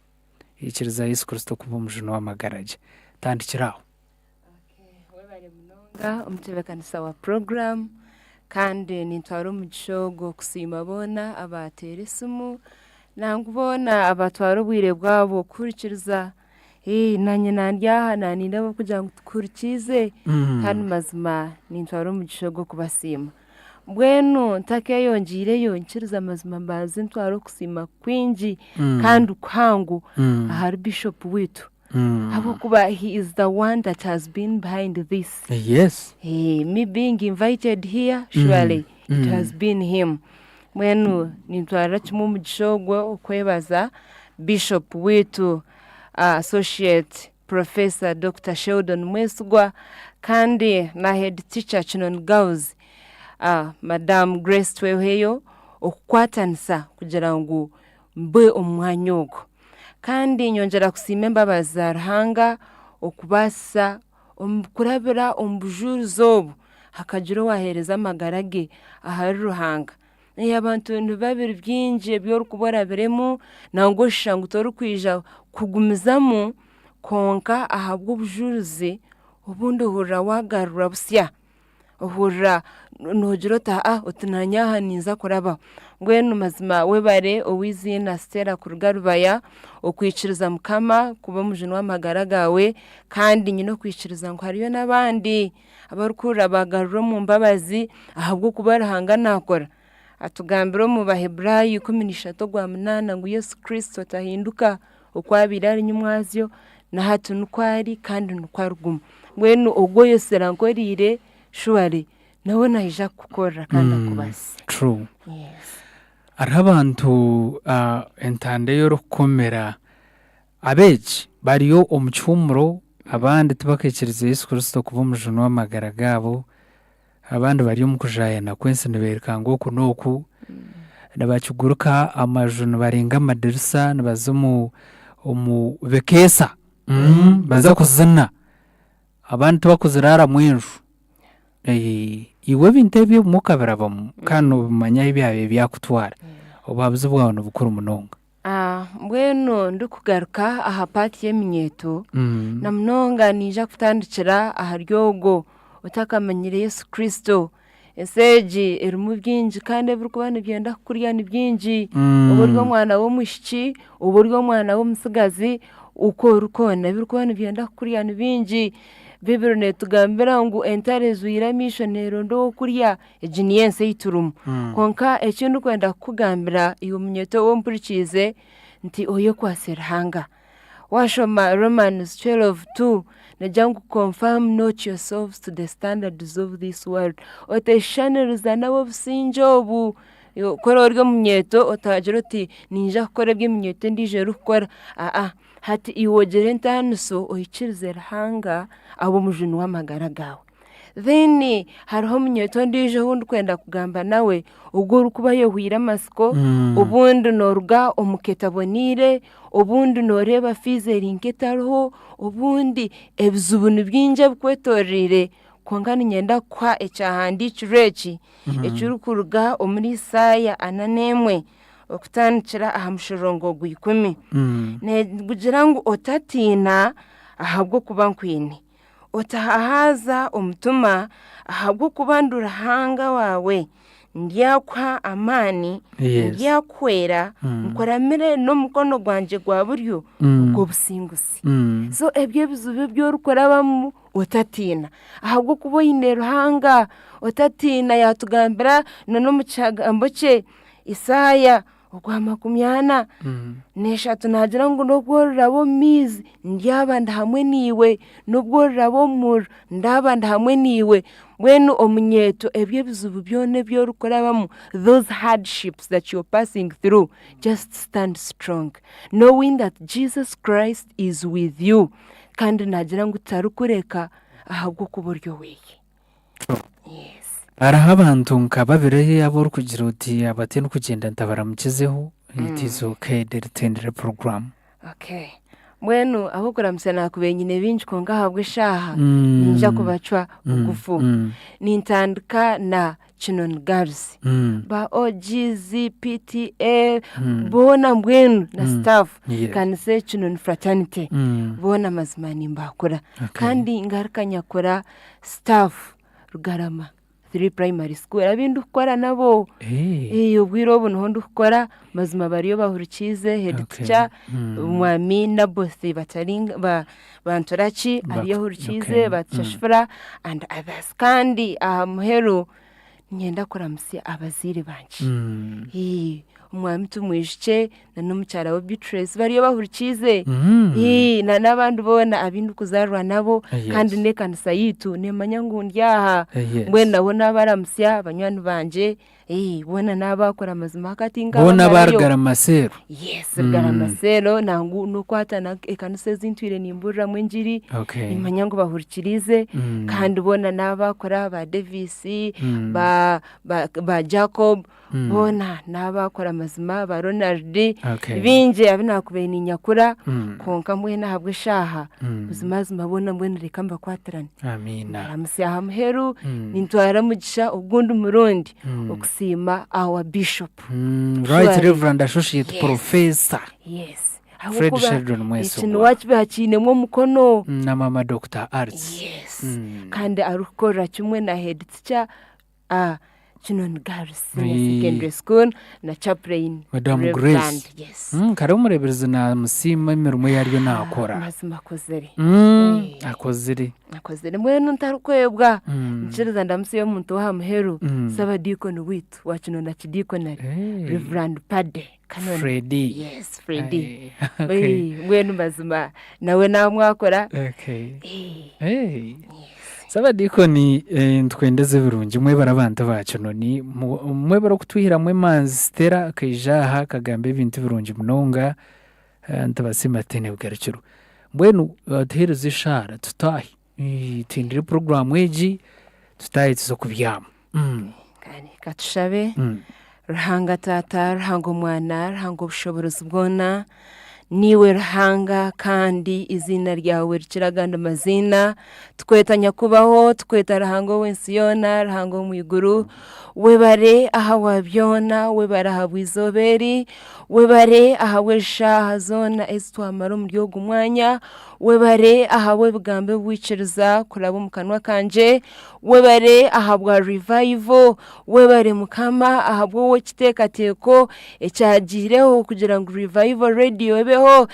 ikiriza Yesu Kristo kuba umujuna w'amagaraje tandikiraho. Webare munonga umutebekaniza wa program kandi nitwara umugishogo kusima bona abatera isumu nangubona abatwara ubwire bwabo kurikiriza nanye nandyaha nanindabo kugira ngo tukurikize kandi mazima nitwara umugishogo kubasima bwenu ntake yongireyo nkiriza mazima mbazi ntwara kusima kwinji kandi ukwangu ahari Bishop witu Abo kuba he is the one that has been behind this. Yes. Me being invited here, surely it has been him. Mwenu nitwara chimu mujishogwe okwebaza Bishop wetu Associate Professor Dr. Sheldon Mwesugwa kandi na head teacher Chinon Girls Madam Grace Tweheyo okukwatanisa kugira ngo mbe omwanyogo kandi nyongera kusima mbabaza Ruhanga okubasa kurabira ombujuru zobu hakagiro wahereza magarage ahari Ruhanga abantu ntibabiri byinje byo kubora biremu nango shangu toru kwija kugumizamo konka ahabwo bujuruze ubundi hurra wagarura busya hurra nogirota utunanya niza kuraba ngwenu mazima webare owizina Stella kurugarubaya okwiciriza mukama kuba mujino w'amagaragawe kandi nyino kwiciriza ngo hariyo nabandi abarukura bagarura mu mbabazi ahabwo kuba Ruhanga nakora atugambira mu Baheburayo 13:8 ngo Yesu Kristo tahinduka ukwabira ari nyumwazyo na hatu nukwari kandi nukwaruguma mwenu ubwo yose rankorire shuare nawe nahija gukora kandi akubase. True. Yes. Arabantu entande yo rukomera abeji bariyo omucyumuro abandi tubakekereza Yesu Kristo kuva mu junu w'amagara gabo abandi bariyo mu kujayana kwense nebereka ngo kunoku nabacuguruka amajunu barenga amadirisa nabazumu bekesa baza kuzana abantu bakuzirara mwinju iwe bintebye mukabarabamo kano bimanya ibyabe byakutwara obabuze bwabona bukuru munonga. Mbwenu ndukugaruka aha pati y'eminyeto na mnonga nija kutandikira aha ryogo utakamanyire Yesu Kristo eseji erimu byinji kandi burukubana byenda kurya ni byinji uburyo mwana wo mushiki uburyo mwana wo musigazi uko rukona birukubana byenda kurya ni byinji bibirone tugambira ngo entarezo iramisho nero ndo kurya ejiniyense iturumu konka ekintu kwenda kugambira iyo munyeto wo mpurikize nti oyo kwaserhanga washoma Romans 12:2 najangu confirm not yourselves to the standards of this world oteshaniriza nabo businjobu kora oryo munyeto otagira oti ninja kora bw'imyeto ndije rukora hati iwogere ntanuso oyikirize rahanga abo mujunu w'amagara gawe then hariho munyeto ndije hundi kwenda kugamba nawe ubwo rukuba yo hwira masiko ubundi noruga omuketa bonire ubundi noreba fizeri nketariho ubundi ebizubunu byinje bukwetorire kongana nyenda kwa echahandi chureki echurukuruga omuri Isaya 4 okutanikira aha mushorongo gw'ikumi ne bugira ngo otatina ahabwo kuba nkwini otahaza omutuma ahabwo kubandura hanga wawe ndiyakwa amani ndiyakwera nkoramire no mukono gwanje gwa buryo ubwo busingusi so ebyo bizube byo rukorabamu otatina ahabwo kuboyine ruhanga otatina yatugambira no mucagambo cye Isaya ogwa 23 nagira ngo nobworabo mizi ndiyabanda hamwe niwe nobworabo mur ndabanda hamwe niwe wenu omunyeto ebyo bizubu byone byo rukorabamu those hardships that you're passing through just stand strong knowing that Jesus Christ is with you kandi nagira ngo utarukureka ahabwo kuburyo weye. Yes. Arahabantu nkababire abo rukugira uti abatene kugenda ntabaramukizeho it is okay the tender program. Okay. Mwenu aho kuramsana kubenyine binji konga habwe shaha ninja kubacwa ugufu nintandika na Chinon Girls ba OGZPTA bona mbwenu na staff kanise Chinon Fraternity bona mazimani mbakura kandi ngaruka nyakora staff Rugarama 3 primary school abindu ukora nabo ubwiro buno hondo ukora mazima bariyo bahurukize head teacher umwami na boss bataringa bantorachi ariyo hurukize batashfura and others kandi muhero nyenda kuramsi abazire banje umwami tumwishice na n'umucyara wa Beatrice bariyo bahurukize na nabandi bona abindu kuzarwa nabo kandi ne kanisa yitu ne manyangundyaha mwenda bona baramsya abanywani banje bona nabakora mazima katinga bona bargara masero bargara masero nangu nukwata na kanisa zintwire nimbura mwenjiri imanyango bahurikirize kandi bona nabakora ba Davis ba Jacob bona nabakora mazima ba Ronald binje abinakubeni nyakura konka mwena habwe shaha buzimazima bona mwena rekamba kwatrana amina aramsya hamheru nintwara mugisha ugundu murundi okusima our bishop right reverend associate professor Fred Sheldon Mweso ikintu wachibe hakine mwo mukono na mama Dr. Arts kandi arukora kimwe na head teacher kino ni Girls Secondary School na chaplain Madam Grace. Yes. Kare umurebereza na musima imirimo yaryo nakora. Mazima kozere. Akozere mwenu ntarukwebwa. Nchiriza ndamusiyo muntu wa muheru. Saba deacon witu wachino na chidiconary. Reverend Pade. Freddy. Yes, Freddy. Mwenu mazima nawe na mwakora. Okay. Saba dikoni twendeze birungi mwe barabanta bacu noni mwe baro kutwihira mwe manzi stera kajaha kagambe ibintu birungi munonga ntabasima tene bwariciro mbwenu tehereze ishara tutahi tindire program weji tutahi zo kubyama kani katushabe ruhanga tata ruhango mwana ruhango bushobozi bwona niwe ruhanga kandi izina ryawe rikiraganda mazina twetanya kubaho tweta ruhango wensiyona ruhango mwiguru webare aha wabyona webare aha bwizoberi webare aha wesha zona estwamara mu ryogo mwanya webare aha webugambe bwiciriza kuraba mu kanwa kanje webare aha bwa revival webare mukama aha bwo kitekateko ecyagireho kugira ngo revival radio ebeho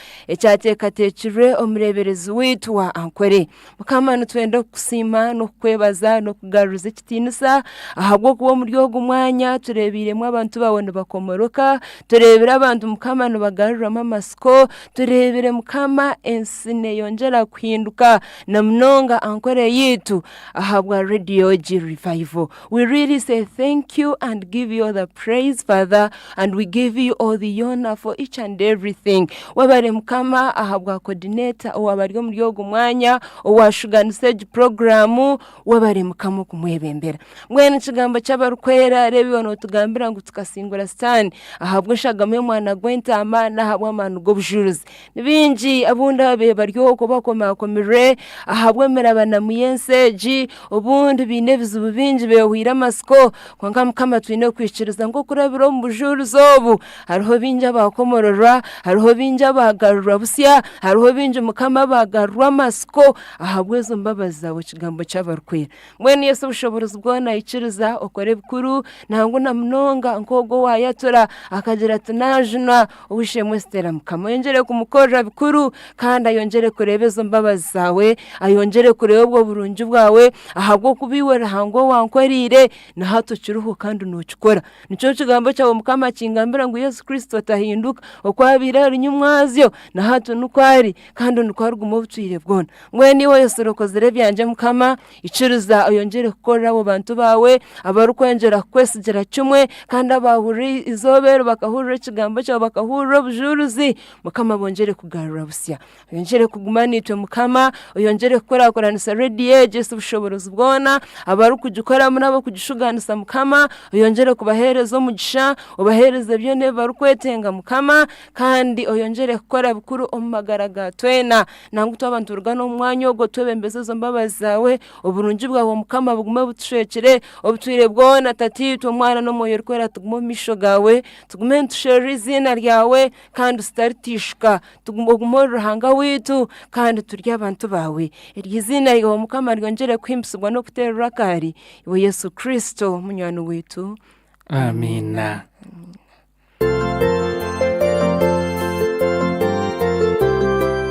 ecyatekatecire omureberezi witu wa ankore mukama nutwenda kusima no kwebaza no kugaruza kitinisa aha bwo kuba mu ryogo mwanya turebiremo abantu babone bakomoroka turebera abantu mukama no bagarura amamasiko turebere mukama ensine yongera kuhinduka na mnonga ankore yitu ahabwa radio G revival. We really say thank you and give you all the praise, Father, and we give you all the honor for each and everything. Wabare mukama ahabwa coordinator wabari mu ryogo mwanya owashugana stage programu wabare mukama kumwebembera mwene kigambo cy'abarukwera rebibono tugambira ngo tukasingura stan ahabwa shagame mwana gwentama nahabwa manu go bujuruzi nibinji abunda be baryo ko bakomakomire ahabwe merabana muyenseji ubundi binebizu bubinji behwira masiko kwanga mukama twine kwiciriza ngo kurabiro mu bujuruzi obu hariho binja bakomorora hariho binja bagarura busya hariho binja mukama bagarura masiko ahabwezo mbabaza wo kigambo cy'abarukwera mwene Yesu bushobozi bwona iciriza okore bukuru ntango na mnonga nkogo wayatura akagira tunajuna ubushemwe stera mukama yongere kumukorera bukuru kandi ayongere kurebezo mbabazi zawe ayongere kureba ubwo burungi bwawe ahabwo kubiwe rahango wankorire na hato kiruho kandi nukikora nico kigambo cyawo mukama kingambira ngo Yesu Kristo atahinduka okwabira runyumwazyo na hato nukwari kandi nukwargumo butwire bwona mwene Yesu rokozere byanje mukama iciriza ayongere gukora abo bantu bawe abarukwengera kwesigira cyumwe kandi abahuri izobero bakahurira kigambo cyawo bakahurira bujuruzi mukama bongere kugarura busya yongere kugumanitwe mukama yongere gukora koranisa radio Yesu bushobozi bwona abarukugikora muri abo kugishuganisa mukama yongere kubahereza umugisha ubahereze byone barukwetenga mukama kandi yongere gukora bukuru omumagaraga twena nangu twabantu rugano umwanya ogo twebembeze zo mbabazi zawe uburungi bwawe mukama bugume butushekere obutwire bwona tati mwana no moyo rkwera tugume misho gawe tugume ntusheri izina ryawe kandi startishka tugume ruhanga witu kandi turya abantu bawe iryizina ryawe mukama ryongere kwimbiswa no kuterura kari iwe Yesu Kristo munywano witu amina.